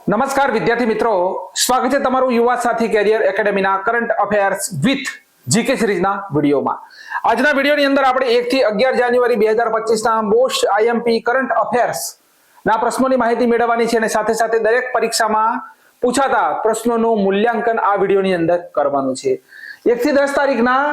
નમસ્કાર વિદ્યાર્થી મિત્રો, સ્વાગત છે તમારું યુવા સાથી કેરિયર એકેડેમીના કરંટ અફેર્સ વિથ જીકે સિરીઝના વિડીયોમાં. આજના વિડીયોની અંદર આપણે 1 થી 11 જાન્યુઆરી 2025ના મોસ્ટ આઈએમપી કરંટ અફેર્સ ના પ્રશ્નોની માહિતી મેળવવાની છે અને સાથે સાથે દરેક પરીક્ષામાં પૂછાતા પ્રશ્નોનું મૂલ્યાંકન આ વિડીયોની અંદર કરવાનું છે. 1 થી 10 તારીખના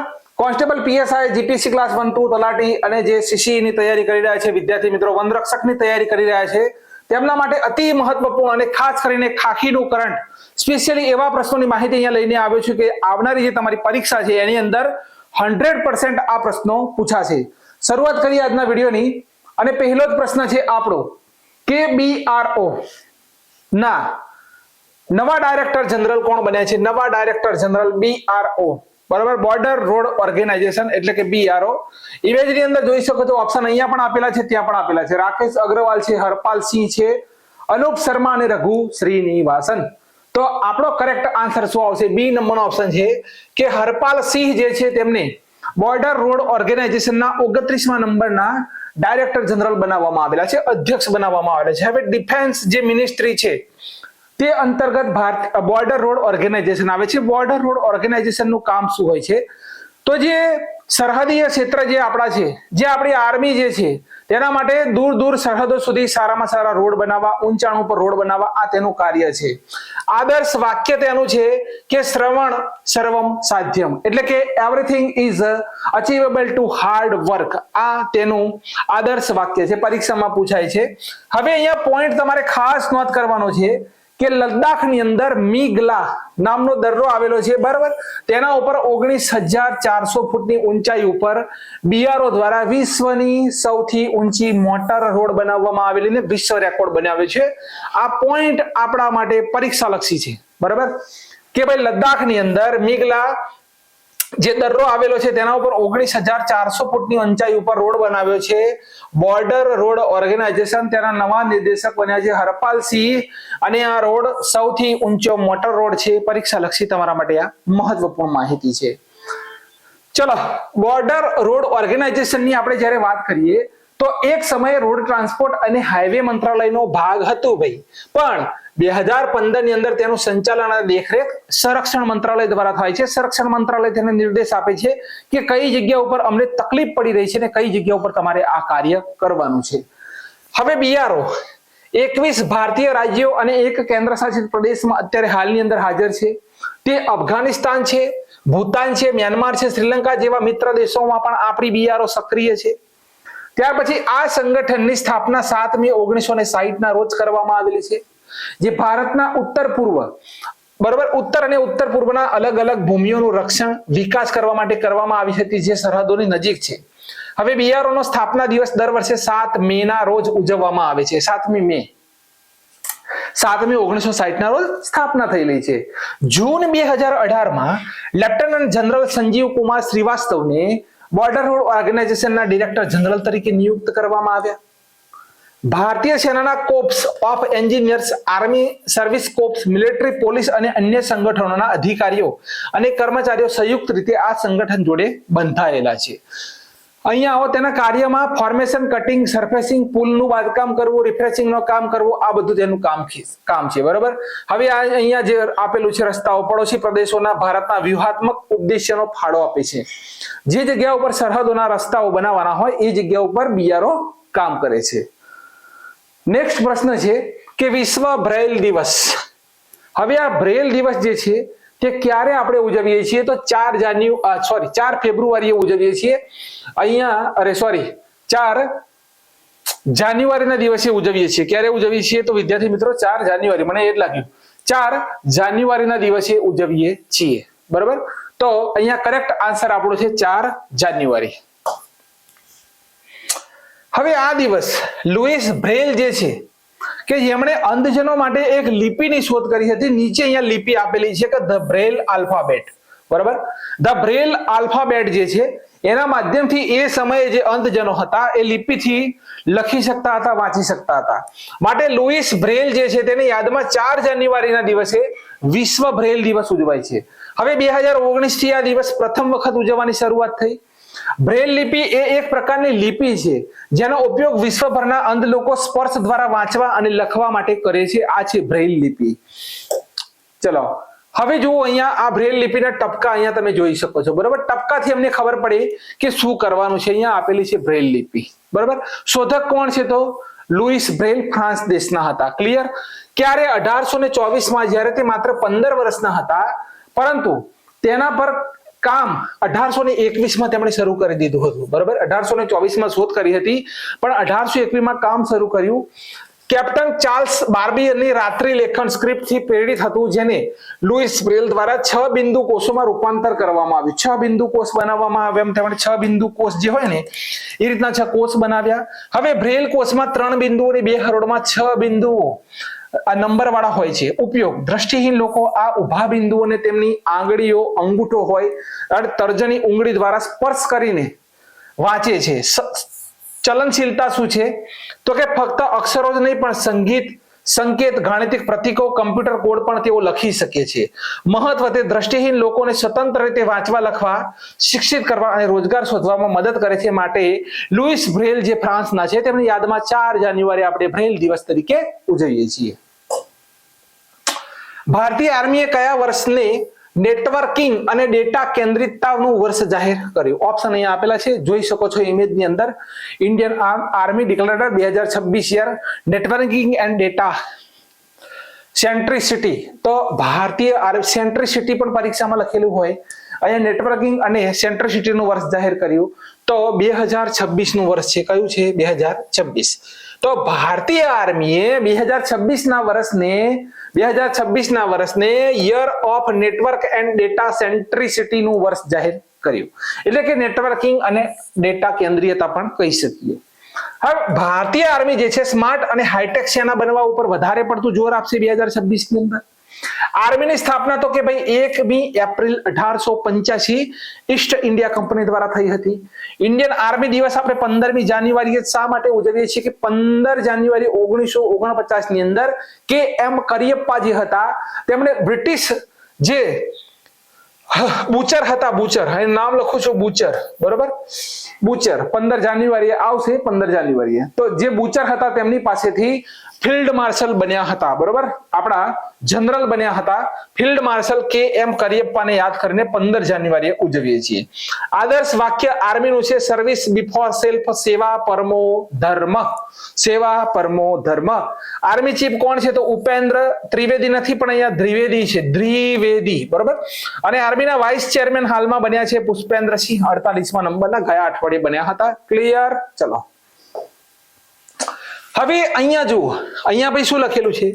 કોન્સ્ટેબલ પીએસઆઈ જીપીસી ક્લાસ 1 2 તલાટી અને જે સીસી ની તૈયારી કરી રહ્યા છે વિદ્યાર્થી મિત્રો, વનરક્ષકની તૈયારી કરી રહ્યા છે, તેમના માટે અતિ મહત્વપૂર્ણ અને ખાસ કરીને ખાખીનું કરંટ સ્પેશિયલી એવા પ્રશ્નોની માહિતી અહીંયા લઈને આવ્યો છું કે આવનારી જે તમારી પરીક્ષા છે એની અંદર 100% આ પ્રશ્નો પૂછાશે. શરૂઆત કરીએ આજના વિડીયોની અને પહેલો જ પ્રશ્ન છે આપણો કે BRO ના નવા ડાયરેક્ટર જનરલ કોણ બન્યા છે? નવા ડાયરેક્ટર જનરલ BRO, બરાબર, બોર્ડર રોડ ઓર્ગેનાઇઝેશન એટલે કે BRO. ઇમેજની અંદર જોઈ શકો છો, ઓપ્શન અહીંયા પણ આપેલા છે, ત્યાં પણ આપેલા છે. રાકેશ અગ્રવાલ છે, હરપાલ સિંહ છે, અનુપ શર્મા અને રઘુ શ્રીનિવાસન. તો આપણો કરેક્ટ આન્સર શું આવશે? બી નંબરનો ઓપ્શન છે કે હરપાલ સિંહ જે છે તેમને બોર્ડર રોડ ઓર્ગેનાઇઝેશનના 29મા નંબરના ડાયરેક્ટર જનરલ બનાવવામાં આવેલા છે, અધ્યક્ષ બનાવવામાં આવેલા છે. હવે ડિફેન્સ જે મિનિસ્ટ્રી છે તે અંતર્ગત બોર્ડર રોડ ઓર્ગેનાઇઝેશન આવે છે. બોર્ડર રોડ ઓર્ગેનાઇઝેશન નું કામ શું હોય છે? તો જે સરહદીય ક્ષેત્ર જે આપણા છે, જે આપણી આર્મી જે છે તેના માટે દૂર દૂર સરહદો સુધી સારામાં સારા રોડ બનાવવા, ઊંચાણ ઉપર રોડ બનાવવા, આ તેનું કાર્ય છે. આદર્શ વાક્ય તેનું છે કે શ્રવણ સર્વમ સાધ્યમ, એટલે કે everything is achievable to hard work. આ તેનું આદર્શ વાક્ય છે, પરીક્ષામાં પૂછાય છે. હવે અહીંયા પોઈન્ટ તમારે ખાસ નોંધ કરવાનો છે કે લદ્દાખની અંદર મીગલા નામનો દર્રો આવેલો છે, બરાબર. તેના ઉપર 19,400 ફૂટની ઊંચાઈ ઉપર BRO દ્વારા વિશ્વની સૌથી ઊંચી મોટર રોડ બનાવવામાં આવેલી ને વિશ્વ રેકોર્ડ બનાવ્યો છે. આ પોઈન્ટ આપણા માટે પરીક્ષા લક્ષી છે, બરાબર, કે ભાઈ લદ્દાખની અંદર મીગલા જે દર્રો આવેલો છે તેના ઉપર 19,400 ફૂટની ઊંચાઈ ઉપર રોડ બનાવ્યો છે. બોર્ડર રોડ ઓર્ગેનાઇઝેશન તેના નવા નિર્દેશક બન્યા છે હરપાલ સિંહ અને આ રોડ સૌથી ઊંચો મોટર રોડ છે. પરીક્ષા લક્ષી તમારા માટે આ મહત્વપૂર્ણ માહિતી છે. ચલો, બોર્ડર રોડ ઓર્ગેનાઇઝેશનની આપણે જ્યારે વાત કરીએ તો એક સમયે રોડ ટ્રાન્સપોર્ટ અને હાઈવે મંત્રાલયનો ભાગ હતો ભાઈ, પણ 2015 ની અંદર તેનું સંચાલન અને દેખરેખ સંરક્ષણ મંત્રાલય દ્વારા થાય છે. સંરક્ષણ મંત્રાલય તેને નિર્દેશ આપે છે કે કઈ જગ્યા ઉપર અમને તકલીફ પડી રહી છે અને કઈ જગ્યા ઉપર તમારે આ કાર્ય કરવાનું છે. હવે BRO 21 ભારતીય રાજ્યો અને એક કેન્દ્ર શાસિત પ્રદેશમાં અત્યારે હાલની અંદર હાજર છે. તે અફઘાનિસ્તાન છે, ભૂતાન છે, મ્યાનમાર છે, શ્રીલંકા જેવા મિત્ર દેશોમાં પણ આપણી BRO સક્રિય છે. ત્યાર પછી આ સંગઠનની સ્થાપના 7 મે 1960 ના રોજ કરવામાં આવેલી છે. જે ભારતના ઉત્તર પૂર્વ, બરાબર, ઉત્તર અને ઉત્તર પૂર્વના અલગ અલગ ભૂમિઓનું રક્ષણ વિકાસ કરવા માટે કરવામાં આવી હતી, જે સરહદોની નજીક છે. હવે BRO નો સ્થાપના દિવસ દર વર્ષે 7 મે ના રોજ ઉજવવામાં આવે છે. 7મી મે 1960 ના રોજ સ્થાપના થયેલી છે. જૂન 2018 માં લેફ્ટનન્ટ જનરલ સંજીવ કુમાર શ્રીવાસ્તવને બોર્ડર રોડ ઓર્ગેનાઇઝેશનના ડિરેક્ટર જનરલ તરીકે નિયુક્ત કરવામાં આવ્યા. ભારતીય સેનાના corps of engineers, army service corps, military, police અને અન્ય સંગઠનોના અધિકારીઓ અને કર્મચારીઓ સંયુક્ત રીતે આ સંગઠન જોડે બંધાયેલા છે. અહીંયા આવો તેના કાર્યમાં ફોર્મેશન, કટિંગ, સરફેસિંગ, પુલનું બાંધકામ કરવું, રિફ્રેશિંગનું કામ કરવું, આ બધું તેનું કામ છે, બરાબર. હવે અહીંયા જે આપેલું છે રસ્તાઓ પડોશી પ્રદેશોના ભારતના વ્યૂહાત્મક ઉદ્દેશ્યનો ફાળો આપે છે. જે જગ્યા ઉપર સરહદોના રસ્તાઓ બનાવવાના હોય એ જગ્યા ઉપર BRO કામ કરે છે. નેક્સ્ટ પ્રશ્ન છે કે વિશ્વ બ્રેઇલ દિવસ. હવે આ બ્રેઇલ દિવસ જે છે તે ક્યારે આપણે ઉજવીએ છીએ? તો 4 ફેબ્રુઆરીએ ઉજવીએ છીએ. 4 જાન્યુઆરીના દિવસે ઉજવીએ છીએ. ક્યારે ઉજવીએ છીએ? તો વિદ્યાર્થી મિત્રો 4 જાન્યુઆરી, મને એ જ લાગ્યું, 4 જાન્યુઆરીના દિવસે ઉજવીએ છીએ, બરાબર. તો અહીંયા કરેક્ટ આન્સર આપણો છે 4 જાન્યુઆરી. હવે આ દિવસ લુઈસ બ્રેઇલ જે છે કે જેમણે અંધજનો માટે એક લિપિની શોધ કરી હતી. નીચે અહીંયા લિપિ આપેલી છે કે ધ બ્રેઇલ આલ્ફાબેટ, બરાબર. ધ બ્રેઇલ આલ્ફાબેટ જે છે એના માધ્યમથી એ સમયે જે અંધજનો હતા એ લિપિથી લખી શકતા હતા, વાંચી શકતા હતા. માટે લુઈસ બ્રેઇલ જે છે તેની યાદમાં 4 જાન્યુઆરીના દિવસે વિશ્વ બ્રેઇલ દિવસ ઉજવાય છે. હવે 2019 થી આ દિવસ પ્રથમ વખત ઉજવવાની શરૂઆત થઈ બ્રેલ લિપિ એ એક પ્રકારની લિપિ છે જેનો ઉપયોગ વિશ્વભરના અંધ લોકો સ્પર્શ દ્વારા વાંચવા અને લખવા માટે કરે છે. આ છે બ્રેલ લિપિ. ચલો હવે જુઓ, અહીંયા આ બ્રેલ લિપિના ટપકા અહીંયા તમે જોઈ શકો છો. બરોબર, ટપકાથી અમને ખબર પડે કે શું કરવાનું છે. અહીંયા આપેલી છે બ્રેલ લિપિ. બરોબર, શોધક કોણ છે? તો લુઈસ બ્રેલ ફ્રાન્સ દેશના હતા. ક્લિયર? ક્યારે? 1824 જ્યારે તે માત્ર 15 વર્ષના હતા, પરંતુ તેના પર કામ 1821 તેમણે શરૂ કરી દીધું હતું. બરોબર, 1824 શોધ કરી હતી, પણ 1821 કામ શરૂ કર્યું. કેપ્ટન ચાર્લ્સ બાર્બીયરની રાત્રિ લેખન સ્ક્રિપ્ટથી પ્રેરિત હતું, જેને લુઈસ બ્રેલ દ્વારા 6 બિંદુ કોષોમાં રૂપાંતર કરવામાં આવ્યું. 6 બિંદુ કોષ બનાવવામાં આવ્યા. એમ તેમણે 6 બિંદુ કોષ જે હોય ને એ રીતના 6 કોષ બનાવ્યા. હવે બ્રેલ કોષમાં 3 બિંદુઓ અને 2 હરોળમાં 6 બિંદુઓ આ નંબર વાળા હોય છે. ઉપયોગ: દ્રષ્ટિહીન લોકો આ ઉભા બિંદુઓને તેમની આંગળીઓ, અંગૂઠો હોય અને તર્જની ઉંગળી દ્વારા સ્પર્શ કરીને વાંચે છે. ચલનશીલતા શું છે? તો કે ફક્ત અક્ષરો જ નહીં, પણ સંગીત, સંકેત, ગાણિતિક પ્રતીકો, કમ્પ્યુટર કોડ પણ તેઓ લખી શકે છે. મહત્વ: તે દ્રષ્ટિહીન લોકોને સ્વતંત્ર રીતે વાંચવા લખવા, શિક્ષિત કરવા અને રોજગાર શોધવામાં મદદ કરે છે. માટે લુઈસ બ્રેલ જે ફ્રાન્સના છે તેમની યાદમાં 4 જાન્યુઆરી આપણે બ્રેલ દિવસ તરીકે ઉજવીએ છીએ. ભારતીય આર્મીએ કયા વર્ષને નેટવર્કિંગ અને ડેટા કેન્દ્રિતતાનું વર્ષ જાહેર કર્યું? ઓપ્શન અહીંયા આપેલા છે, જોઈ શકો છો ઇમેજની અંદર. Indian army declared 2026 year networking and data centricity. તો ભારતીય સેન્ટ્રિસિટી પણ પરીક્ષામાં લખેલું હોય. અહીંયા નેટવર્કિંગ અને સેન્ટ્રિસિટીનું વર્ષ જાહેર કર્યું. તો 2026 નું વર્ષ છે. કયું છે? 2026. તો ભારતીય આર્મીએ 2026 ના વર્ષને year of network and data centricity નું વર્ષ જાહેર કર્યું. એટલે કે નેટવર્કિંગ અને ડેટા કેન્દ્રીયતા પણ કહી શકીએ. હવે ભારતીય આર્મી જે છે સ્માર્ટ અને હાઈટેક સેના બનવા ઉપર વધારે પડતું જોર આપશે 2026 ની અંદર. આર્મીની સ્થાપના તો કે ભાઈ 1 એપ્રિલ 1885 ઈસ્ટ ઇન્ડિયા કંપની દ્વારા થઈ હતી. ઇન્ડિયન આર્મી દિવસ આપણે 15મી જાન્યુઆરીએ શા માટે ઉજવીએ છીએ? કે 15 જાન્યુઆરી 1949 ની અંદર કે એમ કરિયપ્પા જે હતા તેમણે બ્રિટિશ જે બુચર હતા, બુચર, નામ લખું છું બુચર, બરોબર, બુચર 15 જાન્યુઆરીએ આવશે. 15 જાન્યુઆરીએ તો જે બુચર હતા તેમની પાસેથી ફિલ્ડ માર્શલ બન્યા હતા. બરોબર, આપણા જનરલ બન્યા હતા. ફિલ્ડ માર્શલ કે એમ કરિયપ્પાને યાદ કરીને 15 જાન્યુઆરીએ ઉજવીએ છીએ. આદર્શ વાક્ય આર્મીનું છે સર્વિસ બિફોર સેલ્ફ, સેવા પરમો ધર્મ. સેવા પરમો ધર્મ. આર્મી ચીફ કોણ છે? તો ઉપેન્દ્ર ત્રિવેદી નથી, પણ અહીંયા દ્વિવેદી છે, દ્વિવેદી. બરોબર, અને આર્મીના વાઇસ ચેરમેન હાલમાં બન્યા છે પુષ્પેન્દ્રસિંહ, 48મા નંબરના, ગયા અઠવાડિયે બન્યા હતા. ક્લિયર? ચલો હવે અહીંયા જુઓ, અહીંયા ભાઈ શું લખેલું છે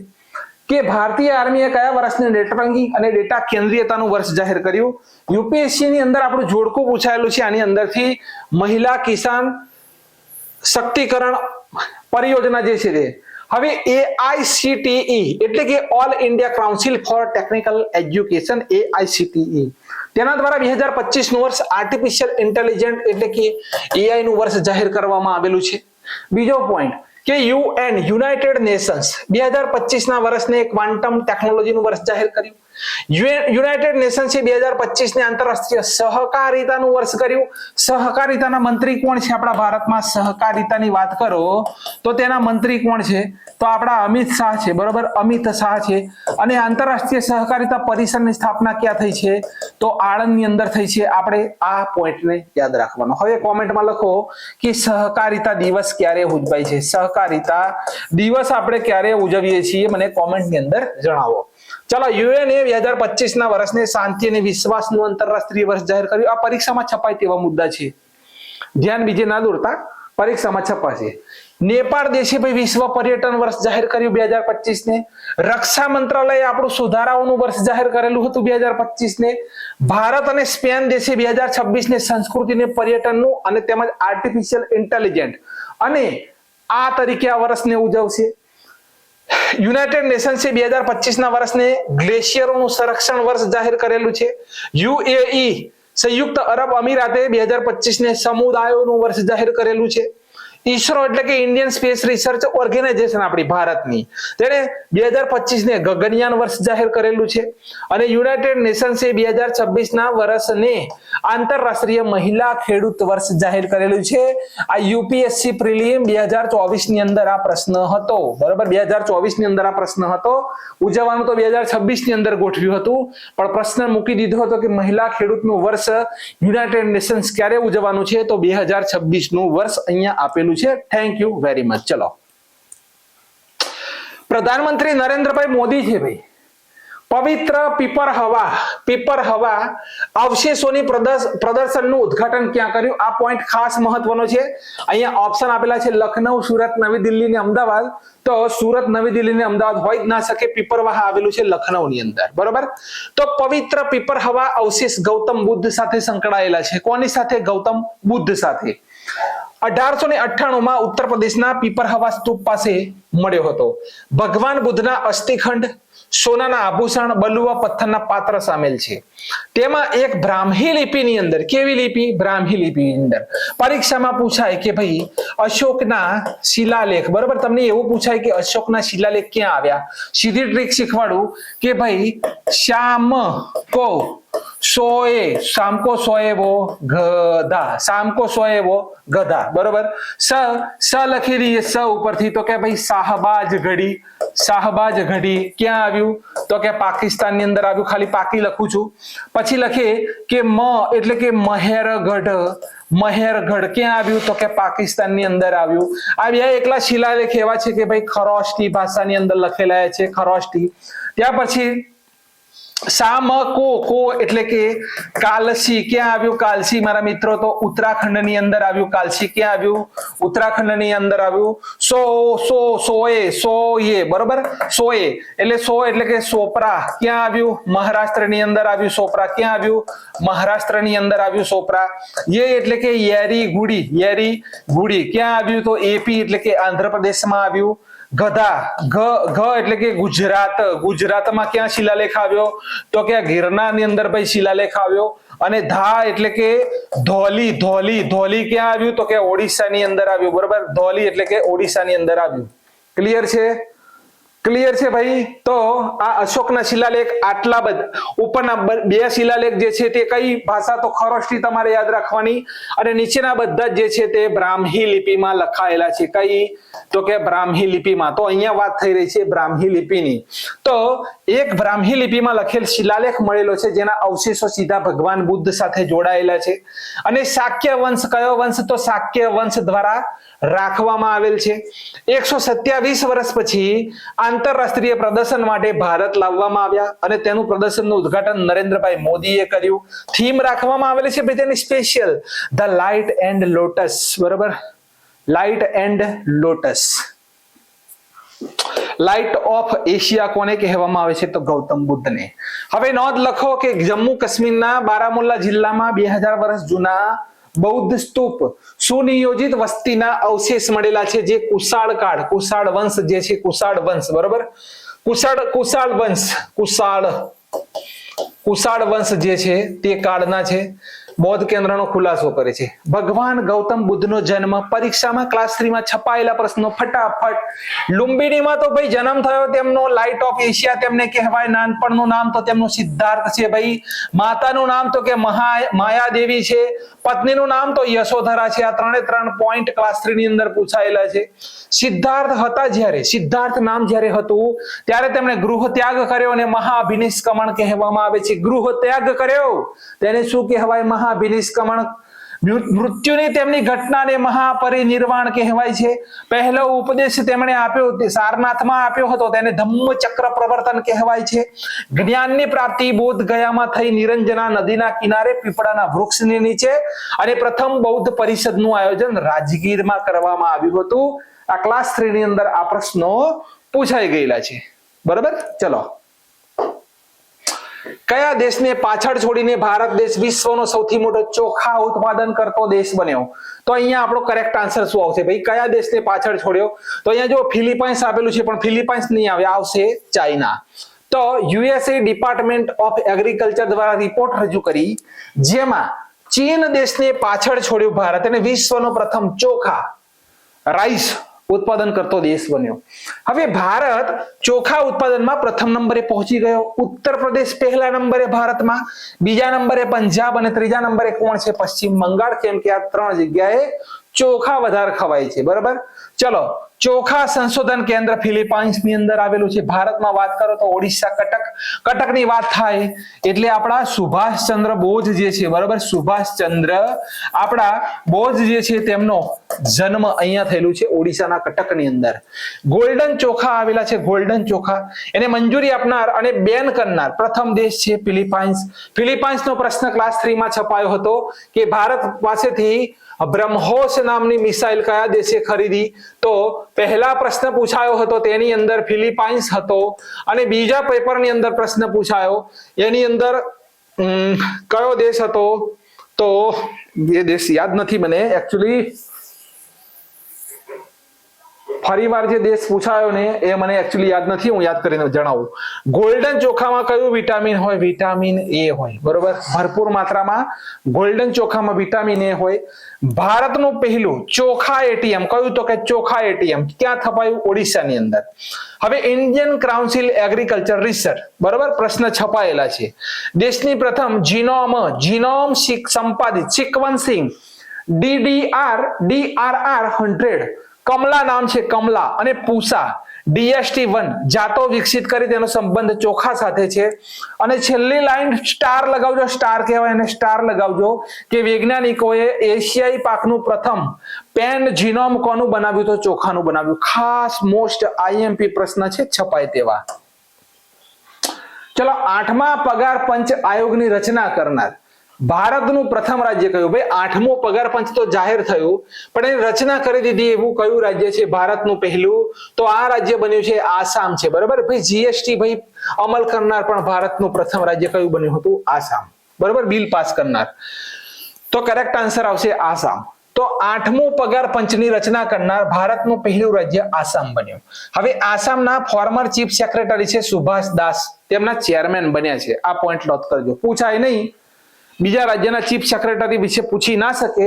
કે ભારતીય આર્મીએ કયા વર્ષને નેટવર્કિંગ અને ડેટા કેન્દ્રીયતાનું વર્ષ જાહેર કર્યું? યુપીએસસી ની અંદર આપણું જોડકું પૂછાયેલું છે આની અંદરથી. મહિલા કિસાન શક્તિકરણ પરિયોજના જે છે તે હવે AICTE એટલે કે all India council four technical education, AICTE, તેના દ્વારા 2025 નું વર્ષ આર્ટિફિશિયલ ઇન્ટેલિજન્ટ એટલે કે AI નું વર્ષ જાહેર કરવામાં આવેલું છે. બીજો પોઈન્ટ કે UN યુનાઇટેડ નેશન્સ 2025 ના વર્ષને ક્વાન્ટમ ટેકનોલોજીનું વર્ષ જાહેર કર્યું. યુનાઇટેડ નેશન્સે 2025 ને આંતરરાષ્ટ્રીય સહકારિતાનું વર્ષ કર્યું. સહકારિતાના મંત્રી કોણ છે આપણા ભારતમાં? સહકારિતાની વાત કરો તો તેના મંત્રી કોણ છે? તો આપણા અમિત શાહ છે. બરોબર, અમિત શાહ છે. અને આંતરરાષ્ટ્રીય સહકારિતા પરિષદની સ્થાપના ક્યાં થઈ છે? તો આણંદની અંદર થઈ છે. આપણે આ પોઈન્ટને યાદ રાખવાનો. હવે કોમેન્ટમાં લખો કે સહકારિતા દિવસ ક્યારે ઉજવાય છે? સહકારિતા દિવસ આપણે ક્યારે ઉજવીએ છીએ? મને કોમેન્ટની અંદર જણાવો. ચલો, યુએનએ 2025 ના વર્ષને શાંતિ અને વિશ્વાસનું આંતરરાષ્ટ્રીય વર્ષ જાહેર કર્યું. આ પરીક્ષામાં છપાય તેવા મુદ્દા છે, ધ્યાન બીજે ના દોરતા, પરીક્ષામાં છપાશે. નેપાળ દેશે ભાઈ વિશ્વ પર્યટન વર્ષ જાહેર કર્યું 2025 ને. રક્ષા મંત્રાલયે આપણું સુધારાઓનું વર્ષ જાહેર કરેલું હતું 2025 ને. ભારત અને સ્પેન દેશે 2026 ને સંસ્કૃતિ ને પર્યટનનું અને તેમજ આર્ટિફિશિયલ ઇન્ટેલિજન્ટ અને આ તરીકે આ વર્ષને ઉજવશે. યુનાઇટેડ નેશન્સે 2025 ના વર્ષને ગ્લેશિયરોનું સંરક્ષણ વર્ષ જાહેર કરેલું છે. UAE સંયુક્ત અરબ અમીરાતે 2025 ને સમુદાયોનું વર્ષ જાહેર કરેલું છે. ઈસરો એટલે કે ઇન્ડિયન સ્પેસ રિસર્ચ ઓર્ગેનાઇઝેશન આપણી ભારતની, તેણે 2025 ને ગગનયાન વર્ષ જાહેર કરેલું છે અને યુનાઇટેડ નેશન્સે 2026 ના વર્ષને આંતરરાષ્ટ્રીય મહિલા ખેડૂત વર્ષ જાહેર કરેલું છે. આ યુપીએસસી પ્રિલિમ 2024 ની અંદર આ પ્રશ્ન હતો, બરાબર. 2024 ની અંદર આ પ્રશ્ન હતો, ઉજવવાનું તો 2026 ની અંદર ગોઠવ્યું હતું, પણ પ્રશ્ન મૂકી દીધો હતો કે મહિલા ખેડૂતનું વર્ષ યુનાઇટેડ નેશન્સ ક્યારે ઉજવવાનું છે, તો 2026 નું વર્ષ અહીંયા આપેલું છે. Thank you very much. ચલો, પ્રધાનમંત્રી નરેન્દ્રભાઈ મોદી છે ભાઈ, પવિત્ર પીપર હવા અવશેષોની પ્રદર્શનનું ઉદ્ઘાટન ક્યાં કર્યું? આ પોઈન્ટ ખાસ મહત્વનો છે. અહીંયા ઓપ્શન આપેલા છે લખનઉ, સુરત, નવી દિલ્હી ને અમદાવાદ. તો સુરત, નવી દિલ્હી ને અમદાવાદ હોય જ ના શકે, પીપરવાહ આવેલું છે લખનઉ ની અંદર, બરોબર. તો પવિત્ર પીપર હવા અવશેષ ગૌતમ બુદ્ધ સાથે સંકળાયેલા છે. કોની સાથે? ગૌતમ બુદ્ધ સાથે. 1898 માં ઉત્તર પ્રદેશના પીપરહવા સ્તૂપ પાસે મળ્યો હતો. ભગવાન બુદ્ધના અસ્થિખંડ, સોનાના આભૂષણ, બલુઆ પથ્થરના પાત્ર સામેલ છે. તેમાં એક બ્રાહ્મી લિપિની અંદર, કેવી લિપિ? બ્રાહ્મી લિપિની અંદર પરીક્ષામાં પૂછાય કે ભાઈ અશોકના શિલાલેખ, બરોબર. તમને એવું પૂછાય કે અશોકના શિલાલેખ ક્યાં આવ્યા? સીધી ટ્રીક શીખવાડું કે ભાઈ શામકો સોએવો ગધા, બરોબર. સ લખેલી સ ઉપરથી, તો કે ભાઈ શાહબાજ ઘડી ક્યાં આવ્યું? તો કે પાકિસ્તાનની અંદર આવ્યું. ખાલી પાકી લખું છું. પછી લખે કે મ એટલે કે મહેરગઢ ક્યાં આવ્યું? તો કે પાકિસ્તાનની અંદર આવ્યું. આ બે એકલા શિલાલેખ એવા છે કે ભાઈ ખરોષ્ટી ભાષાની અંદર લખેલા છે, ખરોષ્ટી. ત્યાર પછી સામકો એટલે કે કાલસી ક્યાં આવ્યું? કાલસી મારા મિત્રો તો ઉત્તરાખંડ ની અંદર આવ્યું. કાલસી ક્યાં આવ્યું? ઉત્તરાખંડ ની અંદર આવ્યું. સોએ બરોબર. સોએ એટલે કે સોપરા ક્યાં આવ્યું? મહારાષ્ટ્ર ની અંદર આવ્યું. સોપરા ક્યાં આવ્યું? મહારાષ્ટ્ર ની અંદર આવ્યું સોપરા. યે એટલે કે યેરી ગુડી ક્યાં આવ્યું? તો એપી એટલે કે આંધ્રપ્રદેશમાં આવ્યું. ગધા ઘ એટલે કે ગુજરાતમાં ક્યાં શિલાલેખ આવ્યો? તો કે ગિરનાર ની અંદર ભાઈ શિલાલેખ આવ્યો. અને ધા એટલે કે ધોલી ક્યાં આવ્યું? તો કે ઓડિશા ની અંદર આવ્યું, બરોબર. ધોલી એટલે કે ઓડિશા ની અંદર આવ્યું. ક્લિયર છે ભાઈ. તો આ અશોકના શિલાલેખ આટલા બધા, ઉપરના બે શિલાલેખ જે છે તે કઈ ભાષા? તો ખરોષ્ટી તમારે યાદ રાખવાની. અને નીચેના બધા જે છે તે બ્રાહ્મી લિપિમાં લખાયેલા છે. કઈ? તો કે બ્રાહ્મી લિપિમાં. તો અહીંયા વાત થઈ રહી છે બ્રાહ્મી લિપિની. તો એક બ્રાહ્મી લિપિમાં લખેલ શિલાલેખ મળેલો છે જેના અવશેષો સીધા ભગવાન બુદ્ધ સાથે જોડાયેલા છે. અને શાક્ય વંશ, કયો વંશ? તો શાક્ય વંશ દ્વારા રાખવામાં આવેલ છે. 127 વર્ષ પછી આંતરરાષ્ટ્રીય પ્રદર્શન માટે ભારત લાવવામાં આવ્યા અને તેનું પ્રદર્શનનું ઉદ્ઘાટન નરેન્દ્રભાઈ મોદીએ કર્યું. થીમ રાખવામાં આવેલી છે ભાઈ તેની special, the light and lotus, બરોબર. Light and lotus. Light of Asia કોને કહેવામાં આવે છે? તો ગૌતમ બુદ્ધને. હવે નોંધ લખો કે જમ્મુ કાશ્મીરના બારામુલ્લા જિલ્લામાં 2000 વર્ષ જૂના બૌદ્ધ સ્તૂપ સુનિયોજિત વસ્તીના અવશેષ મળેલા છે, જે કુશાળ વંશ જે છે, કુશાળ વંશ, બરોબર. કુશાળ વંશ જે છે તે કાળના છે. બૌદ્ધ કેન્દ્રનો ખુલાસો કરે છે. ભગવાન ગૌતમ બુદ્ધનો જન્મ, પરીક્ષામાં ક્લાસ 3 માં છપાયેલા પ્રશ્નો ફટાફટ. લુંબિનીમાં તો ભાઈ જન્મ થયો તેમનો લાઇટ ઓફ એશિયા તેમને કહેવાય. નાનપણનું નામ તો તેમનું સિદ્ધાર્થ છે ભાઈ. માતાનું નામ તો કે માયાદેવી છે. પત્નીનું નામ તો યશોધરા છે. આ 3 પોઈન્ટ ક્લાસ 3 ની અંદર પૂછાયેલા છે. સિદ્ધાર્થ નામ જ્યારે હતું ત્યારે તેમણે ગૃહ ત્યાગ કર્યો અને મહાભિનિષ્ક્રમણ કહેવામાં આવે છે. ગૃહ ત્યાગ કર્યો તેને શું કહેવાય? મહાભિનિષ્ક્રમણ. મૃત્યુની તેમની ઘટનાને મહાપરિનિર્વાણ કહેવાય છે. પહેલો ઉપદેશ તેમણે આપ્યો સારનાથમાં આપ્યો હતો તેને ધમ્મચક્ર પ્રવર્તન કહેવાય છે. જ્ઞાનની પ્રાપ્તિ બોધ ગયામાં થઈ નિરંજના નદીના કિનારે પીપળાના વૃક્ષની નીચે. અને પ્રથમ બૌદ્ધ પરિષદનું આયોજન રાજગીરમાં કરવામાં આવ્યું હતું. આ ક્લાસ 3 ની અંદર આ પ્રશ્નો પૂછાઈ ગયેલા છે, બરાબર. ચલો, કયા દેશને પાછળ છોડીને ભારત દેશ વિશ્વનો સૌથી મોટો ચોખા ઉત્પાદન કરતો દેશ બન્યો? તો અહીંયા આપણો કરેક્ટ આન્સર શું આવશે ભાઈ? કયા દેશને પાછળ છોડ્યો? તો અહીંયા જો ફિલિપાઇન્સ આપેલું છે, પણ ફિલિપાઇન્સ નહીં આવે, આવશે ચાઇના. તો યુએસએ ડિપાર્ટમેન્ટ ઓફ એગ્રીકલ્ચર દ્વારા રિપોર્ટ રજૂ કરી જેમાં ચીન દેશને પાછળ છોડ્યું ભારત અને વિશ્વનો પ્રથમ ચોખા રાઈસ ઉત્પાદન કરતો દેશ બન્યો. હવે ભારત ચોખા ઉત્પાદનમાં પ્રથમ નંબરે પહોંચી ગયો. ઉત્તર પ્રદેશ પહેલા નંબરે ભારતમાં, બીજા નંબરે પંજાબ અને ત્રીજા નંબરે કોણ છે? પશ્ચિમ બંગાળ. કેમ કે આ 3 જગ્યાએ ચોખા વધારે ખવાય છે. બરાબર. ચલો, ચોખા સંશોધન કેન્દ્ર ફિલિપાઇન્સ ની અંદર આવેલું છે. ભારતમાં વાત કરો તો ઓડિશા કટકની વાત થાય એટલે આપણા સુભાષચંદ્ર બોઝ જે છે, બરાબર, સુભાષચંદ્ર આપણા બોઝ જે છે તેમનો જન્મ અહીંયા થયેલું છે ઓડિશાના કટકની અંદર. ગોલ્ડન ચોખા આવેલા છે. ગોલ્ડન ચોખા એને મંજૂરી આપનાર અને બેન કરનાર પ્રથમ દેશ છે ફિલિપાઇન્સ. ફિલિપાઇન્સનો પ્રશ્ન ક્લાસ 3 માં છપાયો હતો કે ભારત પાસેથી બ્રહ્મોસ નામની મિસાઇલ કયા દેશે ખરીદી? તો પહેલા પ્રશ્ન પૂછાયો હતો તેની અંદર ફિલિપાઇન્સ હતો, અને બીજા પેપરની અંદર પ્રશ્ન પૂછાયો એની અંદર કયો દેશ હતો? તો એ દેશ યાદ નથી મને એકચ્યુઅલી. ફરીવાર જે દેશ પૂછાયો ને એ મને એકચ્યુઅલી યાદ નથી, હું યાદ કરીને જણાવું. ગોલ્ડન ચોખામાં કયું વિટામિન હોય? વિટામિન એ હોય. બરોબર, ભરપૂર માત્રામાં ગોલ્ડન ચોખામાં વિટામિન એ હોય. ભારતનું પહેલું ચોખા એટીએમ કયું? તો કે ચોખા એટીએમ ક્યાં થપાયું? ઓડિશાની અંદર. હવે ઇન્ડિયન કાઉન્સિલ એગ્રીકલ્ચર રિસર્ચ, બરોબર, પ્રશ્ન છપાયેલા છે. દેશની પ્રથમ જીનોમ સંપાદિત સિક્વન્સિંગ DRR 100 કમલા નામ છે, કમલા અને પૂસા DST1 જાતો વિકસિત કરી, તેનો સંબંધ ચોખા સાથે છે. અને છેલ્લી લાઈન સ્ટાર લગાવજો, સ્ટાર કહેવાય એને, સ્ટાર લગાવજો કે વૈજ્ઞાનિકોએ એશિયાઈ પાકનું પ્રથમ પેન જીનોમ કોનું બનાવ્યું? તો ચોખાનું બનાવ્યું. ખાસ મોસ્ટ IMP પ્રશ્ન છે છપાય તેવા. ચલો, 8મા પગાર પંચ આયોગની રચના કરનાર ભારતનું પ્રથમ રાજ્ય કયું? ભાઈ 8મો પગાર પંચ તો જાહેર થયું, પણ એની રચના કરી દીધી એવું કયું રાજ્ય છે ભારતનું પહેલું? તો આ રાજ્ય બન્યું છે આસામ છે. બરાબર ભાઈ, GST ભાઈ અમલ કરનાર પણ ભારતનું પ્રથમ રાજ્ય કયું બન્યું હતું? આસામ. બરાબર, બિલ પાસ કરનાર. તો કરેક્ટ આન્સર આવશે આસામ. તો 8મો પગાર પંચની રચના કરનાર ભારતનું પહેલું રાજ્ય આસામ બન્યું. હવે આસામના ફોર્મર ચીફ સેક્રેટરી છે સુભાષ દાસ, તેમના ચેરમેન બન્યા છે. આ પોઈન્ટ નોટ કરજો, પૂછાય નહીં. બીજા રાજ્યના ચીફ સેક્રેટરી વિશે પૂછી ના શકે,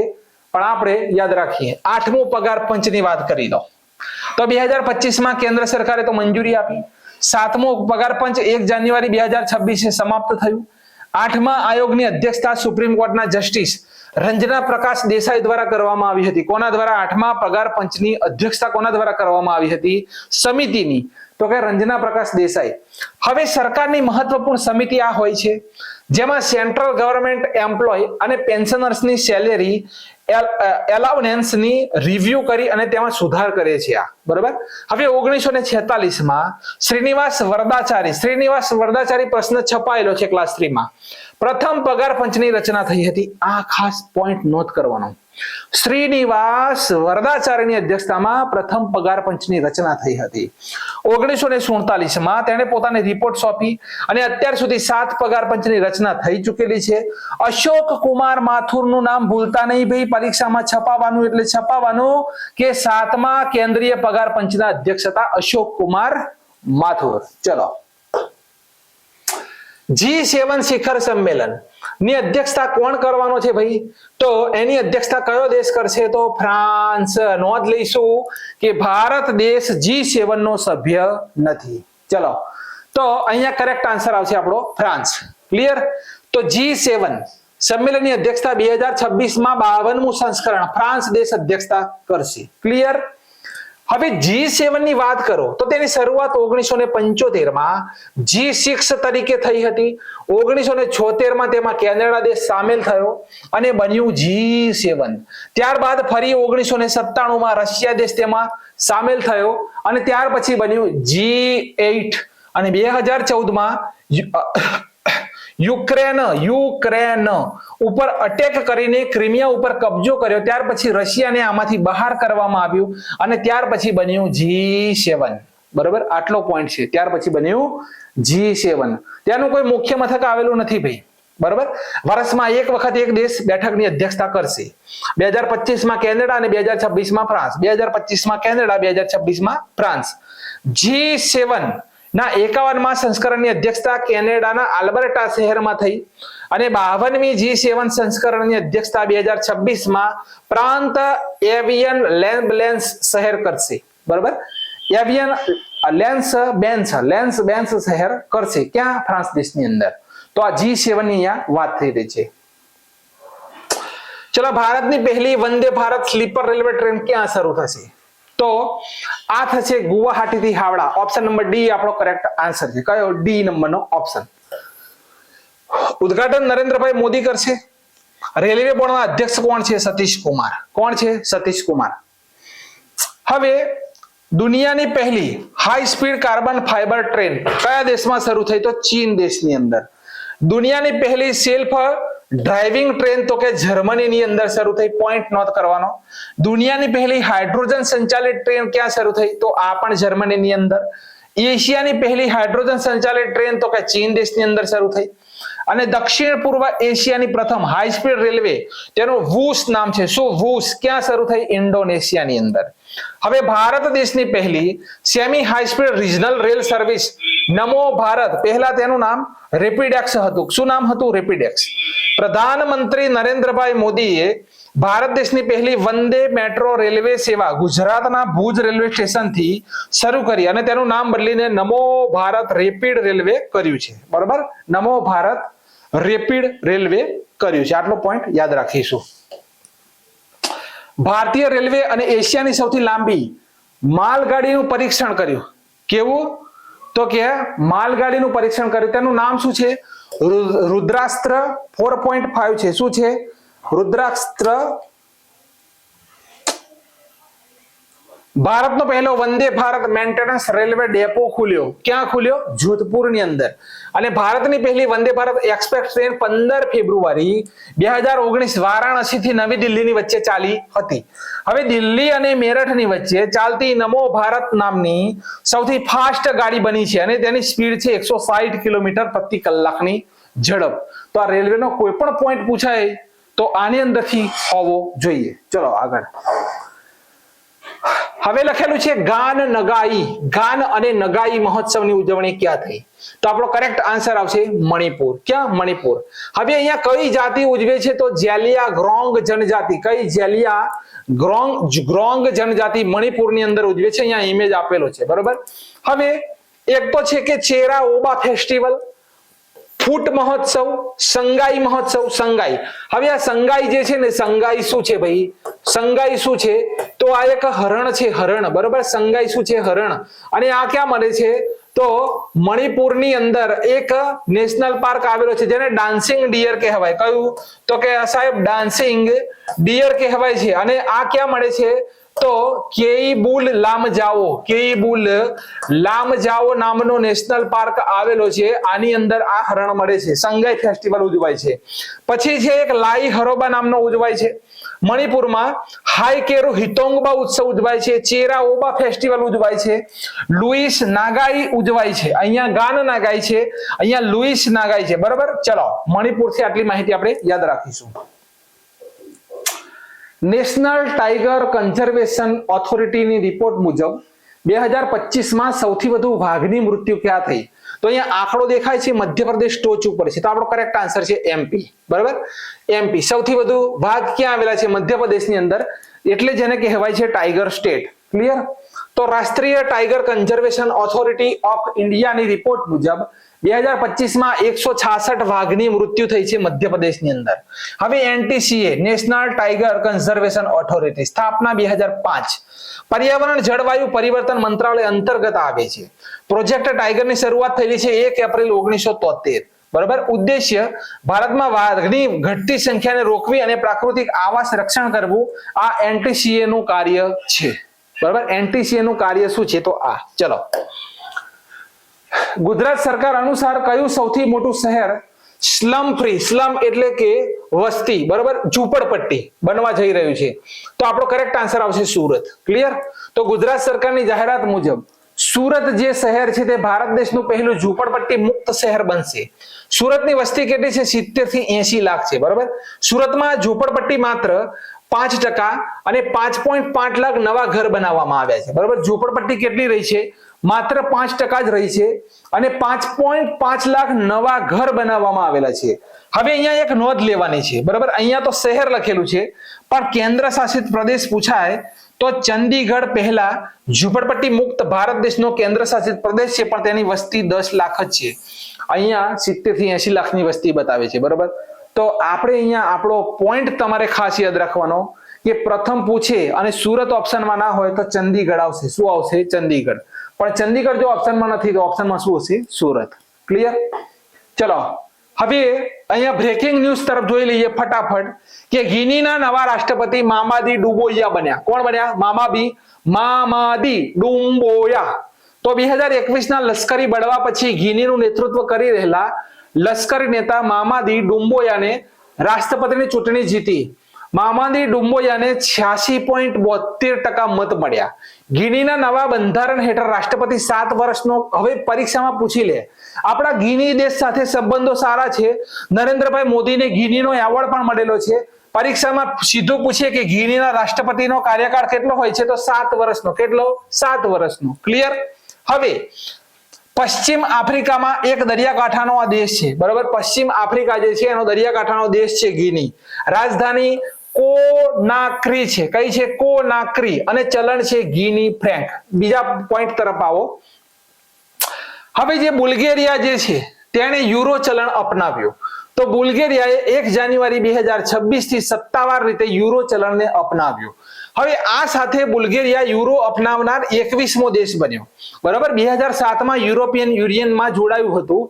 પણ આપણે યાદ રાખીએ. 8મો પગાર પંચની વાત કરી દો તો 2025માં કેન્દ્ર સરકારે તો મંજૂરી આપી. 7મો પગાર પંચ 1 જાન્યુઆરી 2026 સમાપ્ત થયું. 8મા આયોગની અધ્યક્ષતા સુપ્રીમ કોર્ટના જસ્ટિસ રંજના પ્રકાશ દેસાઈ દ્વારા કરવામાં આવી હતી. કોના દ્વારા? 8મા પગાર પંચની અધ્યક્ષતા કોના દ્વારા કરવામાં આવી હતી? સમિતિની. તો કે રંજના પ્રકાશ દેસાઈ. હવે સરકારની મહત્વપૂર્ણ સમિતિ આ હોય છે જેમાં સેન્ટ્રલ ગવર્નમેન્ટ એમ્પ્લોય અને પેન્શનર્સની સેલેરી એલાઉન્સની રિવ્યુ કરી અને તેમાં સુધાર કરે છે આ. બરાબર. હવે 1946માં શ્રીનિવાસ વરદાચારી પ્રશ્ન છપાયેલો છે ક્લાસ 3 માં. પ્રથમ પગાર પંચની રચના થઈ હતી. આ ખાસ પોઈન્ટ નોટ કરવાનો. શ્રીનિવાસ વરદાચાર્યની અધ્યક્ષતામાં પ્રથમ પગાર પંચની રચના થઈ હતી. 1947માં તેણે પોતાની રિપોર્ટ સોંપી અને અત્યાર સુધી 7 પગાર પંચની રચના થઈ ચૂકેલી છે. અશોક કુમાર માથુરનું નામ ભૂલતા નહીં ભાઈ, પરીક્ષામાં છપાવવાનું એટલે છપાવવાનું કે 7મા કેન્દ્રીય પગાર પંચના અધ્યક્ષ હતા અશોક કુમાર માથુર. ચલો, G7 શિખર સંમેલન ની અધ્યક્ષતા કોણ કરવાનો છે ભાઈ? તો એની અધ્યક્ષતા કયો દેશ કરશે? તો ફ્રાન્સ. નોંધ લઈશું કે ભારત દેશ G7 નો સભ્ય નથી. ચલો, તો અહીંયા કરેક્ટ આન્સર આવશે આપણો ફ્રાન્સ. ક્લિયર? તો G7 સંમેલનની અધ્યક્ષતા 2026માં 52મું સંસ્કરણ ફ્રાન્સ દેશ અધ્યક્ષતા કરશે. ક્લિયર? હવે G7 ની વાત કરો તો તેની શરૂઆત 1975માં G6 તરીકે થઈ હતી. 1976માં તેમાં કેનેડા દેશ સામેલ થયો અને બન્યું G7. ત્યારબાદ ફરી 1997માં રશિયા દેશ તેમાં સામેલ થયો અને ત્યાર પછી બન્યું G8 અને 2014માં યુક્રેન ઉપર અટેક કરીને ક્રિમિયા ઉપર કબજો કર્યો. ત્યાર પછી રશિયાને આમાંથી બહાર કરવામાં આવ્યું અને ત્યાર પછી બન્યું G7. બરોબર, આટલો પોઈન્ટ છે. ત્યાર પછી બન્યું G7. ત્યાંનું કોઈ મુખ્ય મથક આવેલું નથી ભાઈ. બરોબર, વર્ષમાં એક વખત એક દેશ બેઠકની અધ્યક્ષતા કરશે. 2025માં કેનેડા અને 2026માં ફ્રાન્સ. 2025માં કેનેડા, 2026માં ફ્રાન્સ. G7 ના 51માં સંસ્કરણની અધ્યક્ષતા કેનેડાના આલ્બર્ટા શહેરમાં થઈ અને 52મી G7 સંસ્કરણની અધ્યક્ષતા 2026માં પ્રાંત એવિયન લેન્સ શહેર કરશે, બરાબર. એવિયન લેન્સ બેન્સ શહેર કરશે, ક્યાં? ફ્રાન્સ દેશની અંદર. તો આ G7 ની અહીંયા વાત થઈ રહી છે. ચલો, ભારતની પહેલી Vande Bharat sleeper railway train ક્યાં શરૂ થશે? તો આ થશે ગુવાહાટી થી હાવડા. ઓપ્શન નંબર ડી આપણો કરેક્ટ આન્સર છે. કયો? ડી નંબરનો ઓપ્શન. ઉદ્ઘાટન નરેન્દ્રભાઈ મોદી કરશે. રેલવે બોર્ડના અધ્યક્ષ કોણ છે? સતીશ કુમાર. કોણ છે? સતીશ કુમાર. હવે દુનિયાની પહેલી high speed carbon fibre train કયા દેશમાં શરૂ થઈ? તો ચીન દેશની અંદર. દુનિયાની પહેલી સેલ્ફ ડ્રાઇવિંગ ટ્રેન તો કે જર્મનીની અંદર શરૂ થઈ. પોઈન્ટ નોટ કરવાનો. દુનિયાની પહેલી હાઇડ્રોજન સંચાલિત ટ્રેન ક્યાં શરૂ થઈ? તો આ પણ જર્મનીની અંદર. એશિયાની પહેલી હાઇડ્રોજન સંચાલિત ટ્રેન તો કે ચીન દેશની અંદર શરૂ થઈ. અને દક્ષિણ પૂર્વ એશિયાની પ્રથમ હાઈ સ્પીડ રેલવે, તેનું વૂસ નામ છે. શું? વૂસ. ક્યાં શરૂ થઈ? ઇન્ડોનેશિયાની અંદર. હવે ભારત દેશની પહેલી semi high speed regional rail service Namo Bharat, પહેલા તેનું નામ રેપિડેક્સ હતું. શું નામ હતું? રેપિડેક્સ. પ્રધાનમંત્રી નરેન્દ્રભાઈ મોદીએ ભારત દેશની પહેલી વંદે મેટ્રો રેલવે સેવા ગુજરાતના ભુજ રેલવે સ્ટેશનથી શરૂ કરી અને તેનું નામ બદલીને નમો ભારત રેપિડ રેલવે કર્યું છે, બરાબર. નમો ભારત રેપિડ રેલવે કર્યું છે. આટલો પોઈન્ટ યાદ રાખીશું. ભારતીય રેલવે અને એશિયાની સૌથી લાંબી માલગાડીનું પરીક્ષણ કર્યું. કેવું? તો કે માલગાડીનું પરીક્ષણ કર્યું. તેનું નામ શું છે? રુદ્રાસ્ત્ર 4.5 છે. શું છે? રુદ્રાસ્ત્ર. ભારતનો પહેલો Vande Bharat maintenance railway depot ખુલ્યો. ક્યાં ખુલ્યો? જોધપુરની અંદર. અને ભારતની પહેલી વંદે ભારત એક્સપ્રેસ ટ્રેન 15 ફેબ્રુઆરી 2019 વારાણસી થી નવી દિલ્હીની વચ્ચે ચાલી હતી. હવે દિલ્હી અને મેરઠની વચ્ચે ચાલતી નમો ભારત નામની સૌથી ફાસ્ટ ગાડી બની છે અને તેની સ્પીડ છે 160 કિલોમીટર પ્રતિ કલાકની ઝડપ. તો આ રેલવેનો કોઈ પણ પોઈન્ટ પૂછાય તો આની અંદરથી હોવો જોઈએ. ચલો આગળ. હવે લખેલું છે ગાન નગાઈ. ગાન અને નગાઈ મહોત્સવની ઉજવણી ક્યાં થઈ? તો આપણો કરેક્ટ આન્સર આવશે મણિપુર. ક્યાં? મણિપુર. હવે અહીંયા કઈ જાતિ ઉજવે છે? તો જેલિયા ગ્રોંગ જનજાતિ. કઈ? જેલિયા ગ્રોંગ જનજાતિ મણિપુરની અંદર ઉજવે છે. અહીંયા ઇમેજ આપેલો છે, બરોબર. હવે એક તો છે કે ચેરા ઓબા ફેસ્ટિવલ, ફૂટ મહોત્સવ, સંગાઈ મહોત્સવ. સંગાઈ. હવે આ સંગાઈ જે છે ને, સંગાઈ શું છે ભાઈ? સંગાઈ શું છે? તો આ એક હરણ છે, હરણ, બરોબર. સંગાઈ શું છે? હરણ. અને આ ક્યાં મળે છે? તો મણિપુરની અંદર એક નેશનલ પાર્ક આવેલો છે જેને ડાન્સિંગ ડિયર કહેવાય. કયું? તો કે સાહેબ ડાન્સિંગ ડિયર કહેવાય છે. અને આ ક્યાં મળે છે? તો કેઈબુલ લામજાઓ. કેઈબુલ લામજાઓ નામનો નેશનલ પાર્ક આવેલો છે. આની અંદર આ હરણ મળે છે. સંગાઈ ફેસ્ટિવલ ઉજવાય છે. પછી છે એક લાઈ હરોબા નામનો ઉજવાય છે મણિપુરમાં. હાઈ કેરુ હિતોંગબા ઉત્સવ ઉજવાય છે. ચેરા ઓબા ફેસ્ટિવલ ઉજવાય છે. લુઈસ નાગાઈ ઉજવાય છે. અહીંયા ગાન નાગાઈ છે, અહીંયા લુઈસ નાગાઈ છે, બરાબર. ચલો, મણિપુરથી આટલી માહિતી આપણે યાદ રાખીશું. નેશનલ ટાઈગર કન્ઝર્વેશન ઓથોરિટીની રિપોર્ટ મુજબ 2025માં સૌથી વધુ વાઘની મૃત્યુ ક્યાં થઈ? તો અહીંયા આંકડો દેખાય છે, મધ્યપ્રદેશ ટોચ ઉપર છે. તો આપણો કરેક્ટ આન્સર છે એમપી, બરાબર. એમપી. સૌથી વધુ વાઘ ક્યાં આવેલા છે? મધ્યપ્રદેશની અંદર. એટલે જેને કહેવાય છે ટાઈગર સ્ટેટ. ક્લિયર? તો રાષ્ટ્રીય ટાઈગર કન્ઝર્વેશન ઓથોરિટી ઓફ ઇન્ડિયાની રિપોર્ટ મુજબ 2025માં 166 વાઘની મૃત્યુ થઈ છે મધ્યપ્રદેશની અંદર. હવે NTCA national tiger conservation authority સ્થાપના 2005. પર્યાવરણ જળવાયુ પરિવર્તન મંત્રાલય અંતર્ગત આવે છે. પ્રોજેક્ટ ટાઈગરની શરૂઆત થયેલી છે 1 એપ્રિલ 1973, બરાબર. ઉદ્દેશ્ય ભારતમાં વાઘની ઘટતી સંખ્યાને રોકવી અને પ્રાકૃતિક આવાસ રક્ષણ કરવું. આ એનટીસીએ નું કાર્ય છે, બરાબર. એનટીસીએ નું કાર્ય શું છે? તો આ. ચલો, ગુજરાત સરકાર અનુસાર કયું સૌથી મોટું શહેર સ્લમ ફ્રી, સ્લમ એટલે કે વસ્તી, બરાબર, ઝૂંપડપટ્ટી બનવા જઈ રહ્યું છે? તો આપણો કરેક્ટ આન્સર આવશે સુરત. ક્લિયર? તો ગુજરાત સરકારની જાહેરાત મુજબ સુરત જે શહેર છે તે ભારત દેશનું પહેલું ઝૂંપડપટ્ટી મુક્ત શહેર બનશે. સુરતની વસ્તી કેટલી છે? 70 થી 80 લાખ છે, બરાબર. સુરતમાં ઝૂંપડપટ્ટી માત્ર 5% અને 5.5 લાખ નવા ઘર બનાવવામાં આવ્યા છે, બરાબર. ઝૂંપડપટ્ટી કેટલી રહી છે? માત્ર 5% જ રહી છે અને 5.5 લાખ નવા ઘર બનાવવામાં આવેલા છે. હવે અહીંયા એક નોંધ લેવાની છે, બરાબર. અહીંયા તો શહેર લખેલું છે, પણ કેન્દ્ર શાસિત પ્રદેશ પૂછાય તો ચંદીગઢ પહેલા ઝૂંપડપટ્ટી મુક્ત ભારત દેશનો કેન્દ્ર શાસિત પ્રદેશ છે, પણ તેની વસ્તી 10 લાખ જ છે. અહીંયા 70 થી 80 લાખની વસ્તી બતાવે છે, બરાબર. તો આપણે અહીંયા આપણો પોઈન્ટ તમારે ખાસ યાદ રાખવાનો કે પ્રથમ પૂછે અને સુરત ઓપ્શનમાં ના હોય તો ચંદીગઢ આવશે. શું આવશે? ચંદીગઢ. પણ ચંદીગઢ જો ઓપ્શનમાં નથી તો ઓપ્શનમાં શું હશે? સુરત. ક્લિયર? ચલો હવે અહીંયા બ્રેકિંગ ન્યૂઝ તરફ જોઈ લઈએ ફટાફટ કે ગિનીના નવા રાષ્ટ્રપતિ મામાદી ડુબોયા બન્યા. કોણ બન્યા? મામાદી ડુમ્બોયા. તો 2021 ના લશ્કરી બળવા પછી ગિનીનું નેતૃત્વ કરી રહેલા લશ્કરી નેતા મામાદી ડુમ્બોયાને રાષ્ટ્રપતિની ચૂંટણી જીતી. મામાદી ડુમ્બોયાને 86.72% મત મળ્યા. ગિનીના નવા બંધારણ હેઠળ રાષ્ટ્રપતિ 7 વર્ષનો. હવે પરીક્ષામાં પૂછી લે, આપણા ગિની દેશ સાથે સંબંધો સારા છે. નરેન્દ્રભાઈ મોદીને ગિનીનો એવોર્ડ પણ મળેલો છે. પરીક્ષામાં સીધું પૂછે કે ગિનીના રાષ્ટ્રપતિનો કાર્યકાળ કેટલો હોય છે? તો 7 વર્ષનો. કેટલો? 7 વર્ષનો. ક્લિયર? હવે પશ્ચિમ આફ્રિકામાં એક દરિયાકાંઠાનો આ દેશ છે, બરાબર. પશ્ચિમ આફ્રિકા જે છે એનો દરિયાકાંઠાનો દેશ છે ગિની. રાજધાની કોનાક્રી છે. કઈ છે? કોનાક્રી. અને ચલણ છે ગિની ફ્રેન્ક. બીજા પોઈન્ટ તરફ આવો. હવે જે બુલ્ગેરિયા જે છે તેણે યુરો ચલણ અપનાવ્યું. તો બુલ્ગેરિયાએ 1 જાન્યુઆરી 2026 થી સત્તાવાર રીતે યુરો ચલણને અપનાવ્યું. હવે આ સાથે બુલ્ગેરિયા યુરો અપનાવનાર 21મો દેશ બન્યો, બરાબર. 2007માં યુરોપિયન યુનિયનમાં જોડાયું હતું.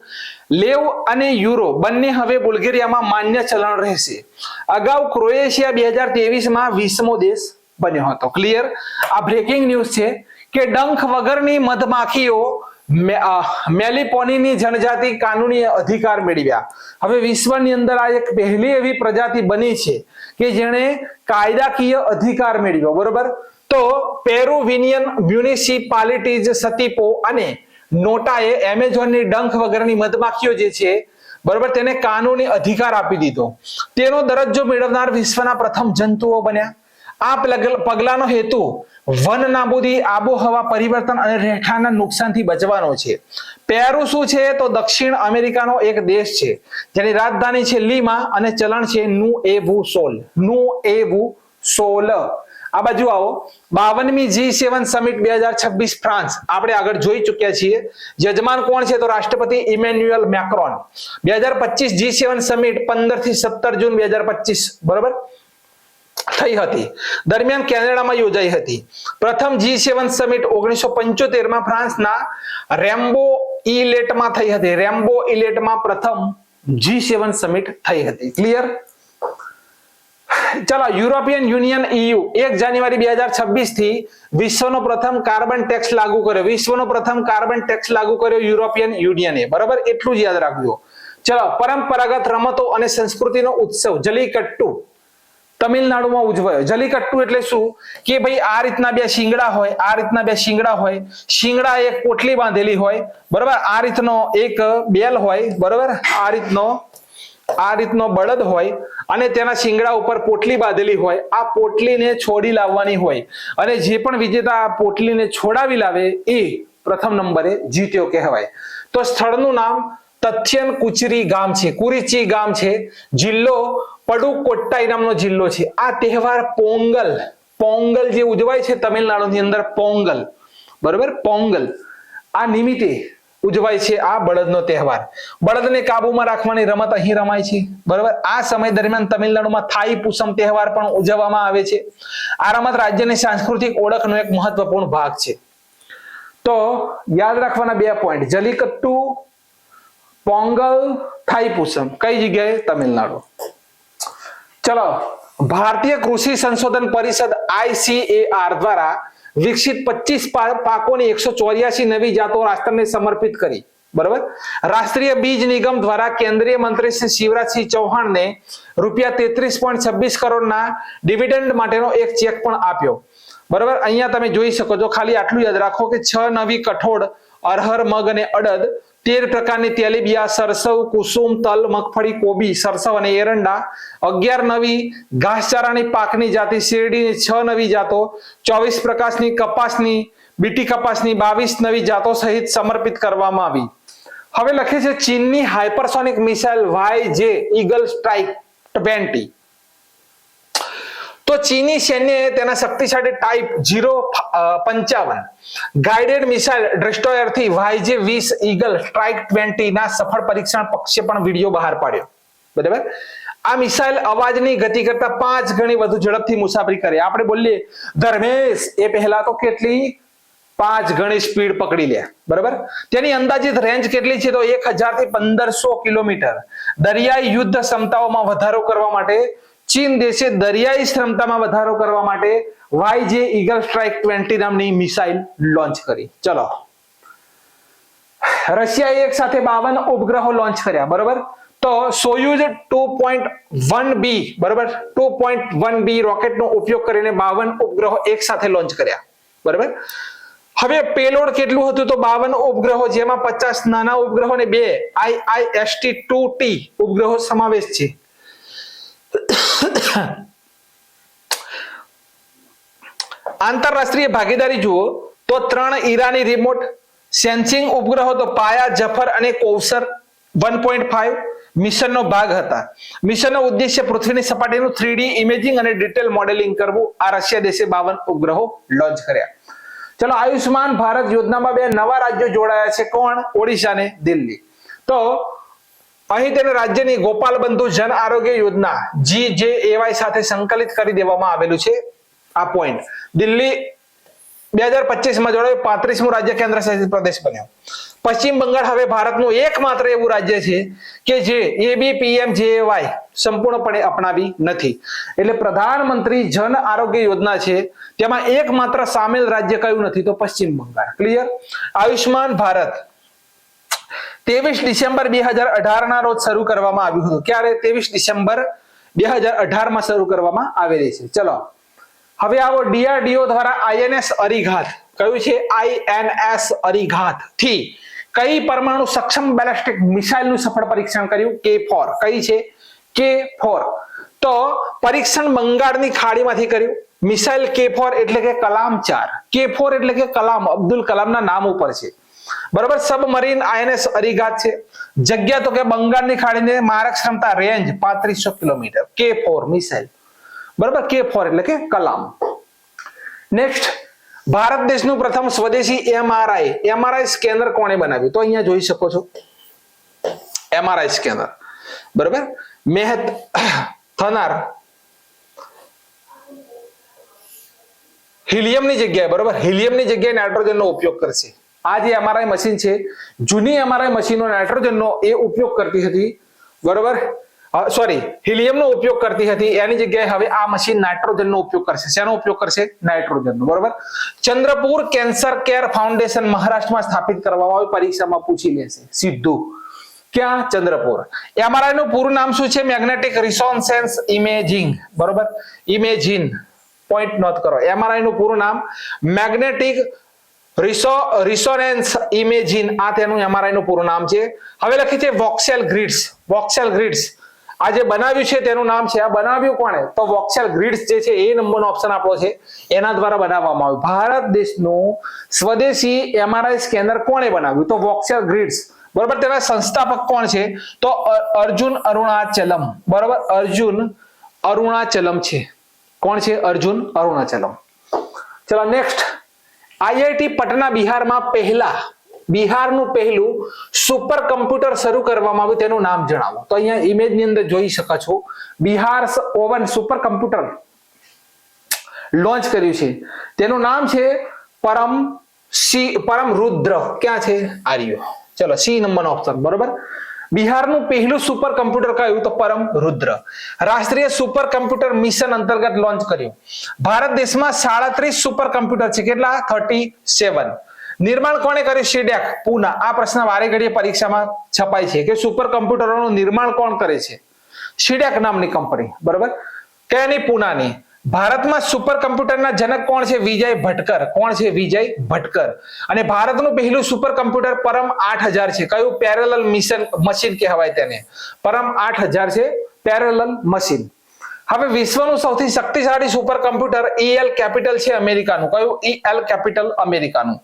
લેવ અને યુરો બંને હવે બુલ્ગેરિયામાં માન્ય ચલણ રહેશે. અગાઉ ક્રોએશિયા 2023માં 20મો દેશ બન્યો હતો. ક્લિયર? આ બ્રેકિંગ ન્યૂઝ છે કે ડંખ વગરની મધમાખીઓ મેલિપોનીની જનજાતિ કાનૂની અધિકાર મેળવ્યા. હવે વિશ્વની અંદર આ એક પહેલી એવી પ્રજાતિ બની છે કે જેણે કાયદાકીય અધિકાર મેળવ્યો, બરોબર. તો પેરુવિનિયન મ્યુનિસિપાલિટીઝ સતીપો અને નોટાએ એમેઝોનની ડંખ વગરની મધમાખીઓ જે છે, બરોબર, તેને કાનૂની અધિકાર આપી દીધો. તેનો દરજ્જો મેળવનાર વિશ્વના પ્રથમ જંતુઓ બન્યા. આ પગલાનો હેતુ વન નાબૂદી, આબોહવા પરિવર્તન અને રહેઠાણના નુકસાનથી બચવાનો છે. પેરુ શું છે? તો દક્ષિણ અમેરિકાનો એક દેશ છે જેની રાજધાની છે લીમા અને ચલણ છે નુએવું સોલ. નુએવું સોલ. આ બાજુ આવો. 52મી G7 સમિટ 2026 ફ્રાન્સ. આપણે આગળ જોઈ ચૂક્યા છીએ. યજમાન કોણ છે? તો રાષ્ટ્રપતિ ઇમેન્યુઅલ મેક્રોન. 2025 G7 સમિટ 15 થી 17 જૂન 2025, બરોબર, થઈ હતી. દરમિયાન કેનેડામાં યોજાઈ હતી. પ્રથમ G7 સમિટ 1975માં ફ્રાન્સના રેમ્બો ઇલેટમાં થઈ હતી. રેમ્બો ઇલેટમાં પ્રથમ G7 સમિટ થઈ હતી. ક્લિયર? ચલો, યુરોપિયન યુનિયન EU 1 જાન્યુઆરી 2026 થી વિશ્વનો પ્રથમ કાર્બન ટેક્સ લાગુ કર્યો. વિશ્વનો પ્રથમ કાર્બન ટેક્સ લાગુ કર્યો યુરોપિયન યુનિયને, બરાબર. એટલું જ યાદ રાખજો. ચલો, પરંપરાગત રમતો અને સંસ્કૃતિનો ઉત્સવ જલ્લીકટ્ટુ તમિલનાડુમાં ઉજવાયો. જલ્લીકટ્ટુ એટલે શું કે ભાઈ આ રીતના બે શિંગડા હોય, આ રીતના બે શિંગડા હોય. શિંગડા એક પોટલી બાંધેલી હોય, બરાબર. આ રીતનો એક બેલ હોય, બરાબર. આ રીતનો બળદ હોય અને તેના શિંગડા ઉપર પોટલી બાંધેલી હોય. આ પોટલીને છોડી લાવવાની હોય અને જે પણ વિજેતા આ પોટલીને છોડાવી લાવે એ પ્રથમ નંબરે જીત્યો કહેવાય. તો સ્થળનું નામ તથ્યન કુચરી ગામ છે, કુરીચી ગામ છે. જિલ્લો પડુકોટ્ટાઈ નામનો જિલ્લો છે. આ તહેવાર પોંગલ જે ઉજવાય છે તમિલનાડુની અંદર, પોંગલ, બરોબર, પોંગલ. આ નિમિત્તે ઉજવાય છે આ બળદનો તહેવાર. બળદને કાબુમાં રાખવાની રમત અહીં રમાય છે, બરોબર. આ સમય દરમિયાન તમિલનાડુમાં થાઈ પૂસમ તહેવાર પણ ઉજવવામાં આવે છે. આ રમત રાજ્યની સાંસ્કૃતિક ઓળખનો એક મહત્વપૂર્ણ ભાગ છે. તો યાદ રાખવાના 2 પોઈન્ટ: જલ્લીકટ્ટુ, પોંગલ, થાઈ પૂસમ. કઈ જગ્યાએ? તમિલનાડુ. ચલો, ભારતીય કૃષિ સંશોધન પરિષદ ICAR દ્વારા વિકસિત 25 પાકોની 184 નવી જાતો રાષ્ટ્રને સમર્પિત કરી, બરાબર. રાષ્ટ્રીય બીજ નિગમ દ્વારા કેન્દ્રીય મંત્રી શ્રી શિવરાજસિંહ ચૌહાણને ₹33.26 કરોડના ડિવિડન્ડ માટેનો એક ચેક પણ આપ્યો, બરાબર. અહીંયા તમે જોઈ શકો છો. ખાલી આટલું યાદ રાખો કે 6 નવી કઠોળ, અરહર, મગ અને અડદ, 13 પ્રકારની તેલીબિયા, સરસવ, કુસુમ, તલ, મગફળી, કોબી, સરસવ અને એરંડા, 11 નવી ઘાસચારાની પાકની જાતિ, શેરડીની 6 નવી જાતો, 24 પ્રકારની કપાસની બીટી કપાસની 22 નવી જાતો સહિત સમર્પિત કરવામાં આવી. હવે લખે છે ચીનની hypersonic missile YJ eagle strike 20. તો ચીની સૈન્યએ તેના શક્તિશાળી ટાઈપ 055 ગાઇડેડ મિસાઇલ ડ્રેસ્ટ્રોયર થી YJ-20 ઈગલ સ્ટ્રાઇક 20 ના સફળ પરીક્ષણ પ્રક્ષેપણ વિડિયો બહાર પાડ્યો. બરાબર, આ મિસાઇલ અવાજની ગતિ કરતા 5 ગણી વધુ ઝડપથી મુસાફરી કરે. આપણે બોલીએ ધર્મેશ એ પહેલા તો કેટલી 5 ગણી સ્પીડ પકડી લે. બરાબર, તેની અંદાજિત રેન્જ કેટલી છે તો 1000 થી 1500 કિલોમીટર. દરિયાઈ યુદ્ધ ક્ષમતાઓમાં વધારો કરવા માટે ચીન દેશે દરિયાઈ ક્ષમતામાં વધારો કરવા માટે YJ ઈગલ સ્ટ્રાઇક 20 નામની મિસાઇલ લોન્ચ કરી. ચલો, રશિયાએ એક સાથે 52 ઉપગ્રહો લોન્ચ કર્યા. બરાબર, તો સોયુઝ 2.1B બરાબર 2.1B રોકેટનો ઉપયોગ કરીને 52 ઉપગ્રહો એક સાથે લોન્ચ કર્યા. બરાબર, હવે પેલોડ કેટલું હતું તો 52 ઉપગ્રહો, જેમાં 50 નાના ઉપગ્રહો અને 2 IIST-2T ઉપગ્રહો સમાવેશ છે. આંતરરાષ્ટ્રીય ભાગીદારી જુઓ તો 3 ઈરાની રિમોટ સેન્સિંગ ઉપગ્રહો તો પાયા, જફર અને કૌસર 1.5 મિશનનો ભાગ હતા. મિશનનો ઉદ્દેશ્ય પૃથ્વીની સપાટીનું 3D ઇમેજિંગ અને ડિટેલ મોડેલિંગ કરવું. આ રશિયા દેશે 52 ઉપગ્રહો લોન્ચ કર્યા. ચલો, આયુષ્માન ભારત યોજનામાં 2 નવા રાજ્યો જોડાયા છે. કોણ? ઓડિશા અને દિલ્હી. તો અહીં તેને રાજ્યની ગોપાલ બંધુ જન આરોગ્ય યોજના GJAY સાથે સંકલિત કરી દેવામાં આવેલું છે. આ પોઈન્ટ દિલ્હી 2025 માં જોડાયું, 35મું રાજ્ય કેન્દ્ર શાસિત પ્રદેશ બન્યો. પશ્ચિમ બંગાળ હવે ભારતનું એકમાત્ર એવું રાજ્ય છે કે જે ABPMJAY સંપૂર્ણપણે અપનાવી નથી. એટલે પ્રધાનમંત્રી જન આરોગ્ય યોજના છે તેમાં એકમાત્ર સામેલ રાજ્ય કયું નથી તો પશ્ચિમ બંગાળ. ક્લિયર? આયુષ્માન ભારત 23 ડિસેમ્બર 2018 ના રોજ શરૂ કરવામાં આવ્યું હતું. ક્યારે? 23 ડિસેમ્બર 2018 માં શરૂ કરવામાં આવેલી છે. ચલો, હવે આવો DRDO દ્વારા INS અરિઘાત, કયું છે? INS અરિઘાત થી કઈ પરમાણુ સક્ષમ બેલિસ્ટિક મિસાઇલનું સફળ પરીક્ષણ કર્યું? K4. કઈ છે? K4. તો પરીક્ષણ બંગાળની ખાડીમાંથી કર્યું. મિસાઇલ K4 એટલે કે કલામ 4. K4 એટલે કે કલામ, અબ્દુલ કલામના નામ ઉપર છે. બરાબર, સબમરીન INS અરિઘાત છે. જગ્યા તો કે બંગાળની ખાડીને, મારક ક્ષમતા રેન્જ 3500 કિલોમીટર. K4 missile. બરાબર, K4 એટલે કે કલામ. નેક્સ્ટ, ભારત દેશનું પ્રથમ સ્વદેશી MRI સ્કેનર કોણે બનાવ્યું? તો અહીંયા જોઈ શકો છો MRI સ્કેનર. બરાબર, મેહત થનાર હિલિયમની જગ્યાએ, બરાબર, હિલિયમની જગ્યાએ નાઇટ્રોજનનો ઉપયોગ કરશે. આ જે MRI મશીન છે, જૂની MRI મશીનો નાઇટ્રોજનનો એ ઉપયોગ કરતી હતી. બરાબર, સોરી, હિલિયમનો ઉપયોગ કરતી હતી. એની જગ્યાએ હવે આ મશીન નાઇટ્રોજનનો ઉપયોગ કરશે. શેનો ઉપયોગ કરશે? નાઇટ્રોજનનો. બરાબર, ચંદ્રપુર કેન્સર કેર ફાઉન્ડેશન મહારાષ્ટ્રમાં સ્થાપિત કરવામાં આવે. પરીક્ષામાં પૂછી લેશે સીધું. ક્યાં? ચંદ્રપુર. MRI નું પૂરું નામ શું છે? Magnetic resonance imaging. બરાબર, ઇમેજિન. પોઈન્ટ નોટ કરો. MRI નું પૂરું નામ મેગ્નેટિક રિસોનેન્સ ઇમેજિન. આ તેનું MRI નું પૂરું નામ છે. હવે લખી છે વોક્સેલ ગ્રિડ્સ. વોક્સેલ ગ્રિડ્સ આ જે બનાવ્યું છે તેનું નામ છે. આ બનાવ્યું કોણે? તો વોક્સેલ ગ્રિડ્સ જે છે એ નંબરનો ઓપ્શન આપણો છે, એના દ્વારા બનાવવામાં આવ્યું. ભારત દેશનું સ્વદેશી MRI સ્કેનર કોણે બનાવ્યું? તો વોક્સેલ ગ્રિડ્સ. બરાબર, તેના સંસ્થાપક કોણ છે? તો અર્જુન અરુણાચલમ. બરાબર, અર્જુન અરુણાચલમ છે. કોણ છે? અર્જુન અરુણાચલમ. ચલો, નેક્સ્ટ, IIT પટના બિહારનું પહેલું સુપર કમ્પ્યુટર શરૂ કરવામાં આવ્યું. તેનું નામ જણાવો. તો અહીંયા ઇમેજ ની અંદર જોઈ શકો છો Bihar oven super computer launch કર્યું છે. તેનું નામ છે પરમ રુદ્ર. ક્યાં છે? આર્યો. ચલો, C નંબરનો ઓપ્શન. બરોબર, બિહારનું પહેલું સુપર કમ્પ્યુટર કયું? તો પરમ રુદ્ર. રાષ્ટ્રીય સુપર કમ્પ્યુટર મિશન અંતર્ગત લોન્ચ કર્યું. ભારત દેશમાં 37 સુપર કમ્પ્યુટર છે. કેટલા? 37. નિર્માણ કોણે કર્યું? સીડેક પૂના. આ પ્રશ્ન વારે ઘડીએ પરીક્ષામાં છપાય છે કે સુપર કમ્પ્યુટરોનું નિર્માણ કોણ કરે છે? સીડેક નામની કંપની. બરોબર, કયાની? પૂનાની. ભારતમાં સુપર કમ્પ્યુટરના જનક કોણ છે? વિજય ભટકર. કોણ છે? વિજય ભટકર. અને ભારતનું પહેલું સુપર કમ્પ્યુટર પરમ 8000 છે. કયું? પેરેલલ મશીન કહેવાય તેને. પરમ 8000 છે, પેરેલલ મશીન. હવે વિશ્વનું સૌથી શક્તિશાળી સુપર કમ્પ્યુટર EL કેપિટલ છે અમેરિકાનું. કયું? EL કેપિટલ અમેરિકાનું.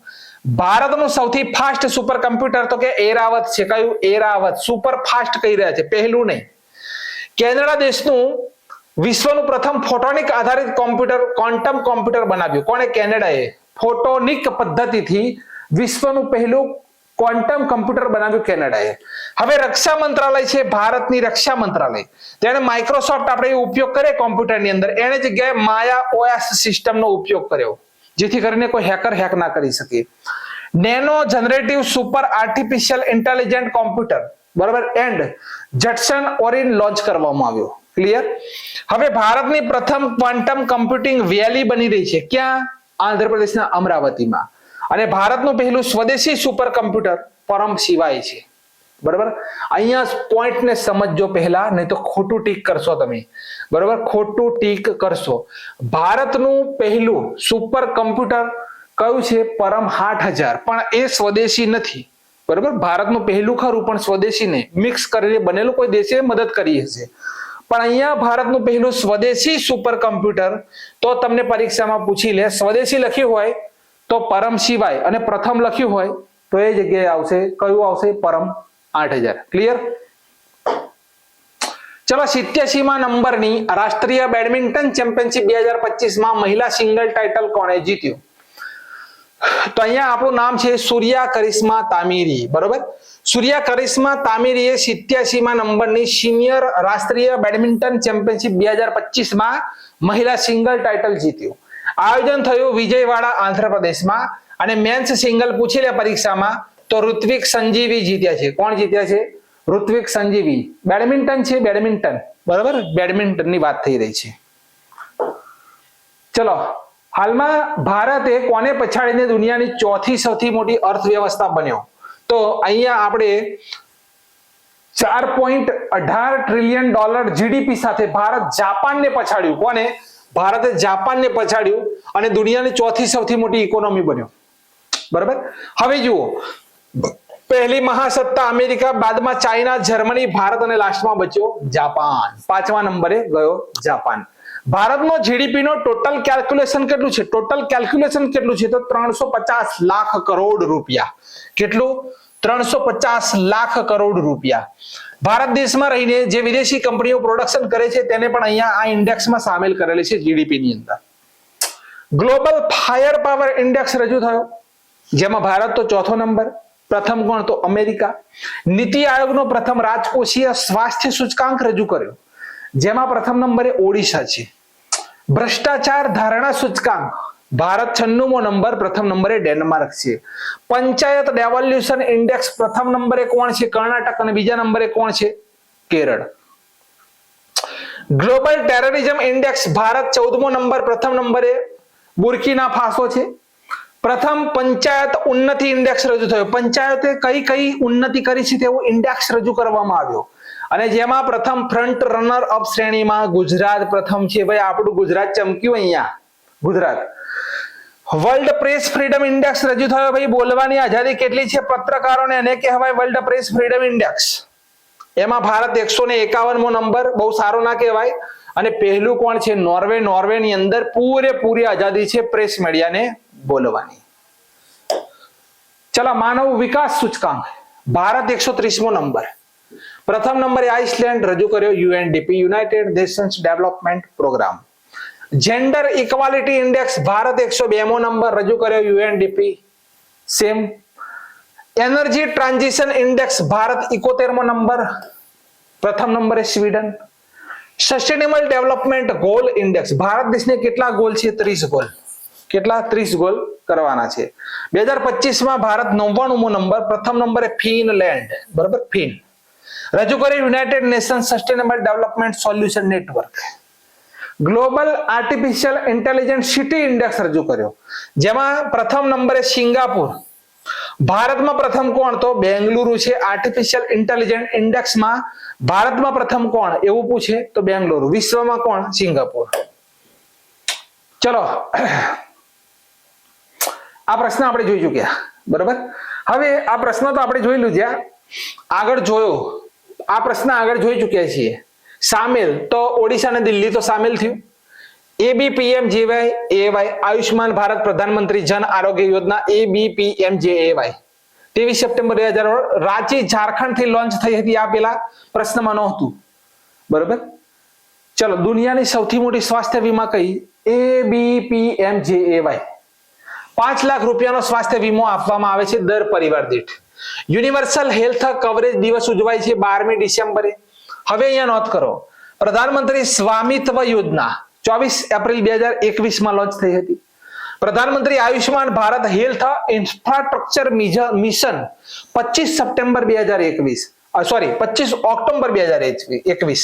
ભારતનું સૌથી ફાસ્ટ સુપર કમ્પ્યુટર તો કે એરાવત છે. કયું? એરાવત. સુપર ફાસ્ટ કહી રહ્યા છે, પહેલું નહીં. કેનેડા દેશનું વિશ્વનું પ્રથમ ફોટોનિક આધારિત કોમ્પ્યુટર ક્વોન્ટમ કોમ્પ્યુટર બનાવ્યું. કોણે? કેનેડાએ. ફોટોનિક પદ્ધતિથી વિશ્વનું પહેલું ક્વોન્ટમ કોમ્પ્યુટર બનાવ્યું કેનેડાએ. હવે રક્ષા મંત્રાલય છે ભારતની રક્ષા મંત્રાલય, તેણે માઇક્રોસોફ્ટ આપણે ઉપયોગ કરે કોમ્પ્યુટરની અંદર, એને જગ્યાએ માયા OS સિસ્ટમનો ઉપયોગ કર્યો, જેથી કરીને કોઈ હેકર હેક ના કરી શકે. Nano generative super artificial intelligent computer, બરાબર, એન્ડ જટસન ઓરિન લોન્ચ કરવામાં આવ્યો. ક્લિયર? હવે ભારતની પ્રથમ ક્વોન્ટમ કમ્પ્યુટિંગ વેલી બની રહી છે. ક્યાં? આંધ્રપ્રદેશના અમરાવતીમાં. અને ભારતનું પહેલું સ્વદેશી સુપર કમ્પ્યુટર પરમ શિવાય છે. બરાબર, અહીંયા પોઈન્ટને સમજજો પહેલા, નહીં તો ખોટું ટીક કરશો તમે. બરાબર, ખોટું ટીક કરશો. ભારતનું પહેલું સુપર કમ્પ્યુટર કયું છે? પરમ 8000. પણ એ સ્વદેશી નથી. બરાબર, ભારતનું પહેલું ખરું પણ સ્વદેશી નહીં, મિક્સ કરીને બનેલું, કોઈ દેશે મદદ કરી હશે. પણ અહીંયા ભારતનું પહેલું સ્વદેશી સુપર કમ્પ્યુટર તો તમને પરીક્ષામાં પૂછી લે, સ્વદેશી લખ્યું હોય તો પરમ શિવાય અને પ્રથમ લખ્યું હોય તો એ જગ્યાએ આવશે કયું? આવશે પરમ 8000. ક્લિયર? ચલો, 87મા નંબરની રાષ્ટ્રીય બેડમિન્ટન ચેમ્પિયનશિપ 2025 મહિલા સિંગલ ટાઇટલ કોણે જીત્યું? તો અહીંયા આપણું નામ છે સૂર્યા કરિશ્મા તામીરી. બરોબર, સૂર્યા કરિશ્મા તામીરીએ 87મા નંબરની સિનિયર રાષ્ટ્રીય બેડમિન્ટન ચેમ્પિયનશિપ 2025 મહિલા સિંગલ ટાઇટલ જીત્યું. આયોજન થયું વિજયવાડા, આંધ્રપ્રદેશમાં. અને મેન્સ સિંગલ પૂછી લે પરીક્ષામાં તો ઋત્વિક સંજીવી જીત્યા છે. કોણ જીત્યા છે? ઋત્વિક સંજીવી. બેડમિન્ટન છે, બેડમિન્ટન. બરાબર, બેડમિન્ટનની વાત થઈ રહી છે. ચલો, હાલમાં ભારતે કોને પછાડીને દુનિયાની ચોથી સૌથી મોટી અર્થવ્યવસ્થા બન્યો? તો અહીંયા આપણે $4.18 ટ્રિલિયન GDP સાથે ભારત જાપાનને પછાડ્યું. કોને? ભારતે જાપાનને પછાડ્યું અને દુનિયાની ચોથી સૌથી મોટી ઇકોનોમી બન્યો. બરાબર, હવે જુઓ, પહેલી મહાસત્તા અમેરિકા, બાદમાં ચાઇના, જર્મની, ભારત અને લાસ્ટમાં બચ્યો જાપાન. 5મા નંબરે ગયો જાપાન. ભારતનો જીડીપી નો ટોટલ કેલ્ક્યુલેશન કેટલું છે? ટોટલ કેલ્ક્યુલેશન કેટલું છે? તો 350 લાખ કરોડ રૂપિયા. કેટલું? 350 લાખ કરોડ રૂપિયા. ભારત દેશમાં રહીને જે વિદેશી કંપનીઓ પ્રોડક્શન કરે છે તેને પણ અહીંયા આ ઇન્ડેક્સમાં સામેલ કરેલી છે જીડીપી ની અંદર. ગ્લોબલ ફાયર પાવર ઇન્ડેક્સ રજૂ થયો, જેમાં ભારત તો ચોથો નંબર, પ્રથમ કોણ? તો અમેરિકા. નીતિ આયોગનો પ્રથમ રાજકોષીય સ્વાસ્થ્ય સૂચકાંક રજૂ કર્યો, જેમાં પ્રથમ નંબરે ઓડિશા છે. ભ્રષ્ટાચાર ધારણા સૂચકાંક ભારત 96મો નંબર, પ્રથમ નંબરે ડેનમાર્ક છે. પંચાયત ડેવોલ્યુશન ઇન્ડેક્સ પ્રથમ નંબરે કોણ છે? કર્ણાટક. અને બીજા નંબરે કોણ છે? Kerala. Global terrorism index Bharat 14મો નંબર, પ્રથમ નંબરે બુર્કિના ફાસો છે. પ્રથમ પંચાયત ઉન્નતિ ઇન્ડેક્સ રજૂ થયો. પંચાયતે કઈ કઈ ઉન્નતિ કરી છે તેવો ઇન્ડેક્સ રજૂ કરવામાં આવ્યો અને જેમાં પ્રથમ ફ્રન્ટ રનર અપ શ્રેણીમાં ગુજરાત પ્રથમ છે. ભાઈ, આપણું ગુજરાત ચમક્યું અહીંયા, Gujarat. World press freedom index રજૂ થયો. ભાઈ, બોલવાની આઝાદી કેટલી છે પત્રકારોને, એને કહેવાય વર્લ્ડ પ્રેસ ફ્રીડમ ઇન્ડેક્સ. એમાં ભારત 151મો નંબર, બહુ સારો ના કહેવાય. અને પહેલું કોણ છે? નોર્વે. નોર્વેની અંદર પૂરેપૂરી આઝાદી છે પ્રેસ મીડિયાને બોલવાની. ચલો, માનવ વિકાસ સૂચકાંક ભારત 130મો નંબર, પ્રથમ નંબરે આઇસલેન્ડ રજૂ કર્યો UNDP, United Nations development programme. Gender equality index Bharat 102મો નંબર, રજૂ કર્યો UNDP, same. Energy transition index Bharat 71મો નંબર, પ્રથમ નંબરે Sweden. Sustainable development goal index Bharat દેશને કેટલા ગોલ છે? 30 ગોલ. કેટલા? 30 ગોલ કરવાના છે. 2025માં ભારત 99મો નંબર, પ્રથમ નંબરે ફિનલેન્ડ. બરાબર, ફિન. રજૂ કર્યું United Nations sustainable development solution network. Global artificial intelligent city index રજૂ કર્યો, જેમાં પ્રથમ નંબરે સિંગાપુર. ભારતમાં પ્રથમ કોણ? તો બેંગલુરુ છે. આર્ટિફિશિયલ ઇન્ટેલિજન્ટ ઇન્ડેક્સમાં ભારતમાં પ્રથમ કોણ એવું પૂછે તો બેંગલુરુ. વિશ્વમાં કોણ? સિંગાપુર. ચલો, આ પ્રશ્ન આપણે જોઈ ચૂક્યા. બરાબર, હવે આ પ્રશ્ન તો આપણે જોઈ લીધા, આગળ જોયો. આ પ્રશ્ન આગળ જોઈ ચૂક્યા છીએ સામેલ તો ઓડિશા અને દિલ્હી તો સામેલ થયું. ABPMJAY આયુષ્માન ભારત પ્રધાનમંત્રી જન આરોગ્ય યોજના ABPMJAY 23 સપ્ટેમ્બર 2018 રાંચી ઝારખંડ થી લોન્ચ થઈ હતી. આ પેલા પ્રશ્નમાં નહોતું. બરોબર. ચલો, દુનિયાની સૌથી મોટી સ્વાસ્થ્ય વીમા કઈ? ABPMJAY. 5 લાખ રૂપિયાનો સ્વાસ્થ્ય વીમો આપવામાં આવે છે દર પરિવાર દીઠ. યુનિવર્સલ હેલ્થ કવરેજ દિવસ ઉજવાય છે 12મી ડિસેમ્બરે. હવે અહીંયા નોંધ કરો, પ્રધાનમંત્રી સ્વામિત્વ યોજના 24 એપ્રિલ 2021 માં લોન્ચ થઈ હતી. પ્રધાનમંત્રી Ayushman Bharat health infrastructure mission 25 September 2021 sorry 25 October 2021.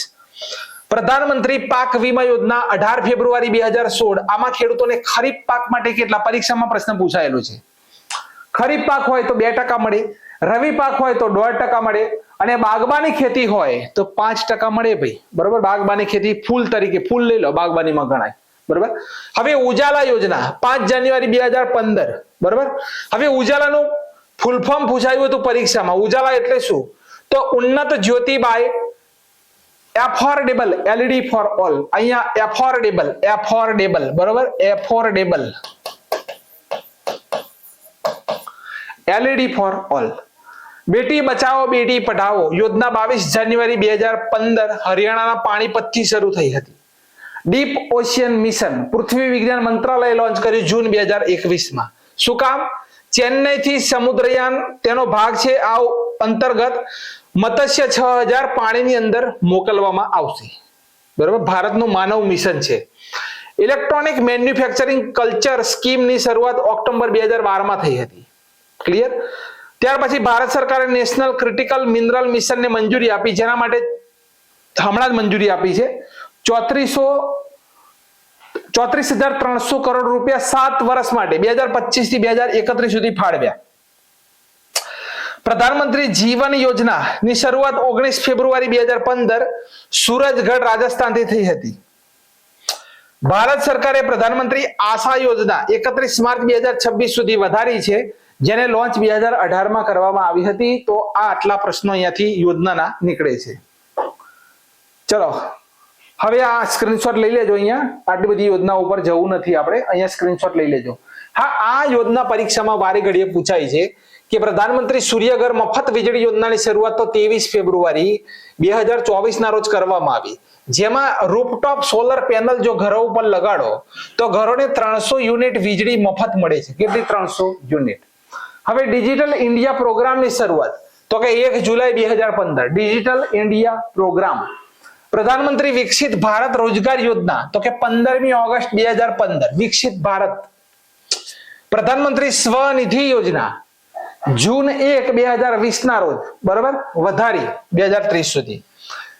પ્રધાનમંત્રી પાક વીમા યોજના 18 ફેબ્રુઆરી 2016. આમાં ખેડૂતોને ખરીફ પાક માટે કેટલા, પરીક્ષામાં પ્રશ્ન પૂછાયેલો છે. ખરીફ પાક હોય તો 2% મળે, રવિ પાક હોય તો 1.5% મળે, અને બાગબાની ખેતી હોય તો 5% મળે ભાઈ. બરોબર. બાગબાની ખેતી ફૂલ તરીકે, ફૂલ લઈ લો, બાગબાનીમાં ગણાય. બરોબર. હવે ઉજાલા યોજના 5 જાન્યુઆરી 2015. બરોબર. હવે ઉજાલાનું ફૂલ ફોર્મ પૂછાયું હતું પરીક્ષામાં. ઉજાલા એટલે શું? તો ઉન્નત જ્યોતિબાઈ એફોર્ડેબલ, LED ફોર ઓલ. અહીંયા એફોર્ડેબલ. બરોબર. Affordable LED for all. Beti Bachao Beti પઢાઓ યોજના 22 જાન્યુઆરી 2015 હરિયાણાના પાણીપતથી શરૂ થઈ હતી. ડીપ ઓશિયન મિશન પૃથ્વી વિજ્ઞાન મંત્રાલય લોન્ચ કર્યું જૂન 2021 માં. શું કામ? ચેન્નઈ થી સમુદ્રયાન તેનો ભાગ છે. આ અંતર્ગત મત્સ્ય 6000 પાણીની અંદર મોકલવામાં આવશે. બરોબર. ભારતનું માનવ મિશન છે. ઇલેક્ટ્રોનિક મેન્યુફેક્ચરિંગ કલ્ચર સ્કીમની શરૂઆત ઓક્ટોબર 2012 માં થઈ હતી. ક્લિયર? ત્યાર પછી ભારત સરકારે નેશનલ ક્રિટિકલ મિનરલ મિશનને મંજૂરી આપી, જેના માટે હમણાં જ મંજૂરી આપી છે. 34,300 કરોડ રૂપિયા 7 વર્ષ માટે 2025 થી 2031 સુધી ફાળવ્યા. પ્રધાનમંત્રી જીવન યોજના ની શરૂઆત 19 ફેબ્રુઆરી 2015 સુરજગઢ રાજસ્થાનથી થઈ હતી. ભારત સરકારે પ્રધાનમંત્રી આશા યોજના 31 માર્ચ 2026 સુધી વધારી છે, જેને લોન્ચ 2018 માં કરવામાં આવી હતી. તો આ આટલા પ્રશ્નો અહીંયાથી યોજનાના નીકળે છે. ચલો, હવે આ સ્ક્રીનશોટ લઈ લેજો. અહીંયા આટલી બધી યોજના ઉપર જવું નથી આપણે, અહીંયા સ્ક્રીનશોટ લઈ લેજો. હા, આ યોજના પરીક્ષામાં વારે ઘડીએ પૂછાય છે કે પ્રધાનમંત્રી સૂર્યઘર મફત વીજળી યોજનાની શરૂઆત તો 23 ફેબ્રુઆરી 2024 ના રોજ કરવામાં આવી, જેમાં રૂફટોપ સોલર પેનલ જો ઘરો ઉપર લગાડો તો ઘરોને 300 યુનિટ વીજળી મફત મળે છે. કેટલી? 300 યુનિટ. હવે ડિજિટલ ઇન્ડિયા પ્રોગ્રામની શરૂઆત તો કે 1 જુલાઈ 2015 ડિજિટલ ઇન્ડિયા પ્રોગ્રામ. પ્રધાનમંત્રી વિકસિત ભારત રોજગાર યોજના તો કે 15મી ઓગસ્ટ 2015 વિકસિત ભારત. પ્રધાનમંત્રી સ્વનિધિ યોજના જૂન 1 2020 ના રોજ, બરોબર, વધારી 2030 સુધી.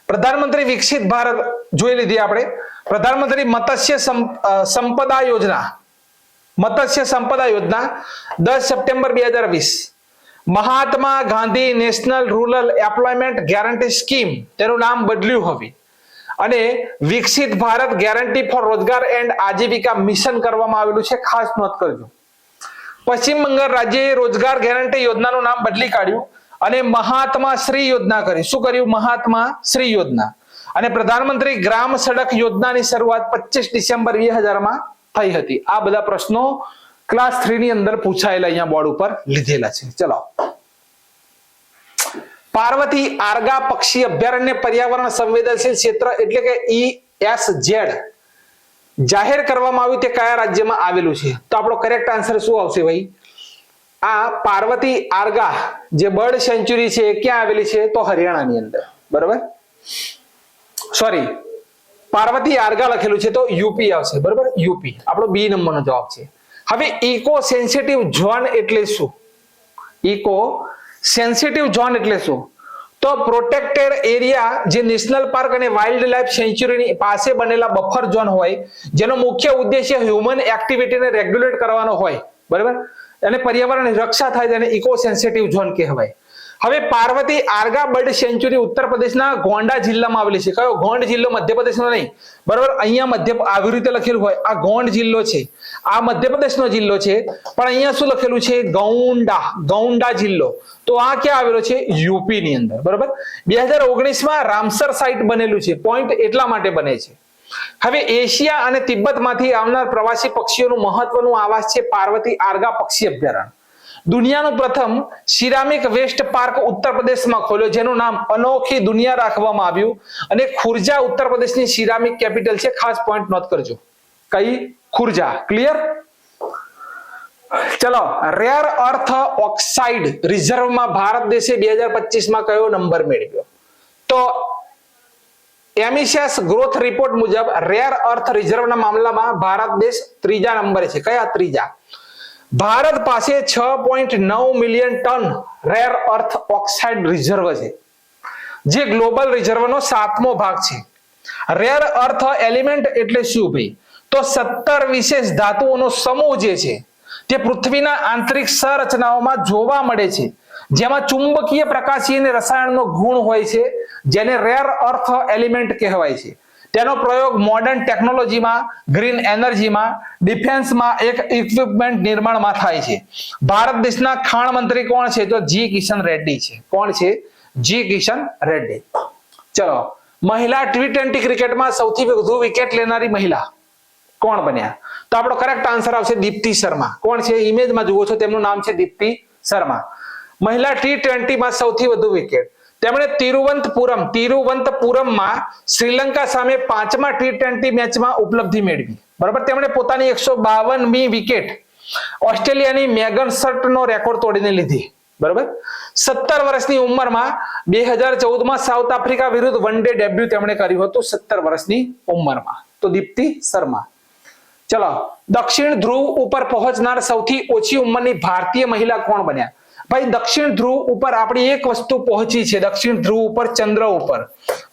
પ્રધાનમંત્રી વિકસિત ભારત જોઈ લીધી આપણે. પ્રધાનમંત્રી મત્સ્ય Sampada Yojana 10 September 2020. Mahatma Gandhi national rural employment guarantee scheme, તેનું નામ બદલ્યું હવે, અને Viksit Bharat guarantee for Rozgar and Ajeevika mission કરવામાં આવેલું છે. ખાસ નોંધ કરજો. પશ્ચિમ બંગાળ રાજ્યએ રોજગાર ગેરંટી યોજનાનું નામ બદલી કાઢ્યું અને મહાત્મા શ્રી યોજના કરી. શું કર્યું? મહાત્મા શ્રી યોજના. અને પ્રધાનમંત્રી ગ્રામ સડક યોજનાની શરૂઆત 25 ડિસેમ્બર 2000 માં થઈ હતી. આ બધા પ્રશ્નો ક્લાસ 3 ની અંદર પૂછાયેલા અહીંયા બોર્ડ ઉપર લીધેલા છે. ચલો, પાર્વતી આર્ગા પક્ષી અભયારણ્ય પર્યાવરણ સંવેદનશીલ ક્ષેત્ર એટલે કે ESZ જાહેર કરવામાં આવ્યું તે કયા રાજ્યમાં આવેલું છે? તો આપણો કરેક્ટ આન્સર શું આવશે ભાઈ? આ પાર્વતી આર્ગા જે બર્ડ સેન્ચ્યુરી છે એ ક્યાં આવેલી છે? તો હરિયાણાની અંદર. બરોબર. સોરી, પાર્વતી આર્ગા લખેલું છે તો યુપી આવશે. બરોબર, યુપી આપણો બી નંબરનો જવાબ છે. હવે ઇકો સેન્સિટિવ ઝોન એટલે શું? ઇકો સેન્સિટિવ ઝોન એટલે શું? તો પ્રોટેક્ટેડ એરિયા જે નેશનલ પાર્ક અને વાઇલ્ડ લાઇફ સેન્ચ્યુરીની પાસે બનેલા બફર ઝોન હોય, જેનો મુખ્ય ઉદ્દેશ્ય હ્યુમન એક્ટિવિટીને રેગ્યુલેટ કરવાનો હોય. બરાબર, અને પર્યાવરણની રક્ષા થાય તેને ઇકો સેન્સિટિવ ઝોન કહેવાય. હવે પાર્વતી આર્ગા બર્ડ સેન્ચ્યુરી ઉત્તર પ્રદેશના ગોંડા જિલ્લામાં આવેલી છે. કયો? ગોંડ જિલ્લો, મધ્યપ્રદેશનો નહીં, બરાબર. અહીંયા મધ્ય આવી રીતે લખેલું હોય, આ ગોંડ જિલ્લો છે, આ મધ્યપ્રદેશનો જિલ્લો છે, પણ અહીંયા શું લખેલું છે? ગૌંડા, ગૌંડા જિલ્લો. તો આ ક્યાં આવેલો છે? યુપી ની અંદર, બરાબર. 2019માં રામસર સાઇટ બનેલું છે. પોઈન્ટ એટલા માટે બને છે. હવે એશિયા અને તિબ્બતમાંથી આવનાર પ્રવાસી પક્ષીઓનું મહત્વનું આવાસ છે પાર્વતી આર્ગા પક્ષી અભયારણ્ય. દુનિયાનું પ્રથમ સિરામિક વેસ્ટ પાર્ક ઉત્તર પ્રદેશમાં ખોલ્યો, જેનું નામ અનોખી દુનિયા રાખવામાં આવ્યું, અને ખુર્જા ઉત્તર પ્રદેશની સિરામિક કેપિટલ છે. ખાસ પોઈન્ટ નોટ કરજો, કઈ? ખુર્જા. ક્લિયર? ચલો, રેર અર્થ ઓક્સાઇડ રિઝર્વમાં ભારત દેશે 2025માં કયો નંબર મેળવ્યો? તો એમિસિયસ ગ્રોથ રિપોર્ટ મુજબ રેર અર્થ રિઝર્વના મામલામાં ભારત દેશ ત્રીજા નંબરે છે. કયા? ત્રીજા. ભારત પાસે 6.9 million ton rare earth oxide reserve છે, જે ગ્લોબલ રિઝર્વનો 7મો ભાગ છે. રેર અર્થ એલિમેન્ટ એટલે શું ભાઈ? તો 17 વિશેષ ધાતુઓનો સમૂહ જે છે તે પૃથ્વીના આંતરિક સંરચનાઓમાં જોવા મળે છે, જેમાં ચુંબકીય, પ્રકાશીય અને રસાયણનો ગુણ હોય છે, જેને રેર અર્થ એલિમેન્ટ કહેવાય છે. તેનો પ્રયોગ મોડર્ન ટેકનોલોજીમાં, ગ્રીન એનર્જીમાં, ડિફેન્સમાં, એક ઇક્વિપમેન્ટ નિર્માણમાં થાય છે. ભારત દેશના ખાણ મંત્રી કોણ છે? તો જી કિશન રેડ્ડી છે. કોણ છે? જી કિશન રેડ્ડી. ચલો, મહિલા T20 ક્રિકેટમાં સૌથી વધુ વિકેટ લેનારી મહિલા કોણ બન્યા? તો આપણો કરેક્ટ આન્સર આવશે દીપ્તિ શર્મા. કોણ છે? ઇમેજમાં જુઓ છો, તેમનું નામ છે દીપ્તિ શર્મા. મહિલા T20માં સૌથી વધુ વિકેટ. તેમણે તિરુવનંતપુરમમાં શ્રીલંકા સામે 5મા T20 મેચમાં ઉપલબ્ધિ મેળવી, બરાબર. તેમણે પોતાની 152મી વિકેટ ઓસ્ટ્રેલિયાની મેગન સર્ટનો રેકોર્ડ તોડીને લીધી, બરાબર. 17 વર્ષની ઉંમરમાં 2014માં સાઉથ આફ્રિકા વિરુદ્ધ વન ડે ડેબ્યુ તેમણે કર્યું હતું, 17 વર્ષની ઉંમરમાં. તો દીપ્તિ શર્મા. ચલો, દક્ષિણ ધ્રુવ ઉપર પહોંચનાર સૌથી ઓછી ઉંમરની ભારતીય મહિલા કોણ બન્યા? ભાઈ, દક્ષિણ ધ્રુવ ઉપર આપણી એક વસ્તુ પહોંચી છે, દક્ષિણ ધ્રુવ ઉપર, ચંદ્ર ઉપર,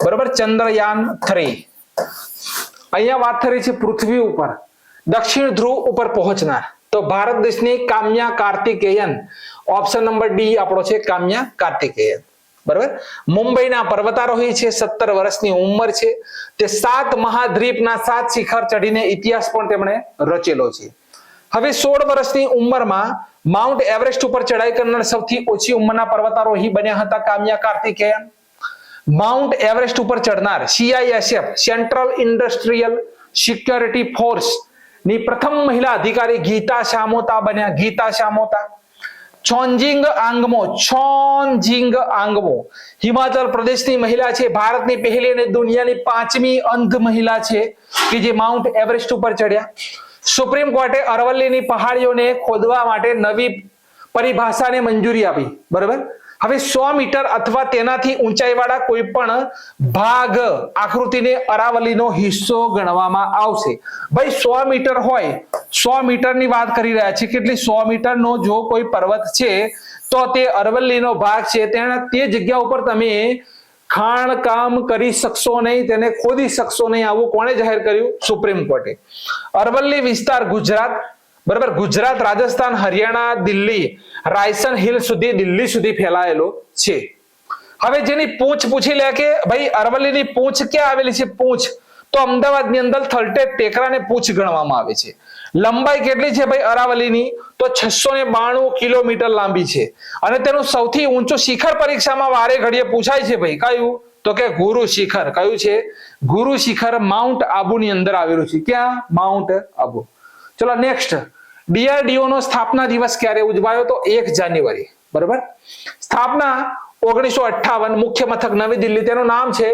બરાબર. ચંદ્રયાન 3. અહીંયા વાત થઈ છે પૃથ્વી ઉપર, દક્ષિણ ધ્રુવ ઉપર પહોંચનાર. તો ભારત દેશની કામ્યા કાર્તિકેયન. ઓપ્શન નંબર ડી આપણો છે, કામ્યા કાર્તિકેયન, બરાબર. મુંબઈના પર્વતારોહી છે, 17 વર્ષની ઉંમર છે. તે 7 મહાદ્વીપના 7 શિખર ચડીને ઇતિહાસ પણ તેમણે રચેલો છે. હવે 16 વર્ષની ઉંમરમાં માઉન્ટ એવરેસ્ટ ઉપર ચડાઈ કરનાર સૌથી ઓછી ઉંમરના પર્વતારોહી બન્યા હતા કામ્યા કાર્તિકેયન. માઉન્ટ એવરેસ્ટ ઉપર ચડનાર CISF central industrial security force ની પ્રથમ મહિલા અધિકારી ગીતા શામોતા બન્યા. ગીતા શામોતા. ચોનજિંગ આંગમો હિમાચલ પ્રદેશની મહિલા છે, ભારતની પહેલી અને દુનિયાની 5મી અંધ મહિલા છે કે જે માઉન્ટ એવરેસ્ટ ઉપર ચડ્યા. સુપ્રીમ કોર્ટે અરવલ્લીની પહાડીઓને ખોદવા માટે નવી પરિભાષાને મંજૂરી આપી, બરાબર. હવે 100 મીટર અથવા તેનાથી ઊંચાઈવાળા કોઈ પણ ભાગ આકૃતિને અરાવલીનો હિસ્સો ગણવામાં આવશે. ભાઈ 100 મીટર હોય, 100 મીટરની વાત કરી રહ્યા છે, કેટલી? 100 મીટરનો જો કોઈ પર્વત છે તો તે અરવલ્લીનો ભાગ છે. તે જગ્યા ઉપર તમે ખાણ કામ કરી શકશો નહીં, તેને ખોદી શકશો નહીં, આવું કોણે જાહેર કર્યું? સુપ્રીમ કોર્ટે. અરવલ્લી વિસ્તાર ગુજરાત, બરાબર. ગુજરાત, રાજસ્થાન, હરિયાણા, દિલ્હી, રાયસન હિલ સુધી, દિલ્હી સુધી ફેલાયેલો છે. હવે જેની પૂંછ પૂછી લે કે ભાઈ અરવલ્લીની પૂંછ ક્યાં આવેલી છે? પૂંછ તો અમદાવાદની અંદર થલટેડ ટેકરાને પૂંછ ગણવામાં આવે છે. લંબાઈ કેટલી છે ભાઈ અરાવલીની? તો 692 કિલોમીટર લાંબી છે. અને તેનું સૌથી ઊંચું શિખર પરીક્ષામાં વારે ઘડીએ પૂછાય છે ભાઈ, કયું? તો કે ગુરુ શિખર. કયું છે? ગુરુ શિખર માઉન્ટ આબુની અંદર આવેલું છે. ક્યાં? માઉન્ટ આબુ. ચલો નેક્સ્ટ, DRDO નો સ્થાપના દિવસ ક્યારે ઉજવાયો? તો 1 જાન્યુઆરી, બરાબર. સ્થાપના 1958, મુખ્ય મથક નવી દિલ્હી. તેનું નામ છે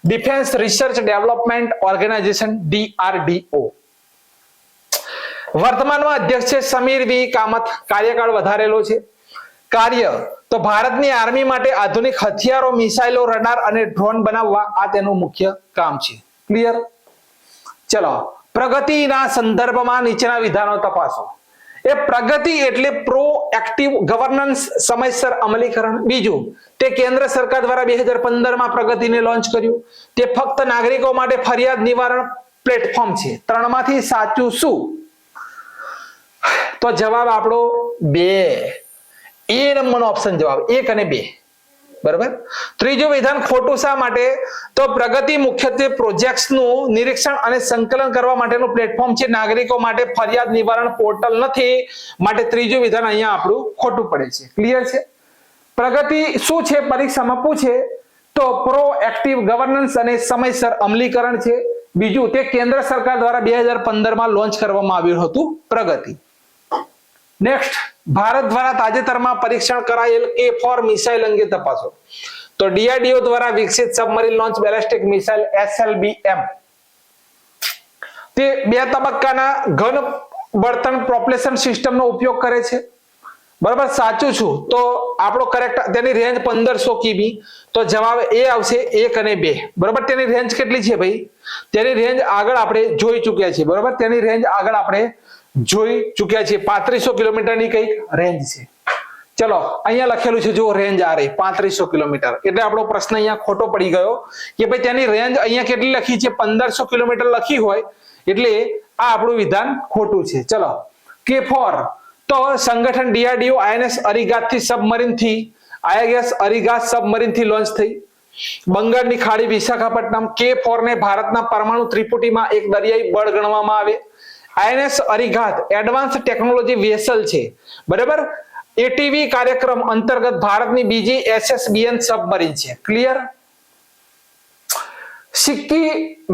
defence research development organisation, DRDO. વર્તમાનમાં અધ્યક્ષ છે સમીર વી કામત. કાર્યકાળ વધારેલો છે. કાર્ય તો ભારતની આર્મી માટે આધુનિક હથિયારો, મિસાઇલો, રડાર અને ડ્રોન બનાવવા આ તેનું મુખ્ય કામ છે. ક્લિયર? ચલો, પ્રગતિના સંદર્ભમાં નીચેના વિધાનો તપાસો. એ પ્રગતિ એટલે પ્રોએક્ટિવ ગવર્નન્સ, સમયસર અમલીકરણ. બીજું, તે કેન્દ્ર સરકાર દ્વારા 2015માં પ્રગતિને લોન્ચ કર્યું. તે ફક્ત નાગરિકો માટે ફરિયાદ નિવારણ પ્લેટફોર્મ છે. 3માંથી સાચું શું? તો જવાબ આપણો 2. એ નંબરનો ઓપ્શન જવાબ, 1 અને 2. બરાબર. ત્રીજું વિધાન ખોટું શા માટે? તો પ્રગતિ મુખ્યત્વે પ્રોજેક્ટ્સનું નિરીક્ષણ અને સંકલન કરવા માટેનું પ્લેટફોર્મ છે, નાગરિકો માટે ફરિયાદ નિવારણ પોર્ટલ નથી, માટે ત્રીજું વિધાન અહીંયા આપણું ખોટું પડે છે. ક્લિયર છે? પ્રગતિ શું છે પરીક્ષામાં પૂછે તો પ્રોએક્ટિવ ગવર્નન્સ અને સમયસર અમલીકરણ છે. બીજું તે કેન્દ્ર સરકાર દ્વારા 2015 માં લોન્ચ કરવામાં આવ્યું હતું પ્રગતિ. નેક્સ્ટ, ભારત દ્વારા તાજેતરમાં પરીક્ષણ કરાયેલ K4 મિસાઇલ અંગે તપાસો. તો DRDO દ્વારા વિકસિત submarine launch ballistic missile SLBM તે 2 તબક્કાના ઘન બળતણ પ્રોપલ્શન સિસ્ટમનો ઉપયોગ કરે છે. બરાબર, સાચું છું તો આપણો કરેક્ટ, તેની રેન્જ 1500 કિમી, તો જવાબ એ આવશે 1 અને 2. બરાબર, તેની રેન્જ કેટલી છે ભાઈ? તેની રેન્જ આગળ આપણે જોઈ ચૂક્યા છીએ. બરાબર, તેની રેન્જ આગળ આપણે જોઈ ચૂક્યા છીએ. 3500 કિલોમીટરની કઈક રેન્જ છે. ચલો, અહીંયા લખેલું છે જો રેન્જ આ રહી 3500 કિલોમીટર, એટલે આપણો પ્રશ્ન અહીંયા ખોટો પડી ગયો કે ભાઈ તેની રેન્જ અહીંયા કેટલી લખી છે? 1500 કિલોમીટર લખી હોય, એટલે આ આપણું વિધાન ખોટું છે. ચલો, K4 તો સંગઠન DRDO INS અરિગાત થી સબમરીન થી INS અરિગાત સબમરીન થી લોન્ચ થઈ. બંગાળની ખાડી વિશાખાપટ્ટનમ. K4 ને ભારતના પરમાણુ ત્રિપુટીમાં એક દરિયાઈ બળ ગણવામાં આવે. INS અરિગાત એડવાન્સ ટેકનોલોજી વેસલ છે. બરાબર, ATV કાર્યક્રમ અંતર્ગત ભારતની બીજી SSBN સબમરીન છે. ક્લિયર? સિક્કી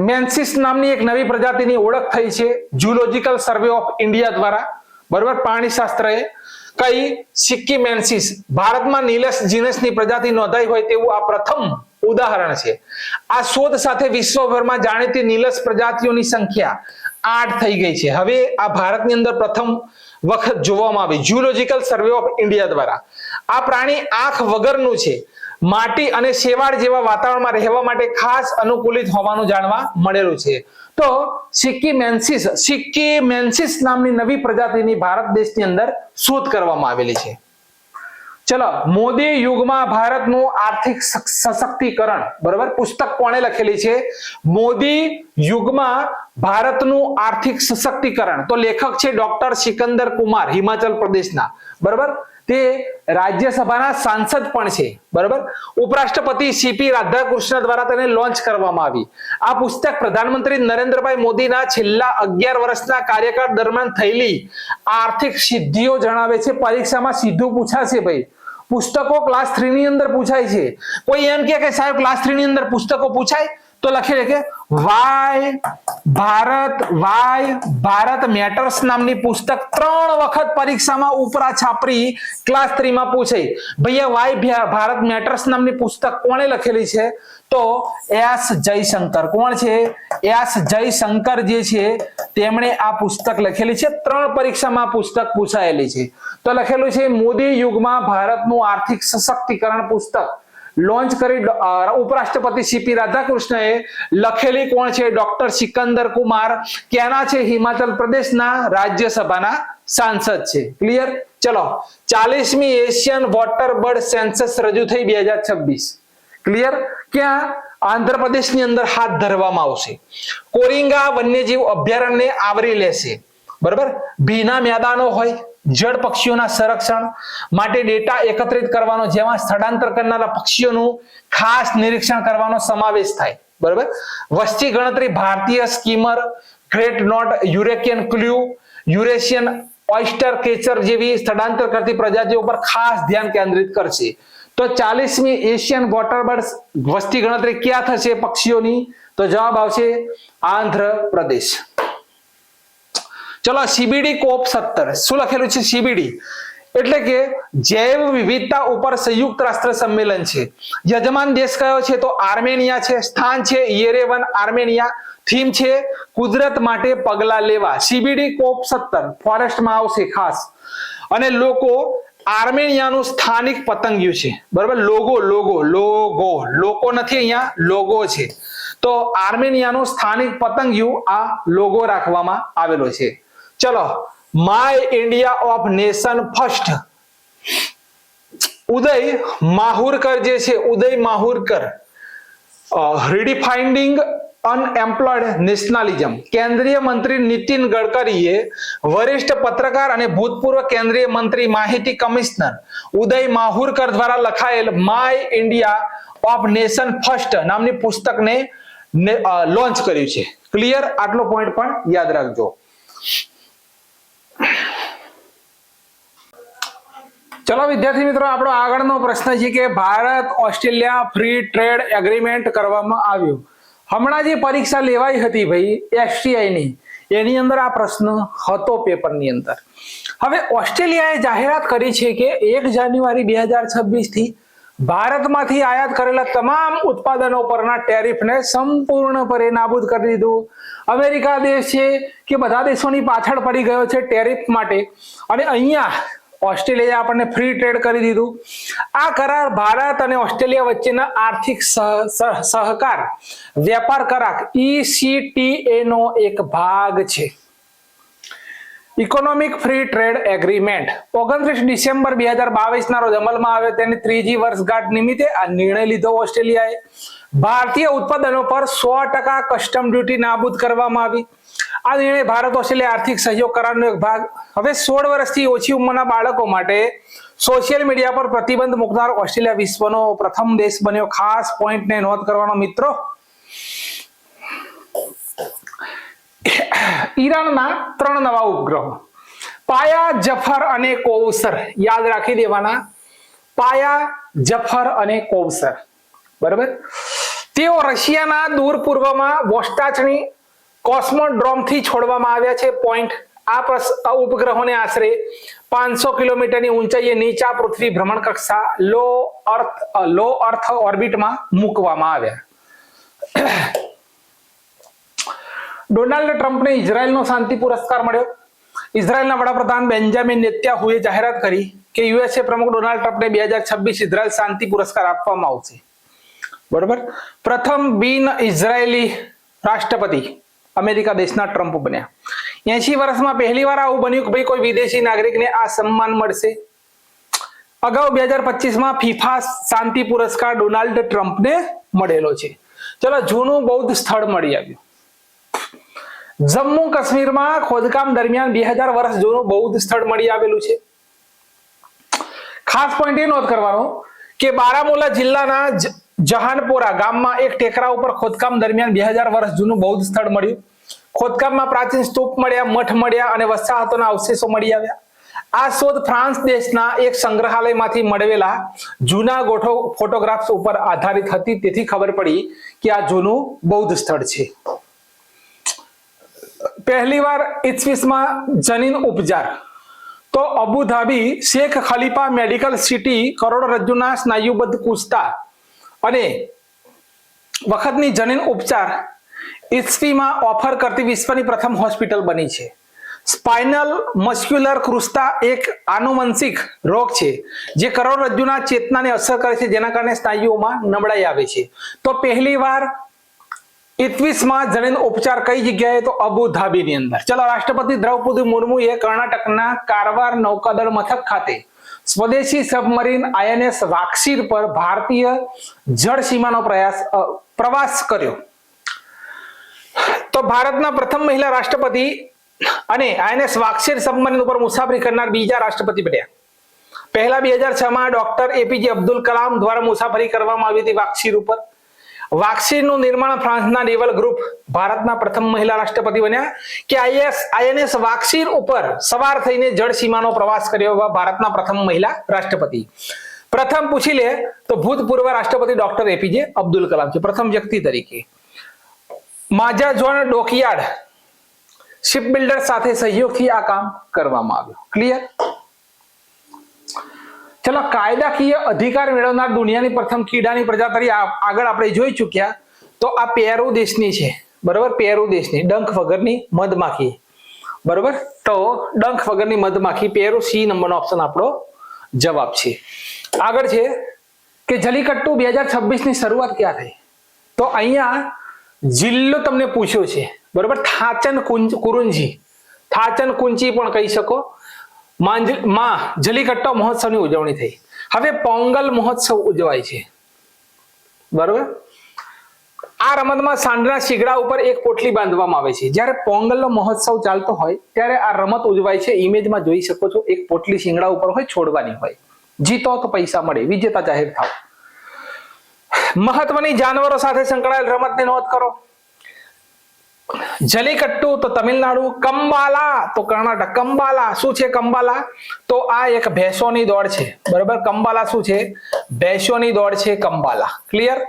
મેન્સિસ નામની એક નવી પ્રજાતિની ઓળખ થઈ છે ઝૂલોજિકલ સર્વે ઓફ ઇન્ડિયા દ્વારા. બરાબર, પ્રાણીશાસ્ત્રએ કઈ? સિક્કી મેન્સિસ. ભારતમાં નીલસ જીનસની પ્રજાતિ નોંધાઈ હોય તેવું આ પ્રથમ ઉદાહરણ છે. આ શોધ સાથે વિશ્વભરમાં જાણીતી નીલસ પ્રજાતિઓની સંખ્યા 8 થઈ ગઈ છે. હવે આ ભારતની અંદર પ્રથમ વખત જોવામાં આવી ઝૂલોજિકલ સર્વે ઓફ ઇન્ડિયા દ્વારા. આ પ્રાણી આંખ વગરનું છે. માટી અને શેવાળ જેવા વાતાવરણમાં રહેવા માટે ખાસ અનુકૂલિત હોવાનું જાણવા મળેલું છે. તો સિક્કી મેન્સિસ નામની નવી પ્રજાતિની ભારત દેશની અંદર શોધ કરવામાં આવેલી છે. ચલો, મોદી યુગમાં ભારતનું આર્થિક સશક્તિકરણ. બરાબર, પુસ્તક કોણે લખેલી છે? મોદી યુગમાં ભારતનું આર્થિક સશક્તિકરણ. તો લેખક છે ડોક્ટર સિકંદર કુમાર, હિમાચલ પ્રદેશના. બરાબર, તે રાજ્યસભાના સાંસદ પણ છે. બરાબર, ઉપરાષ્ટ્રપતિ CP રાધાકૃષ્ણ દ્વારા તેને લોન્ચ કરવામાં આવી. આ પુસ્તક પ્રધાનમંત્રી નરેન્દ્રભાઈ મોદીના છેલ્લા 11 વર્ષના કાર્યકાળ દરમિયાન થયેલી આર્થિક સિદ્ધિઓ જણાવે છે. પરીક્ષામાં સીધું પૂછાશે ભાઈ. પુસ્તકો ક્લાસ 3 ની અંદર પૂછાય છે. કોઈ એમ કે સાહેબ ક્લાસ 3 ની અંદર પુસ્તકો પૂછાય? તો લખી કે વાય ભારત મેટર્સ નામની પુસ્તક 3 વખત પરીક્ષામાં ઉપરા છાપરી ક્લાસ 3 માં પૂછાઈ. ભૈયા વાય ભારત મેટર્સ નામની પુસ્તક કોણે લખેલી છે? તો S જયશંકર. કોણ છે? S જયશંકર જે છે તેમણે આ પુસ્તક લખેલી છે. 3 પરીક્ષામાં પુસ્તક પૂછાયેલી છે. તો લખેલું છે મોદી યુગમાં ભારતનું આર્થિક સશક્તિકરણ પુસ્તક લોન્ચ કરી ઉપરાષ્ટ્રપતિ CP રાધાકૃષ્ણએ લખેલી. કોણ છે? ડોક્ટર સિકંદર કુમાર. ક્યાંના છે? હિમાચલ પ્રદેશના રાજ્યસભાના સાંસદ છે. ક્લિયર? ચલો, 40મી એશિયન વોટર બર્ડ સેન્સસ રજૂ થઈ 2026. ક્લિયર? ક્યાં? આંધ્રપ્રદેશની અંદર હાથ ધરવામાં આવશે. કોરિંગા વન્યજીવ અભયારણ્યને આવરી લેશે. બરાબર, ભીના મેદાનો હોય, જળ પક્ષીઓના સંરક્ષણ માટે ડેટા એકત્રિત કરવાનો, જેમાં સ્થળાંતર કરનારા પક્ષીઓનું ખાસ નિરીક્ષણ કરવાનો સમાવેશ થાય. બરાબર, વસ્તી ગણતરી ભારતીય skimmer, great knot, Eurasian curlew, Eurasian oyster catcher જેવી સ્થળાંતર કરતી પ્રજાતિઓ પર ખાસ ધ્યાન કેન્દ્રિત કરશે. તો 40મી એશિયન વોટરબર્ડ વસ્તી ગણતરી ક્યાં થશે પક્ષીઓની? તો જવાબ આવશે આંધ્રપ્રદેશ. ચલો, CBD COP 17 શું લખેલું છે? CBD એટલે કે જૈવ વિવિધતા ઉપર સંયુક્ત રાષ્ટ્ર સંમેલન છે. યજમાન દેશ કયો છે? તો આર્મેનિયા છે. સ્થાન છે યેરેવન, આર્મેનિયા. થીમ છે કુદરત માટે પગલા લેવા. CBD COP 17 ફોરેસ્ટમાં આવશે ખાસ. અને લોકો આર્મેનિયાનું સ્થાનિક પતંગિયું છે. બરાબર, લોકો નથી, અહીંયા લોગો છે. તો આર્મેનિયાનું સ્થાનિક પતંગિયું આ લોગો રાખવામાં આવેલો છે. ચલો, my India of nation first Uday Mahurkar જે છે, ઉદય માહુરકર, રીડિફાઇન્ડિંગ અનએમ્પ્લોયડ નેશનલિઝમ કેન્દ્રીય મંત્રી નીતિન ગડકરીએ વરિષ્ઠ પત્રકાર અને ભૂતપૂર્વ કેન્દ્રીય મંત્રી માહિતી કમિશનર ઉદય માહુરકર દ્વારા લખાયેલ my India of nation first નામની પુસ્તકને લોન્ચ કર્યું છે. ક્લિયર? આટલો પોઈન્ટ પણ યાદ રાખજો. ચલો વિદ્યાર્થી મિત્રો, આપણો આગળનો પ્રશ્ન છે કે Bharat Australia free trade agreement કરવામાં આવ્યું. હમણાં જે પરીક્ષા લેવાઈ હતી ભાઈ એસટીઆઈ ની, એની અંદર આ પ્રશ્ન હતો પેપરની અંદર. હવે ઓસ્ટ્રેલિયાએ જાહેરાત કરી છે કે 1 જાન્યુઆરી 2026 થી ભારતમાંથી આયાત કરેલા તમામ ઉત્પાદનો પરના ટેરિફને સંપૂર્ણપણે નાબૂદ કરી દીધું. અમેરિકા દેશ છે કે બધા દેશોની પાછળ પડી ગયો છે ટેરિફ માટે, અને અહીંયા ઓસ્ટ્રેલિયાએ આપણને ફ્રી ટ્રેડ કરી દીધું. આ કરાર ભારત અને ઓસ્ટ્રેલિયા વચ્ચેના આર્થિક સહકાર વેપાર કરાર ECTA નો એક ભાગ છે. Economic free trade agreement 29 December 2022 ના રોજ અમલમાં આવે તેની 3જી વર્ષગાંઠ નિમિત્તે આ નિર્ણય લીધો ઓસ્ટ્રેલિયાએ. ભારતીય ઉત્પાદનો પર 100% કસ્ટમ ડ્યુટી નાબૂદ કરવામાં આવી. આ નિર્ણય ભારત ઓસ્ટ્રેલિયા આર્થિક સહયોગ કરારનો એક ભાગ. હવે 16 વર્ષથી ઓછી ઉંમરના બાળકો માટે સોશિયલ મીડિયા પર પ્રતિબંધ મૂકનાર ઓસ્ટ્રેલિયા વિશ્વનો પ્રથમ દેશ બન્યો. ખાસ પોઈન્ટને નોંધ કરવાનો મિત્રો. ઈરાનના 3 નવા ઉપગ્રહો પાયા, જફર અને કૌસર યાદ રાખી દેવાના. પાયા, જફર અને કૌસર, બરાબર. તેઓ રશિયાના દૂર પૂર્વમાં વોસ્ટાચની કોસ્મોડ્રોમ થી છોડવામાં આવ્યા છે. પોઈન્ટ આ ઉપગ્રહોને આશરે 500 કિલોમીટરની ઊંચાઈએ નીચા પૃથ્વી ભ્રમણ કક્ષા લો અર્થ ઓર્બિટમાં મૂકવામાં આવ્યા. ડોનાલ્ડ ટ્રમ્પને ઇઝરાયલનો શાંતિ પુરસ્કાર મળ્યો. ઇઝરાયલના વડાપ્રધાન બેન્જામિન નેતન્યાહુએ જાહેરાત કરી કે યુએસએ પ્રમુખ ડોનાલ્ડ ટ્રમ્પને 2026 ઇઝરાયલ શાંતિ પુરસ્કાર આપવામાં આવશે. બરોબર. પ્રથમ બિન ઇઝરાયેલી રાષ્ટ્રપતિ અમેરિકા દેશના ટ્રમ્પ બન્યા. 80 વર્ષમાં પહેલીવાર આવું બન્યું કે ભાઈ કોઈ વિદેશી નાગરિકને આ સન્માન મળશે. અગાઉ 2025માં ફીફા શાંતિ પુરસ્કાર ડોનાલ્ડ ટ્રમ્પને મળેલો છે. ચલો જૂનું બૌદ્ધ સ્થળ મળી આવ્યું. જમ્મુ કાશ્મીરમાં ખોદકામ દરમિયાન 2000 વર્ષ જૂનું બૌદ્ધ સ્થળ મળી આવેલું છે. ખાસ પોઈન્ટ એ નોંધ કરવાનો કે બારામુલા જિલ્લાના જહાનપોરા ગામમાં એક ટેકરા ઉપર ખોદકામ દરમિયાન 2000 વર્ષ જૂનું બૌદ્ધ સ્થળ મળ્યું. ખોદકામમાં પ્રાચીન સ્તૂપ મળ્યા, મઠ મળ્યા અને વસાહતોના અવશેષો મળી આવ્યા. આ શોધ ફ્રાન્સ દેશના એક સંગ્રહાલયમાંથી મળેલા જૂના ફોટોગ્રાફ્સ ઉપર આધારિત હતી. તેથી ખબર પડી કે આ જૂનું બૌદ્ધ સ્થળ છે. પહેલીવાર ઈસ્વીસમાં જનીન ઉપચાર તો અબુધાબી શેખ ખલીફા મેડિકલ સિટી કરોડરજ્જુના સ્નાયુબદ્ધ કૂચતા અને વખતની જનીન ઉપચાર ઈસ્વીમાં ઓફર કરતી વિશ્વની પ્રથમ હોસ્પિટલ બની છે. સ્પાઇનલ મસ્ક્યુલર ક્રુસ્તા એક આનુવંશિક રોગ છે જે કરોડરજ્જુના ચેતનાને અસર કરે છે, જેના કારણે સ્નાયુઓમાં નબળાઈ આવે છે. તો પહેલીવાર 21માં જનીન ઉપચાર કઈ જગ્યાએ? તો અબુધાબીની અંદર. ચલો, રાષ્ટ્રપતિ દ્રૌપદી મુર્મુએ કર્ણાટકના કારવાર નૌકાદળ મથક ખાતે સ્વદેશી સબમરીન INS વાક્ષીર પર ભારતીય જળ સીમાનો પ્રવાસ કર્યો. તો ભારતના પ્રથમ મહિલા રાષ્ટ્રપતિ અને INS વાક્ષીર સબમરીન ઉપર મુસાફરી કરનાર બીજા રાષ્ટ્રપતિ બન્યા. પહેલા 2006માં ડોક્ટર APJ અબ્દુલ કલામ દ્વારા મુસાફરી કરવામાં આવી હતી વાક્ષીર ઉપર. વાક્ષીરનું નિર્માણ ફ્રાન્સના નેવલ ગ્રુપ ભારતના પ્રથમ મહિલા રાષ્ટ્રપતિ બન્યા કે INS વાક્ષીર ઉપર સવાર થઈને જળ સીમાનો પ્રવાસ કર્યો ભારતના પ્રથમ મહિલા રાષ્ટ્રપતિ. પ્રથમ પૂછી લે તો ભૂતપૂર્વ રાષ્ટ્રપતિ ડોક્ટર APJ અબ્દુલ કલામ છે પ્રથમ વ્યક્તિ તરીકે. માજા જોન ડોકયાર્ડ શિપ બિલ્ડર સાથે સહયોગથી આ કામ કરવામાં આવ્યું. ક્લિયર? ચલો, કાયદાકીય અધિકાર મેળવનાર દુનિયાની પ્રથમ કીડાની પ્રજાતિ આગળ આપણે જોઈ ચૂક્યા. તો આ પેરુ દેશની છે, બરોબર. પેરુ દેશની ડંખ વગરની મધમાખી, બરોબર. તો ડંખ વગરની મધમાખી પેરુ, C નંબરનો ઓપ્શન આપણો જવાબ છે. આગળ છે કે જલ્લીકટ્ટુ 2026 ની શરૂઆત ક્યાં થઈ? તો અહીંયા જિલ્લો તમને પૂછ્યો છે, બરોબર. થાચન કુરુંજી, થાચન કુંચી પણ કહી શકો. માં જલ્લીકટ્ટુ મહોત્સવની ઉજવણી થઈ. હવે પોંગલ મહોત્સવ ઉજવાય છે, બરોબર. આ રમતમાં સાંઢના શીગડા ઉપર એક પોટલી બાંધવામાં આવે છે. જ્યારે પોંગલનો મહોત્સવ ચાલતો હોય ત્યારે આ રમત ઉજવાય છે. ઇમેજમાં જોઈ શકો છો, એક પોટલી શીંગડા ઉપર હોય, છોડવાની હોય. જીતો તો પૈસા મળે, વિજેતા જાહેર થાવ. મહત્વની જાનવરો સાથે સંકળાયેલ રમતની નોંધ કરો. જલીકટ્ટુ તો તમિલનાડુ, કંબાલા તો કર્ણાટક. કંબાલા શું છે? કંબાલા તો આ એક ભેંસોની દોડ છે. બરાબર, કંબાલા શું છે? ભેંસોની દોડ છે કંબાલા. ક્લિયર?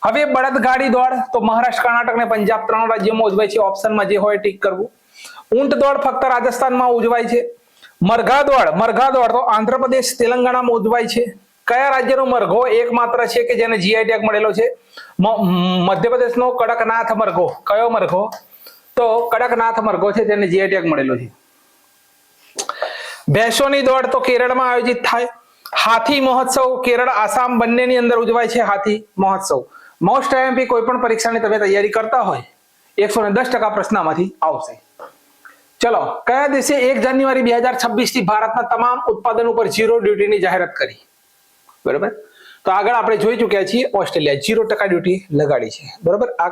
હવે બળદગાડી દોડ તો મહારાષ્ટ્ર, કર્ણાટક ને પંજાબ 3 રાજ્યોમાં ઉજવાય છે. ઓપ્શનમાં જે હોય ટીક કરવું. ઊંટ દોડ ફક્ત રાજસ્થાનમાં ઉજવાય છે. મરઘા દોડ તો આંધ્રપ્રદેશ, તેલંગાણામાં ઉજવાય છે. કયા રાજ્યનો મરઘો એકમાત્ર છે કે જેને જીઆઈ ટેગ મળેલો છે? મધ્યપ્રદેશનો કડકનાથ મરઘો. કયો મરઘો? તો કડકનાથ મરઘો છે, તેને જીઆઈ ટેગ મળેલો છે. ભેંસોની દોડ તો કેરળમાં આયોજિત થાય. હાથી મહોત્સવ કેરળ, આસામ બંનેની અંદર ઉજવાય છે હાથી મહોત્સવ. મોસ્ટ આઈએમપી કોઈ પણ પરીક્ષાની તમે તૈયારી કરતા હોય 110% પ્રશ્નમાંથી આવશે. ચલો, કયા દિવસે 1 જાન્યુઆરી 2026 થી ભારતના તમામ ઉત્પાદન ઉપર 0 ડ્યુટીની જાહેરાત કરી? બરાબર, તો આગળ આપણે જોઈ ચૂક્યા છીએ ઓસ્ટ્રેલિયા 0% ડ્યુટી લગાડી છે. બરાબર, આ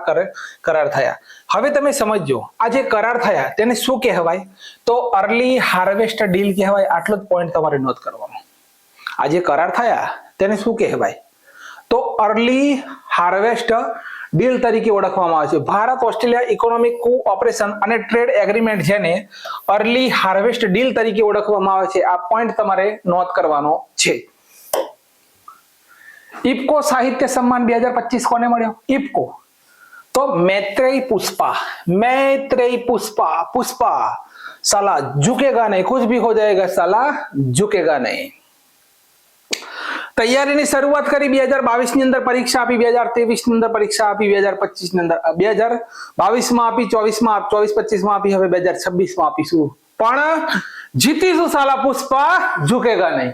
કરાર થયા. હવે તમે સમજો, આ જે કરાર થયા તેને શું કહેવાય? તો અર્લી હાર્વેસ્ટ ડીલ કહેવાય. આટલો જ પોઈન્ટ તમારે નોટ કરવાનો. આ જે કરાર થયા તેને શું કહેવાય? તો અર્લી હાર્વેસ્ટ ડીલ તરીકે ઓળખવામાં આવે છે. ભારત ઓસ્ટ્રેલિયા ઇકોનોમિક કોઓપરેશન અને ટ્રેડ એગ્રીમેન્ટ, જેને અર્લી હાર્વેસ્ટ ડીલ તરીકે ઓળખવામાં આવે છે. આ પોઈન્ટ તમારે નોટ કરવાનો છે. ઇફકો સાહિત્ય સન્માન 2025 કોને મળ્યો? ઇફકો તો મૈત્રેયી પુષ્પા साला झुकेगा नहीं, कुछ भी हो जाएगा साला झुकेगा नहीं. તૈયારીની શરૂઆત કરી 2022 ની અંદર પરીક્ષા આપી, 2023 ની અંદર પરીક્ષા આપી, 2025 ની અંદર 2022 માં આપી, 24 માં 24-25 માં આપી, હવે 2026 માં આપીશું. પણ જીતીશું સાલા, પુષ્પા ઝુકેગા નહીં.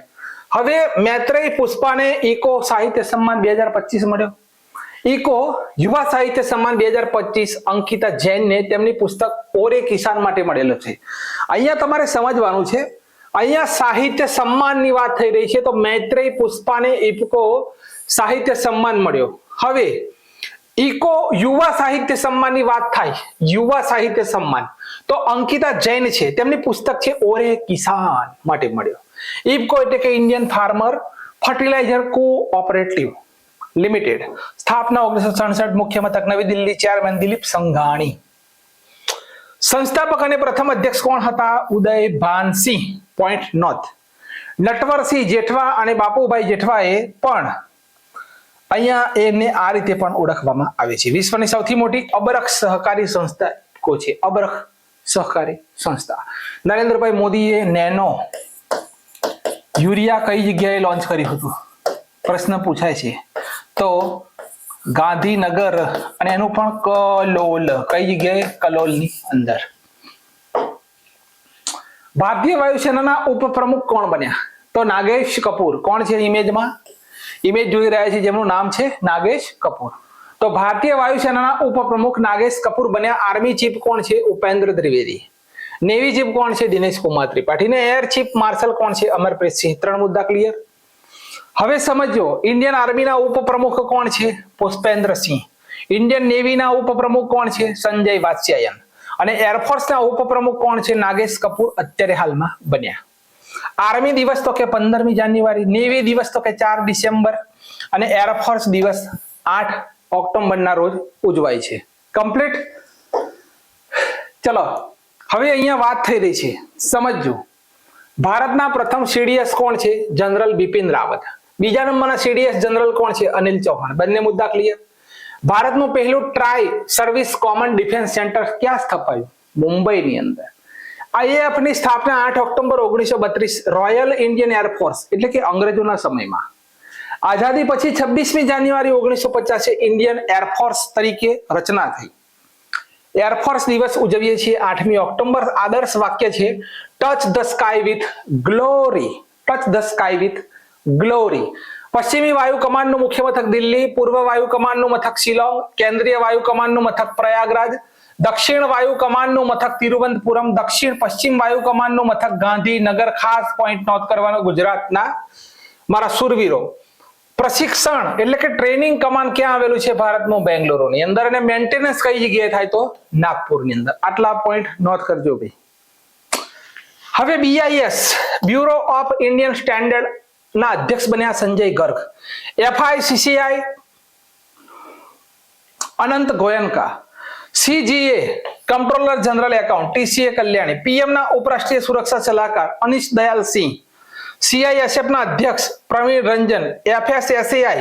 હવે મૈત્રેયી પુષ્પાને ઇકો સાહિત્ય સન્માન 2025 મળ્યો. ઇકો યુવા સાહિત્ય સન્માન 2025 અંકિતા જૈનને તેમની પુસ્તક ઓરે કિસાન માટે મળેલો છે. અહીંયા તમારે સમજવાનું છે, અહીંયા સાહિત્ય સન્માનની વાત થઈ રહી છે, તો મૈત્રેયી પુષ્પાને ઇફકો સાહિત્ય સન્માન મળ્યો. હવે ઇકો યુવા સાહિત્ય સન્માનની વાત થાય, યુવા સાહિત્ય સન્માન તો અંકિતા જૈન છે, તેમની પુસ્તક છે ઓરે કિસાન માટે મળ્યો. ઇફકો એટલે કે Indian farmer fertiliser cooperative limited, સ્થાપના 1967, મુખ્ય મથક નવી દિલ્હી, ચેરમેન દિલીપ સંઘાણી. સંસ્થાપક અને પ્રથમ અધ્યક્ષ કોણ હતા? ઉદય ભાનસિંહ. Point note. નટવરસિંહ જેઠવા અને બાપુભાઈ જેઠવાએ પણ અહીંયા એમને આ રીતે પણ ઓળખવામાં આવે છે. વિશ્વની સૌથી મોટી અબરખ સહકારી સંસ્થા કો છે, અબરખ સહકારી સંસ્થા. નરેન્દ્રભાઈ મોદીએ નેનો યુરિયા કઈ જગ્યાએ લોન્ચ કર્યું હતું? પ્રશ્ન પૂછાય છે. તો ગાંધીનગર, અને એનું પણ કલોલ. કઈ જગ્યાએ? કલોલની અંદર. ભારતીય વાયુસેનાના ઉપપ્રમુખ કોણ બન્યા? તો નાગેશ કપૂર. કોણ છે ઇમેજમાં? ઇમેજ જોઈ રહ્યા છે જેમનું નામ છે નાગેશ કપૂર. તો ભારતીય વાયુસેનાના ઉપપ્રમુખ નાગેશ કપૂર બન્યા. આર્મી ચીફ કોણ છે? ઉપેન્દ્ર ત્રિવેદી. નેવી ચીફ કોણ છે? દિનેશ કુમાર ત્રિપાઠી. ને એર ચીફ માર્શલ કોણ છે? અમરપ્રીત સિંહ. 3 મુદ્દા ક્લિયર. હવે સમજો, ઇન્ડિયન આર્મીના ઉપપ્રમુખ કોણ છે? પુષ્પેન્દ્ર સિંહ. ઇન્ડિયન નેવીના ઉપપ્રમુખ કોણ છે? સંજય વાત્સ્યાયન. અને એરફોર્સના ઉપપ્રમુખ કોણ છે? નાગેશ કપૂર અત્યારે હાલમાં બન્યા. આર્મી દિવસ તો કે 15મી જાન્યુઆરી, નેવી દિવસ તો કે 4 ડિસેમ્બર, અને એરફોર્સ દિવસ 8 ઓક્ટોબરના રોજ ઉજવાય છે. કમ્પ્લીટ. ચલો, હવે અહીંયા વાત થઈ રહી છે, સમજો. ભારતના પ્રથમ સીડીએસ કોણ છે? જનરલ બિપિન રાવત. બીજા નંબરના સીડીએસ જનરલ કોણ છે? અનિલ ચૌહાણ. બંને મુદ્દા ક્લિયર. ભારતનું પહેલું try service common defence centre ક્યાં સ્થપાયું? મુંબઈની અંદર. આઈએએફ ની સ્થાપના 8 ઓક્ટોબર 1932 રોયલ ઇન્ડિયન એરફોર્સ એટલે કે અંગ્રેજોના સમયમાં. આઝાદી પછી 26મી જાન્યુઆરી 1950 ઇન્ડિયન એરફોર્સ તરીકે રચના થઈ. એરફોર્સ દિવસ ઉજવીએ છીએ 8મી ઓક્ટોબર. આદર્શ વાક્ય છે touch the sky with glory. Touch the sky with glory. પશ્ચિમી વાયુ કમાન્ડનું મુખ્ય મથક દિલ્હી, પૂર્વ વાયુ કમાન્ડનું મથક શિલોંગ, કેન્દ્રીય વાયુ કમાન્ડનું મથક પ્રયાગરાજ, દક્ષિણ વાયુ કમાન્ડનું મથક તિરુવનંતપુરમ, દક્ષિણ પશ્ચિમ વાયુ કમાન્ડનું મથક ગાંધીનગર. ખાસ પોઈન્ટ નોટ કરવાનો ગુજરાતના મારા સુરવીરો. પ્રશિક્ષણ એટલે કે ટ્રેનિંગ કમાન ક્યાં આવેલું છે? ભારતનું બેંગ્લોરની અંદર. અને મેન્ટેનન્સ કઈ જગ્યાએ થાય? તો નાગપુરની અંદર. આટલા પોઈન્ટ નોટ કરજો ભાઈ. હવે BIS bureau of Indian standard ના અધ્યક્ષ બન્યા સંજય ગર્ગ. FICCI અનંત ગોયનકા. CGA controller general account TCA Kalyani. PM ના ઉપરાષ્ટ્રીય સુરક્ષા સલાહકાર અનિશ દયાલ સિંહ. CISF ના અધ્યક્ષ પ્રવીણ રંજન. FSSAI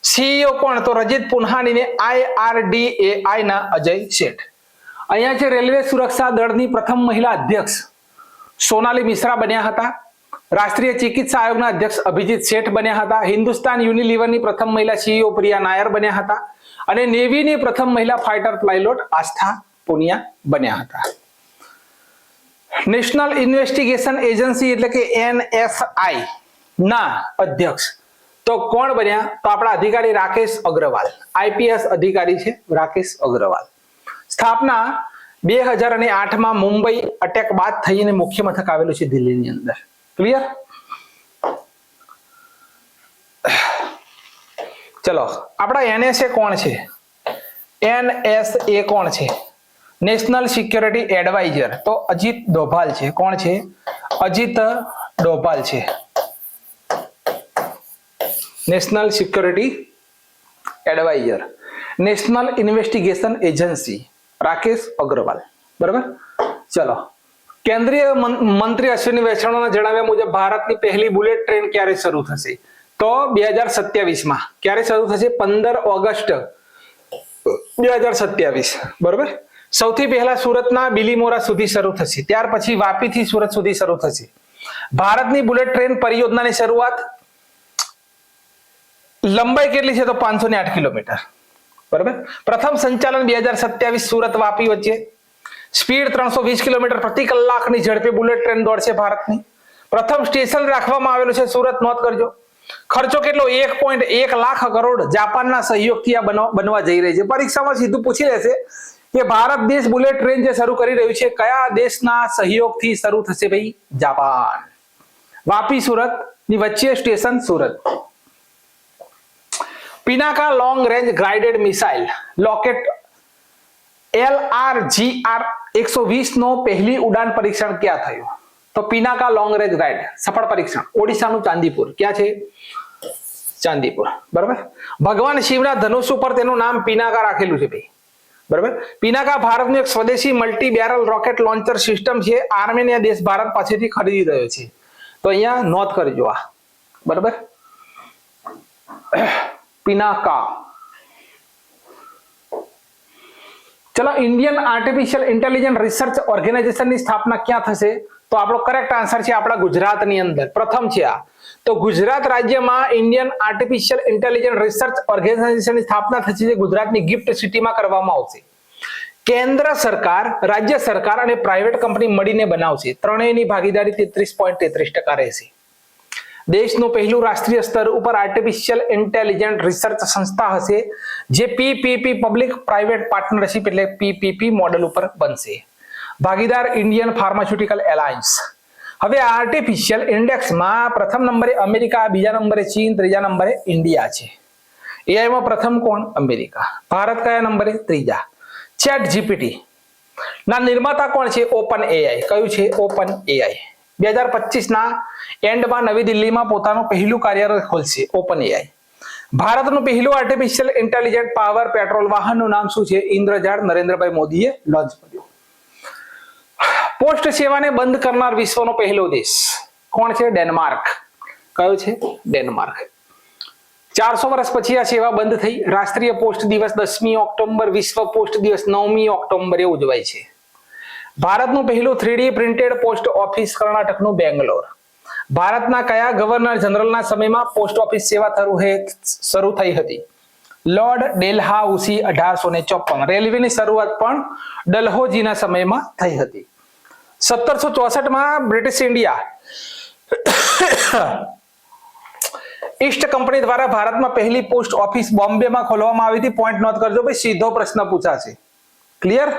CEO કોણ? તો રજિત પુન્હાની ને IRDAI ના અજય શેઠ. અહીંયા છે રેલવે સુરક્ષા દળની પ્રથમ મહિલા અધ્યક્ષ સોનાલી મિશ્રા બન્યા હતા. રાષ્ટ્રીય ચિકિત્સા આયોગના અધ્યક્ષ અભિજીત શેઠ બન્યા હતા. હિન્દુસ્તાન યુનિલિવરની પ્રથમ મહિલા CEO પ્રિયા નાયર બન્યા હતા. અને નેવીની પ્રથમ મહિલા ફાઇટર પાયલોટ આસ્થા પુનિયા બન્યા હતા. નેશનલ ઇન્વેસ્ટિગેશન એજન્સી એટલે કે NSI ના અધ્યક્ષ તો કોણ બન્યા? તો આપણા અધિકારી રાકેશ અગ્રવાલ. IPS અધિકારી છે રાકેશ અગ્રવાલ. સ્થાપના 2008 માં મુંબઈ અટેક બાદ થઈને મુખ્ય મથક આવેલું છે દિલ્હીની અંદર. ક્લિયર? ચલો, આપણા NSA કોણ છે? NSA કોણ છે? National security adviser. તો અજીત ડોભાલ છે. કોણ છે? અજીત ડોભાલ છે. National security adviser. National investigation agency Rakesh Agrawal. બરાબર. ચલો, કેન્દ્રીય મંત્રી અશ્વિની વૈષ્ણવના જણાવ્યા મુજબ ભારતની પહેલી બુલેટ ટ્રેન ક્યારે શરૂ થશે? તો 2027 માં. ક્યારે શરૂ થશે? 15 ઓગસ્ટ 2027. બરોબર. સૌથી પહેલા સુરતના બિલીમોરા સુધી શરૂ થશે. ત્યાર પછી વાપીથી સુરત સુધી શરૂ થશે. ભારતની બુલેટ ટ્રેન પરિયોજનાની શરૂઆત લંબાઈ કેટલી છે? તો 508 કિલોમીટર. બરાબર. પ્રથમ સંચાલન 2027 સુરત વાપી વચ્ચે. સ્પીડ 320 કિલોમીટર પ્રતિ કલાકની ઝડપે બુલેટ ટ્રેન દોડશે ભારતની. પ્રથમ સ્ટેશન રાખવામાં આવેલું છે સુરત. નોંધ કરજો. ખર્ચો કેટલો? 1.1 લાખ કરોડ જાપાનના સહયોગથી આ બનવા જઈ રહી છે. પરીક્ષામાં સીધું પૂછી લેશે કે ભારત દેશ બુલેટ ટ્રેન જે શરૂ કરી રહ્યું છે કયા દેશના સહયોગથી શરૂ થશે? ભાઈ, જાપાન. વાપી સુરત ની વચ્ચે station Surat. Pinaka long range guided missile rocket LRGR 120 નો પહેલી ઉડાન પરીક્ષણ ક્યાં થયું? તો પિનાકા લોંગ રેન્જ ગાઇડ સફળ પરીક્ષણ ઓડિશાનું ચાંદીપુર. ક્યાં છે? ચાંદીપુર. બરાબર. ભગવાન શિવના ધનુષ ઉપર તેનું નામ પિનાકા રાખેલું છે ભાઈ. બરાબર. પિનાકા ભારતનું એક સ્વદેશી multi barrel rocket launcher system છે. આર્મેનિયા દેશ ભારત પાસેથી ખરીદી રહ્યો છે. તો અહીંયા નોંધ કરજો આ. બરાબર. પિનાકા. ચલો, ઇન્ડિયન આર્ટિફિશિયલ ઇન્ટેલિજન્સ રિસર્ચ ઓર્ગેનાઇઝેશનની સ્થાપના ક્યાં થશે? તો આપણો કરેક્ટ આન્સર છે આપણા ગુજરાતની અંદર. પ્રથમ છે આ. તો ગુજરાત રાજ્યમાં ઇન્ડિયન આર્ટિફિશિયલ ઇન્ટેલિજન્સ રિસર્ચ ઓર્ગેનાઇઝેશનની સ્થાપના થશે જે ગુજરાતની ગિફ્ટ સિટીમાં કરવામાં આવશે. કેન્દ્ર સરકાર, રાજ્ય સરકાર અને પ્રાઇવેટ કંપની મળીને બનાવશે. ત્રણેયની ભાગીદારી 33.33% રહેશે. દેશનું પહેલું રાષ્ટ્રીય સ્તર ઉપર આર્ટિફિશિયલ ઇન્ટેલિજન્સ રિસર્ચ સંસ્થા હશે જે PPP પબ્લિક પ્રાઇવેટ પાર્ટનરશિપ એટલે PPP મોડેલ ઉપર બનશે. ભાગીદાર ઇન્ડિયન ફાર્માસ્યુટિકલ એલાયન્સ. હવે આર્ટિફિશિયલ ઇન્ડેક્સમાં પ્રથમ નંબરે અમેરિકા, બીજા નંબરે ચીન, ત્રીજા નંબરે ઇન્ડિયા છે. AI માં પ્રથમ કોણ? અમેરિકા. ભારત કયા નંબરે? ત્રીજા. ChatGPT ના નિર્માતા કોણ છે? OpenAI. કયું છે? OpenAI. 2025 ના એન્ડમાં નવી દિલ્હીમાં પોતાનું પહેલું કાર્યાલય ખોલશે OpenAI. ભારતનું પહેલું આર્ટિફિશિયલ ઇન્ટેલિજન્ટ પાવર પેટ્રોલ વાહનનું નામ શું છે? ઇન્દ્રજાળ. નરેન્દ્રભાઈ મોદીએ લોન્ચ કર્યું. પોસ્ટ સેવાને બંધ કરનાર વિશ્વનો પહેલો દેશ કોણ છે? ડેનમાર્ક. કયો છે? ડેનમાર્ક. 400 વર્ષ પછી આ સેવા બંધ થઈ. રાષ્ટ્રીય પોસ્ટ દિવસ 10મી ઓક્ટોબર, વિશ્વ પોસ્ટ દિવસ 9મી ઓક્ટોબરે ઉજવાય છે. ભારતનું પહેલું 3D પ્રિન્ટેડ પોસ્ટ ઓફિસ કર્ણાટકનું બેંગ્લોર. ભારતના કયા ગવર્નર જનરલના સમયમાં પોસ્ટ ઓફિસ સેવા શરૂ થઈ હતી? લોર્ડ ડેલહાઉસી 1854. રેલવેની શરૂઆત પણ ડલહૌસીના સમયમાં થઈ હતી. 1764 માં બ્રિટિશ ઇન્ડિયા ઈસ્ટ કંપની દ્વારા ભારતમાં પહેલી પોસ્ટ ઓફિસ બોમ્બેમાં ખોલવામાં આવી હતી. પોઈન્ટ નોટ કરજો ભાઈ, સીધો પ્રશ્ન પૂછાશે. ક્લિયર?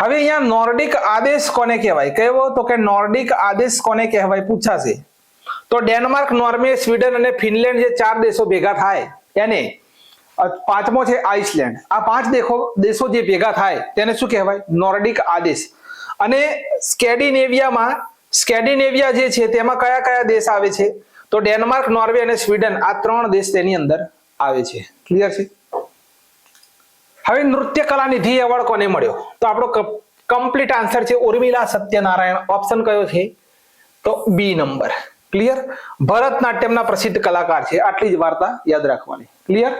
હવે અહીંયા નોર્ડિક આદેશ કોને કહેવાય? કહેવો તો કે નોર્ડિક આદેશ કોને કહેવાય પૂછાશે. તો ડેનમાર્ક, નોર્વે, સ્વીડન અને ફિનલેન્ડ જે 4 દેશો ભેગા થાય એને, પાંચમો છે આઇસલેન્ડ, આ 5 દેશો જે ભેગા થાય તેને શું કહેવાય? નોર્ડિક આદેશ. અને સ્કેન્ડિનેવિયા જે છે તેમાં કયા કયા દેશ આવે છે? તો ડેનમાર્ક, નોર્વે અને સ્વીડન, આ 3 દેશ તેની અંદર આવે છે. ક્લિયર છે? હવે નૃત્ય કલા નિધિ એવોર્ડ કોને મળ્યો? તો આપણો કમ્પ્લીટ આન્સર છે ઉર્મિલા સત્યનારાયણ. ઓપ્શન કયો છે? તો બી નંબર. ક્લિયર? ભરતનાટ્યમના પ્રસિદ્ધ કલાકાર છે. આટલી જ વાર્તા યાદ રાખવાની. ક્લિયર?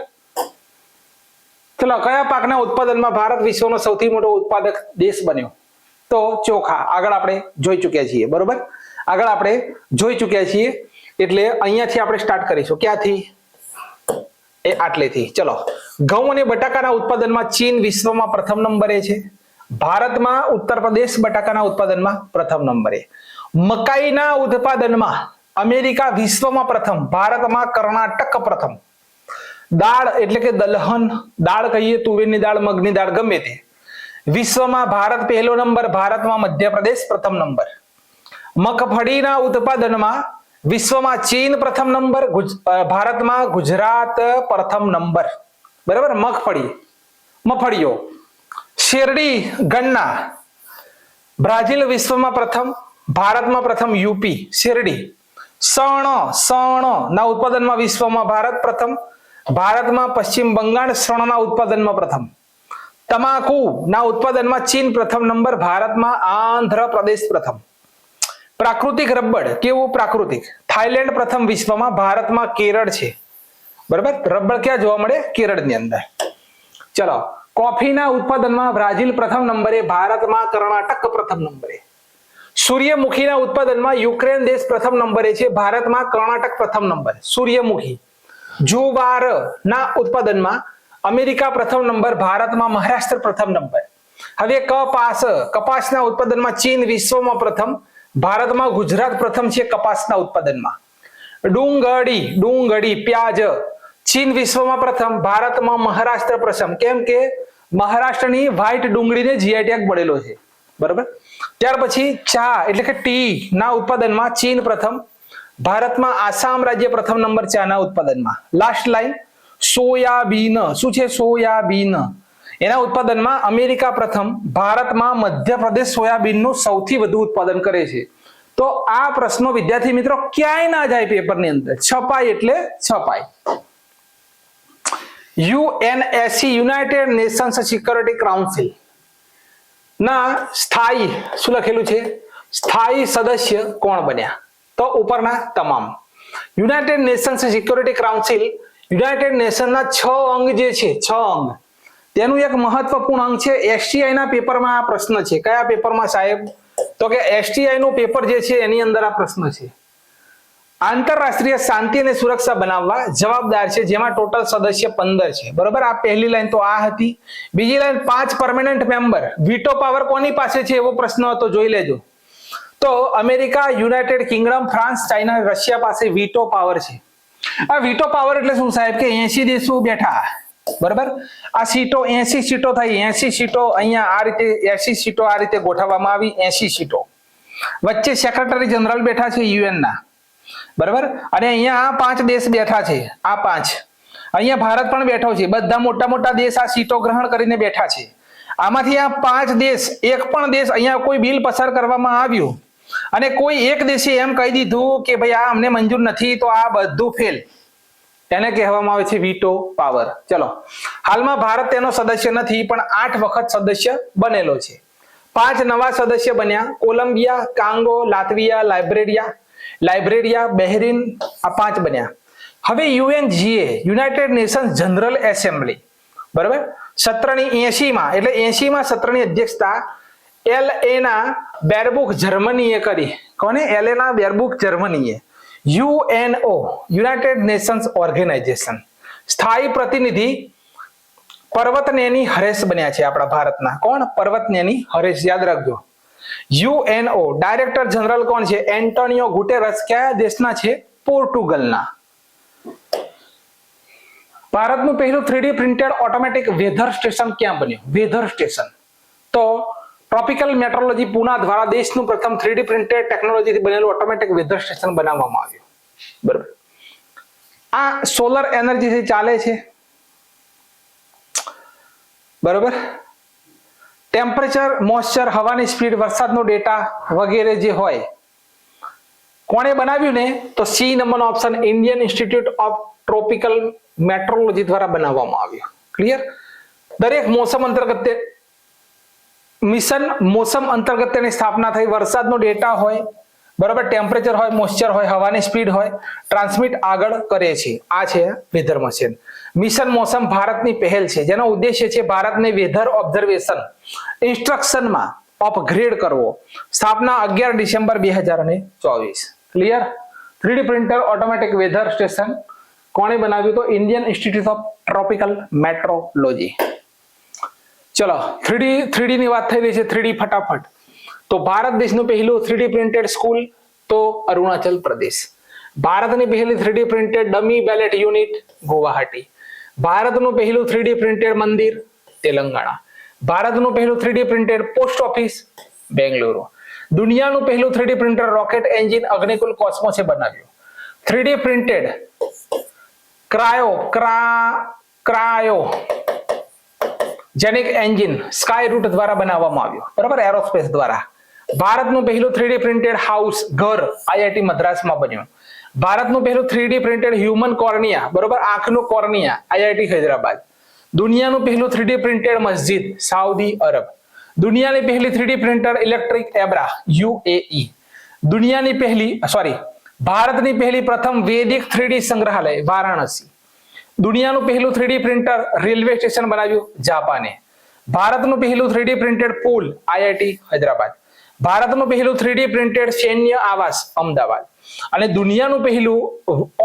ચલો, કયા પાકના ઉત્પાદનમાં ભારત વિશ્વનો સૌથી મોટો ઉત્પાદક દેશ બન્યો? તો ચોખા. આગળ આપણે જોઈ ચૂક્યા છીએ. બરોબર? આગળ આપણે જોઈ ચૂક્યા છીએ. એટલે અહીંયાથી આપણે સ્ટાર્ટ કરીશું. ક્યાંથી? એ આટલેથી. ચલો, ઘઉં અને બટાકાના ઉત્પાદનમાં ચીન વિશ્વમાં પ્રથમ નંબરે છે. ભારતમાં ઉત્તર પ્રદેશ બટાકાના ઉત્પાદનમાં પ્રથમ નંબરે. મકાઈના ઉત્પાદનમાં અમેરિકા વિશ્વમાં પ્રથમ, ભારતમાં કર્ણાટક પ્રથમ. દાળ એટલે કે દલહન દાળ કહીએ, તુવેરની દાળ, મગની દાળ, ગમે તે, વિશ્વમાં ભારત પહેલો નંબર, ભારતમાં મધ્યપ્રદેશ પ્રથમ નંબર. મગફળીના ઉત્પાદનમાં વિશ્વમાં ચીન પ્રથમ નંબર, ભારતમાં ગુજરાત પ્રથમ નંબર. બરાબર? મગફળીઓ. શેરડી ગન્ના, બ્રાઝિલ વિશ્વમાં પ્રથમ, ભારતમાં પ્રથમ યુપી. શેરડી. શણ ના ઉત્પાદનમાં વિશ્વમાં ભારત પ્રથમ, ભારતમાં પશ્ચિમ બંગાળ શણના ઉત્પાદનમાં પ્રથમ. તમાકુ ના ઉત્પાદનમાં ચીન પ્રથમ નંબર, ભારતમાં આંધ્રપ્રદેશ પ્રથમ. પ્રાકૃતિક રબર, કેવું પ્રાકૃતિક? થાઈલેન્ડ પ્રથમ વિશ્વમાં, ભારતમાં કેરળ છે. બરાબર? રબર ક્યાં જોવા મળે? કેરળની અંદર. ચલો, કોફીના ઉત્પાદનમાં બ્રાઝિલ પ્રથમ નંબરે, ભારતમાં કર્ણાટક પ્રથમ નંબરે. સૂર્યમુખીના ઉત્પાદનમાં યુક્રેન દેશ પ્રથમ નંબરે છે, ભારતમાં કર્ણાટક પ્રથમ નંબર. સૂર્યમુખી. જુવાર ના ઉત્પાદનમાં અમેરિકા પ્રથમ નંબર, ભારતમાં મહારાષ્ટ્ર પ્રથમ નંબર. હવે કપાસના ઉત્પાદનમાં ચીન વિશ્વમાં પ્રથમ, ભારતમાં ગુજરાત પ્રથમ છે કપાસના ઉત્પાદનમાં. ડુંગળી પ્યાજ, ચીન વિશ્વમાં પ્રથમ, ભારતમાં મહારાષ્ટ્ર પ્રથમ. કેમ કે મહારાષ્ટ્રની વ્હાઈટ ડુંગળીને જીઆઈ ટેગ મળેલો છે. બરાબર? ત્યાર પછી ચા એટલે કે ટી ના ઉત્પાદનમાં ચીન પ્રથમ, ભારતમાં આસામ રાજ્ય પ્રથમ નંબર ચાના ઉત્પાદનમાં. Last line, soybean. શું છે? સોયાબીન. એના ઉત્પાદનમાં અમેરિકા પ્રથમ, ભારતમાં મધ્યપ્રદેશ સોયાબીનનું સૌથી વધુ ઉત્પાદન કરે છે. તો આ પ્રશ્નો વિદ્યાર્થી મિત્રો ક્યાંય ના જાય પેપરની અંદર, છપાય એટલે છપાય. UNSC, United Nations security council ના સ્થાયી, શું લખેલું છે? સ્થાયી સદસ્ય કોણ બન્યા? તો ઉપરના તમામ. United Nations security council United નેશનના 6 અંગ જે છે, 6 અંગ, તેનું એક મહત્વપૂર્ણ અંગ છે. એસટીઆઈ ના પેપરમાં આ પ્રશ્ન છે. કયા પેપરમાં સાહેબ? તો કે એસટીઆઈ નું પેપર જે છે એની અંદર આ પ્રશ્ન છે. આંતરરાષ્ટ્રીય શાંતિ અને સુરક્ષા બનાવવા જવાબદાર છે, જેમાં ટોટલ સદસ્ય 15 છે. બરોબર? આ પહેલી લાઈન તો આ હતી. બીજી line 5 permanent member. Veto power કોની પાસે છે એવો પ્રશ્ન હતો, જોઈ લેજો. તો America, United Kingdom, France, China, Russia પાસે વીટો પાવર છે. આ વીટો પાવર એટલે શું સાહેબ? કે 80 દેશો બેઠા. બરાબર? આ સીટો 80 સીટો થઈ, 80 સીટો અહીંયા આ રીતે 80 સીટો આ રીતે ગોઠવવામાં આવી. 80 સીટો વચ્ચે સેક્રેટરી જનરલ બેઠા છે યુએન ના. બરાબર? અને અહીંયા 5 દેશ બેઠા છે. આ 5 અહીંયા ભારત પણ બેઠો છે. બધા મોટા મોટા દેશ આ સીટો ગ્રહણ કરીને બેઠા છે. આમાંથી આ 5 દેશ, એક પણ દેશ અહીંયા કોઈ બિલ પસાર કરવામાં આવ્યું અને કોઈ એક દેશે એમ કહી દીધું કે ભાઈ આ અમને મંજૂર નથી, તો આ બધું ફેલ. એને કહેવામાં આવે છે વીટો પાવર. ચલો, હાલમાં ભારત તેનો સદસ્ય નથી, પણ 8 વખત સદસ્ય બનેલો છે. 5 નવા સદસ્ય બન્યા: કોલંબિયા, કાંગો, લાતવિયા, લાઇબ્રેરિયા, બહેરીન. આ 5 બન્યા. હવે UNGA, United Nations general assembly, બરાબર, સત્રની 80માં એટલે 80માં સત્રની અધ્યક્ષતા એલએના બેરબુક જર્મનીએ કરી. કોને? એલેના બેરબુક જર્મનીએ. યુએનઓ, યુનાઇટેડ નેશન્સ ઓર્ગેનાઇઝેશન, સ્થાયી પ્રતિનિધિ પર્વતનેની હરેશ બન્યા છે આપણા ભારતના. કોણ? પર્વતનેની હરેશ. યાદ રાખજો. યુએનઓ ડાયરેક્ટર જનરલ કોણ છે? Antonio Guterres. કયા દેશના છે? પોર્ટુગલના. ભારતનું પહેલું 3D printed automatic weather station ક્યાં બન્યું? વેધર સ્ટેશન તો ટ્રોપિકલ મેટ્રોલોજી પૂના દ્વારા દેશનું પ્રથમ 3D પ્રિન્ટેડ ટેકનોલોજીથી બનેલું ઓટોમેટિક વેધર સ્ટેશન બનાવવામાં આવ્યું. બરાબર. આ સોલર એનર્જી ચાલે છે, બરાબર. ટેમ્પરેચર, મોઇસ્ચર, હવાની સ્પીડ, વરસાદનો ડેટા વગેરે જે હોય, કોણે બનાવ્યું ને? તો સી નંબરનો option, Indian Institute of Tropical metrology દ્વારા બનાવવામાં આવ્યું. ક્લિયર? દરેક મોસમ અંતર્ગત મિશન મોસમ અંતર્ગત તેની સ્થાપના થઈ. વરસાદનો ડેટા હોય, બરાબર, ટેમ્પરેચર હોય, મોઇસ્ચર હોય, હવાની સ્પીડ હોય, ટ્રાન્સમિટ આગળ કરે છે. આ છે વેધર મશીન. મિશન મોસમ ભારતની પહેલ છે જેનો ઉદ્દેશ્ય છે ભારતને વેધર ઓબ્ઝર્વેશન ઇન્સ્ટ્રક્શનમાં અપગ્રેડ કરવો. સ્થાપના 11 December 2024. Clear? 3D printer automatic weather station કોણે બનાવ્યું? તો Indian Institute of Tropical Meteorology. ચલો 3D ની વાત થઈ રહી છે. 3D ફટાફટ. તો ભારત દેશનું પહેલું 3D પ્રિન્ટેડ સ્કૂલ તો અરુણાચલ પ્રદેશ. ભારતની પહેલી 3D printed dummy ballot unit Guwahati. ભારતનું પહેલું 3D પ્રિન્ટેડ મંદિર તેલંગાણા. ભારતનું પહેલું 3D printed post office Bengaluru. દુનિયાનું પહેલું 3D printer rocket engine Agnikul કોસ્મોસે બનાવ્યું. 3D printed cryogenic engine Skyroot દ્વારા બનાવવામાં આવ્યું, બરાબર, એરોસ્પેસ દ્વારા. ભારતનું પહેલું 3D પ્રિન્ટેડ હાઉસ ઘર IIT મદ્રાસમાં બન્યું. ભારતનું પહેલું 3D પ્રિન્ટેડ હ્યુમન કોર્નિયા, બરાબર, આંખનું કોર્નિયા IIT હૈદરાબાદ. દુનિયાનું પહેલું 3D પ્રિન્ટેડ મસ્જિદ સાઉદી અરબ. દુનિયાની પહેલી 3D પ્રિન્ટર ઇલેક્ટ્રિક એબ્રા UAE. ભારતની પહેલી પ્રથમ વૈદિક 3D સંગ્રહાલય વારાણસી. દુનિયાનું પહેલું 3D પ્રિન્ટર રેલવે સ્ટેશન બનાવ્યું જાપાને. ભારતનું પહેલું 3D પ્રિન્ટેડ પુલ IIT હૈદરાબાદ. ભારતનું પહેલું 3D પ્રિન્ટેડ સૈન્ય આવાસ અમદાવાદ. અને દુનિયાનું પહેલું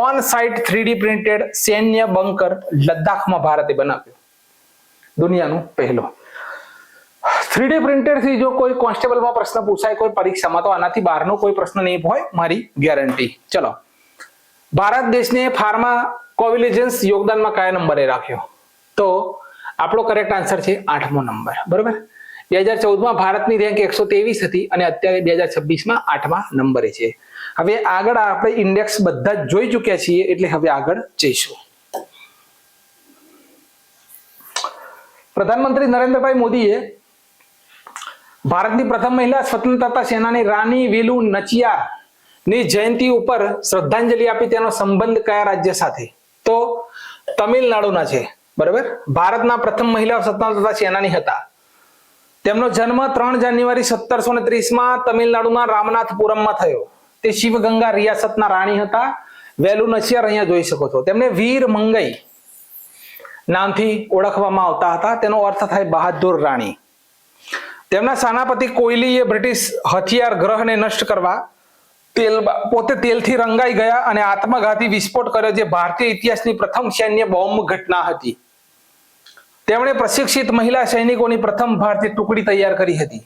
ઓન સાઇટ 3D પ્રિન્ટેડ સૈન્ય બંકર લદ્દાખમાં ભારતે બનાવ્યું. દુનિયાનું પહેલું 3D પ્રિન્ટેડ થી જો કોઈ કોન્સ્ટેબલમાં પ્રશ્ન પૂછાય કોઈ પરીક્ષામાં તો આનાથી બહારનો કોઈ પ્રશ્ન નહીં હોય, મારી ગેરંટી. ચલો, ભારત દેશને ફાર્મા કોવિલેજન્સ યોગદાનમાં કયા નંબરે રાખ્યો? તો આપણો કરેક્ટ આન્સર છે 8મો નંબર, બરાબર. 2014માં ભારતની રેન્ક 123 હતી અને અત્યારે 2026માં 8મા નંબરે છે. હવે આગળ આપણે ઇન્ડેક્સ બધા જ જોઈ ચૂક્યા છીએ એટલે હવે આગળ જઈશું. પ્રધાનમંત્રી નરેન્દ્રભાઈ મોદીએ ભારતની પ્રથમ મહિલા સ્વતંત્રતા સેનાની રાની વેલુ નચિયાર ની જયંતિ ઉપર શ્રદ્ધાંજલિ આપી. તેનો સંબંધ કયા રાજ્ય સાથે? તો તમિલનાડુના છે, બરાબર. ભારતના પ્રથમ મહિલા સ્વતંત્રતા સેનાની હતા. તેમનો જન્મ 3 જાન્યુઆરી 1730માં તમિલનાડુના રામનાથપુરમમાં થયો. તે શિવગંગા રિયાસતના રાણી હતા. વેલુ નચિયાર અહીંયા જોઈ શકો છો. તેમને વીર મંગઈ નામથી ઓળખવામાં આવતા હતા. તેનો અર્થ થાય બહાદુર રાણી. તેમના સેનાપતિ કોયલીએ બ્રિટિશ હથિયાર ગ્રહને નષ્ટ કરવા પોતે તેલથી રંગાઈ ગયા અને આત્મઘાતી વિસ્ફોટ કર્યો, જે ભારતીય ઇતિહાસની પ્રથમ સૈન્ય બોમ્બ ઘટના હતી. તેમણે પ્રશિક્ષિત મહિલા સૈનિકોની પ્રથમ ભારતીય ટુકડી તૈયાર કરી હતી.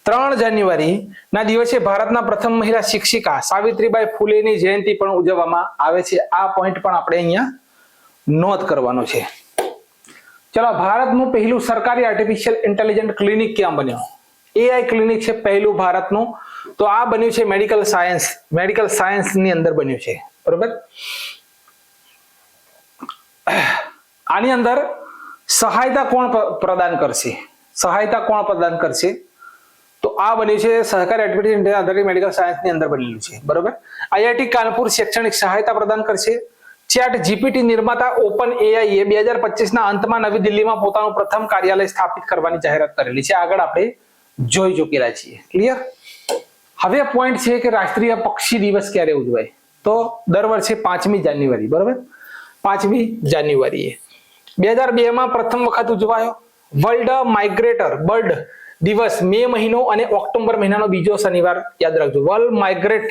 3 જાન્યુઆરી ના દિવસે ભારતના પ્રથમ મહિલા શિક્ષિકા સાવિત્રીબાઈ ફૂલેની જયંતિ પણ ઉજવવામાં આવે છે. આ પોઈન્ટ પણ આપણે અહીંયા નોંધ કરવાનો છે. ચલો, ભારતનું પહેલું સરકારી આર્ટિફિશિયલ ઇન્ટેલિજન્ટ ક્લિનિક ક્યાં બન્યું? AI ક્લિનિક છે પહેલું ભારતનું. તો આ બન્યું છે મેડિકલ સાયન્સ ની અંદર બન્યું છે, બરોબર. આની અંદર સહાયતા કોણ પ્રદાન કરશે? તો આ બન્યું છે સહકારી આર્ટિફિશિયલ આધારિત મેડિકલ સાયન્સ ની અંદર બનેલું છે, બરોબર. IIT કાનપુર શૈક્ષણિક સહાયતા પ્રદાન કરશે. ચેટ GPT નિર્માતા ઓપન AI એ 2025ના અંતમાં નવી દિલ્હીમાં પોતાનું પ્રથમ કાર્યાલય સ્થાપિત કરવાની જાહેરાત કરેલી છે. આગળ આપણે જોઈ ચૂકેલા છીએ. ક્લિયર? હવે પોઈન્ટ છે કે રાષ્ટ્રીય પક્ષી દિવસ ક્યારે ઉજવાય? તો દર વર્ષે 5મી જાન્યુઆરી, બરોબર. 5મી જાન્યુઆરીએ 2002માં પ્રથમ વખત ઉજવાયો. વર્લ્ડ માઇગ્રેટર બર્ડ દિવસ મે મહિનો અને ઓક્ટોબર મહિનાનો બીજો શનિવાર યાદ રાખજો. વર્લ્ડ માઇગ્રેટ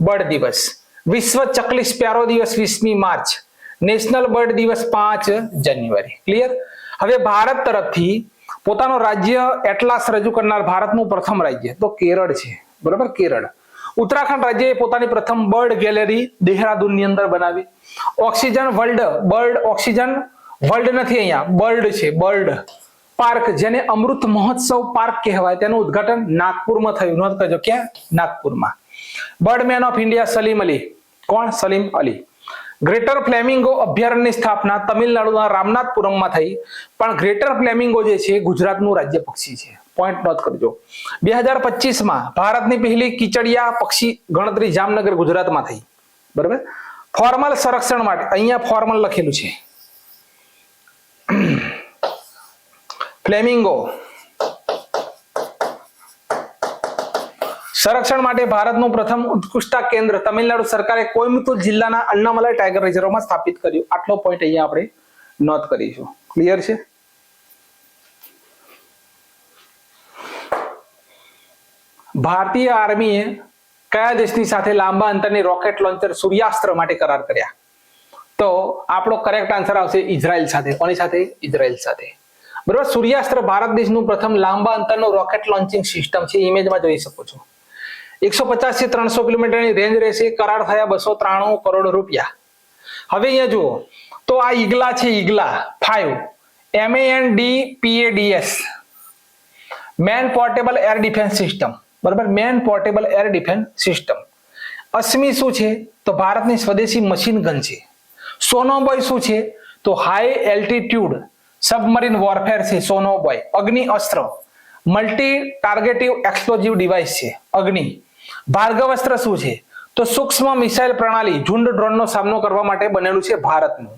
બર્ડ દિવસ. વિશ્વ ચકલી સ્પેરો દિવસ 20મી માર્ચ. નેશનલ બર્ડ દિવસ 5 જાન્યુઆરી. ક્લિયર? હવે ભારત તરફથી પોતાનો રાજ્ય એટલાસ રજૂ કરનાર ભારતનું પ્રથમ રાજ્ય તો કેરળ છે, બરાબર. કેરળ. ઉત્તરાખંડ રાજ્યએ પોતાની પ્રથમ બર્ડ ગેલેરી દેહરાદૂનની અંદર બનાવી. ઓક્સિજન વર્લ્ડ નથી, અહીંયા બર્ડ છે. બર્ડ પાર્ક જેને અમૃત મહોત્સવ પાર્ક કહેવાય તેનું ઉદ્ઘાટન નાગપુરમાં થયું. નોંધ કરજો, ક્યાં? નાગપુરમાં. Birdman of India Salim Ali કોણ? સલીમ અલી. ગ્રેટર ફ્લેમિંગો અભયારણ્યની સ્થાપના તમિલનાડુના રામનાથપુરમમાં થઈ, પણ ગ્રેટર ફ્લેમિંગો જે છે ગુજરાતનું રાજ્ય પક્ષી છે. પોઈન્ટ નોટ કરજો. 2025માં ભારતની પહેલી કીચડિયા પક્ષી ગણતરી જામનગર ગુજરાતમાં થઈ. બરાબર. ફોર્મલ સંરક્ષણ માટે અહીંયા ફોર્મલ લખેલું છે. ફ્લેમિંગો સંરક્ષણ માટે ભારતનું પ્રથમ ઉત્કૃષ્ટતા કેન્દ્ર તમિલનાડુ સરકારે કોઈમ્બતુર જિલ્લાના અન્નામલાઈ ટાઈગર રિઝર્વમાં સ્થાપિત કર્યું. આટલો પોઈન્ટ અહીંયા આપણે નોટ કરીશું. ક્લિયર છે? ભારતીય આર્મીએ કયા દેશની સાથે લાંબા અંતરની રોકેટ લોન્ચર સૂર્યાસ્ત્ર માટે કરાર કર્યા? તો આપણો કરેક્ટ આન્સર આવશે ઇઝરાયલ સાથે. કોની સાથે? ઇઝરાયલ સાથે. બરોબર. સૂર્યાસ્ત્ર ભારત દેશનું પ્રથમ લાંબા અંતરનું રોકેટ લોન્ચિંગ સિસ્ટમ છે. ઇમેજમાં જોઈ શકો છો. 150 થી 300 કિલોમીટરની રેન્જ રહેશે. કરાર થયા 293 કરોડ રૂપિયા. હવે અહીંયા જુઓ તો આ ઈગલા છે. Igla 5 MANDPADS man portable air defence system. બરાબર. Man portable air defence system. Asmi શું છે? તો ભારતની સ્વદેશી મશીન ગન છે. સોનોબોય શું છે? તો હાઈ એલ્ટિટ્યુડ સબમરીન વોરફેર છે. સોનોબોય. અગ્નિ અસ્ત્ર મલ્ટી ટાર્ગેટિવ એક્સપ્લોઝિવ ડિવાઇસ છે. અગ્નિ. ભાર્ગવસ્ત્ર શું છે? તો સૂક્ષ્મ મિસાઇલ પ્રણાલી ઝુંડ ડ્રોનનો સામનો કરવા માટે બનેલું છે ભારતનું.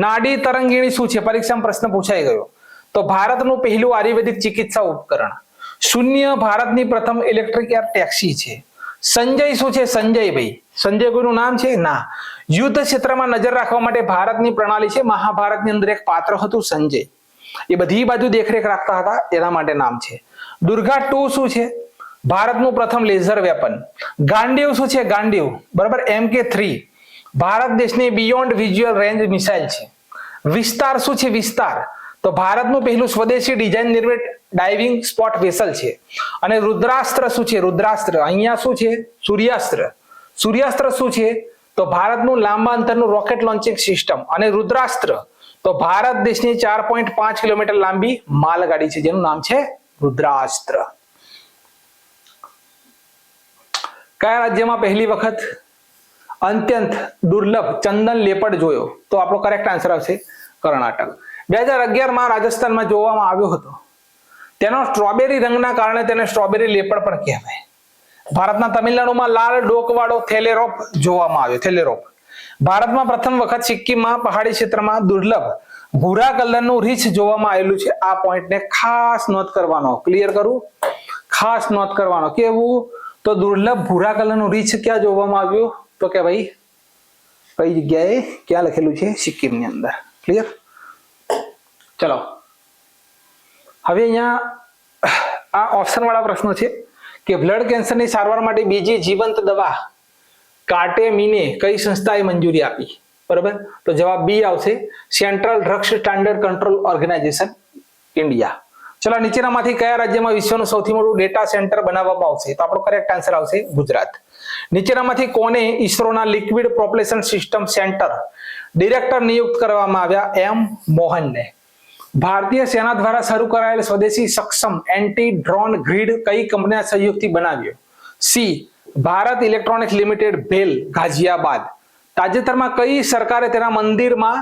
નાડી તરંગીણી શું છે? પરીક્ષામાં પ્રશ્ન પૂછાઈ ગયો. તો ભારતનું પહેલું આયુર્વેદિક ચિકિત્સા ઉપકરણ. શૂન્ય ભારતની પ્રથમ ઇલેક્ટ્રિક એર ટેક્સી છે. સંજય શું છે? સંજયભાઈ. સંજય કોઈનું નામ છે? ના. યુદ્ધ ક્ષેત્રમાં નજર રાખવા માટે ભારતની પ્રણાલી છે. મહાભારતની અંદર એક પાત્ર હતું સંજય. એ બધી બાજુ દેખરેખ રાખતા હતા, એના માટે નામ છે. દુર્ગા 2 શું છે? ભારતનું પ્રથમ લેઝર વેપન. ગાંડીવ શું છે? ગાંડીવ. બરાબર. MK3 ભારત દેશની બિયોન્ડ વિઝ્યુઅલ રેન્જ મિસાઇલ છે. વિસ્તાર શું છે? વિસ્તાર તો ભારતનું પહેલું સ્વદેશી ડિઝાઇન નિર્મિત ડાઇવિંગ સ્પોટ વેસલ છે. અને રુદ્રાસ્ત્ર શું છે? રુદ્રાસ્ત્ર અહીંયા શું છે? સૂર્યાસ્ત્ર. સૂર્યાસ્ત્ર શું છે? તો ભારતનું લાંબા અંતરનું રોકેટ લોન્ચિંગ સિસ્ટમ. અને રુદ્રાસ્ત્ર તો ભારત દેશની 4.5 કિલોમીટર લાંબી માલગાડી છે, જેનું નામ છે રુદ્રાસ્ત્ર. કયા રાજ્યમાં પહેલી વખત અત્યંત દુર્લભ ચંદન લેપડ જોયો? તો આપણો કરેક્ટ આન્સર આવશે કર્ણાટક. 2011માં રાજસ્થાનમાં જોવામાં આવ્યો હતો. તેનો સ્ટ્રોબેરી રંગના કારણે તેને સ્ટ્રોબેરી લેપડ પણ કહેવાય. ભારતના તમિલનાડુમાં લાલ ડોકવાળો થેલેરોપ જોવામાં આવ્યો. થેલેરોપ. ભારતમાં પ્રથમ વખત સિક્કિમમાં પહાડી ક્ષેત્રમાં દુર્લભ ભૂરા કલરનું રીંછ જોવામાં આવેલું છે. આ પોઈન્ટને ખાસ નોંધ કરવાનો. ક્લિયર કરું? ખાસ નોંધ કરવાનો. કેવું? તો દુર્લભ ભૂરા કલરનું રીંછ ક્યાં જોવામાં આવ્યું? તો કે ભાઈ કઈ જગ્યાએ ક્યાં લખેલું છે? સિક્કિમની અંદર. ક્લિયર? ચલો હવે અહીંયા આ ઓપ્શન વાળા પ્રશ્નો છે કે બ્લડ કેન્સરની સારવાર માટે બીજી જીવંત દવા કાર્ટેમીને કઈ સંસ્થાએ મંજૂરી આપી? બરાબર. તો જવાબ બી આવશે. Central Drugs Standard Control Organisation India. ચલો નીચેનામાંથી કયા રાજ્યમાં વિશ્વનું સૌથી મોટું ડેટા સેન્ટર બનાવવામાં આવશે? તો આપણો કરેક્ટ આન્સર આવશે ગુજરાત. નીચેનામાંથી કોને ઇસરોના liquid propulsion system centre director નિયુક્ત કરવામાં આવ્યા? એમ મોહનને. ભારતીય સેના દ્વારા શરૂ કરાયેલ સ્વદેશી સક્ષમ એન્ટી ડ્રોન ગ્રીડ કઈ કંપનીના સહયોગથી બનાવ્યો? C Bharat electronics limited bhel Ghaziabad. તાજેતરમાં કઈ સરકારે તેના મંદિરમાં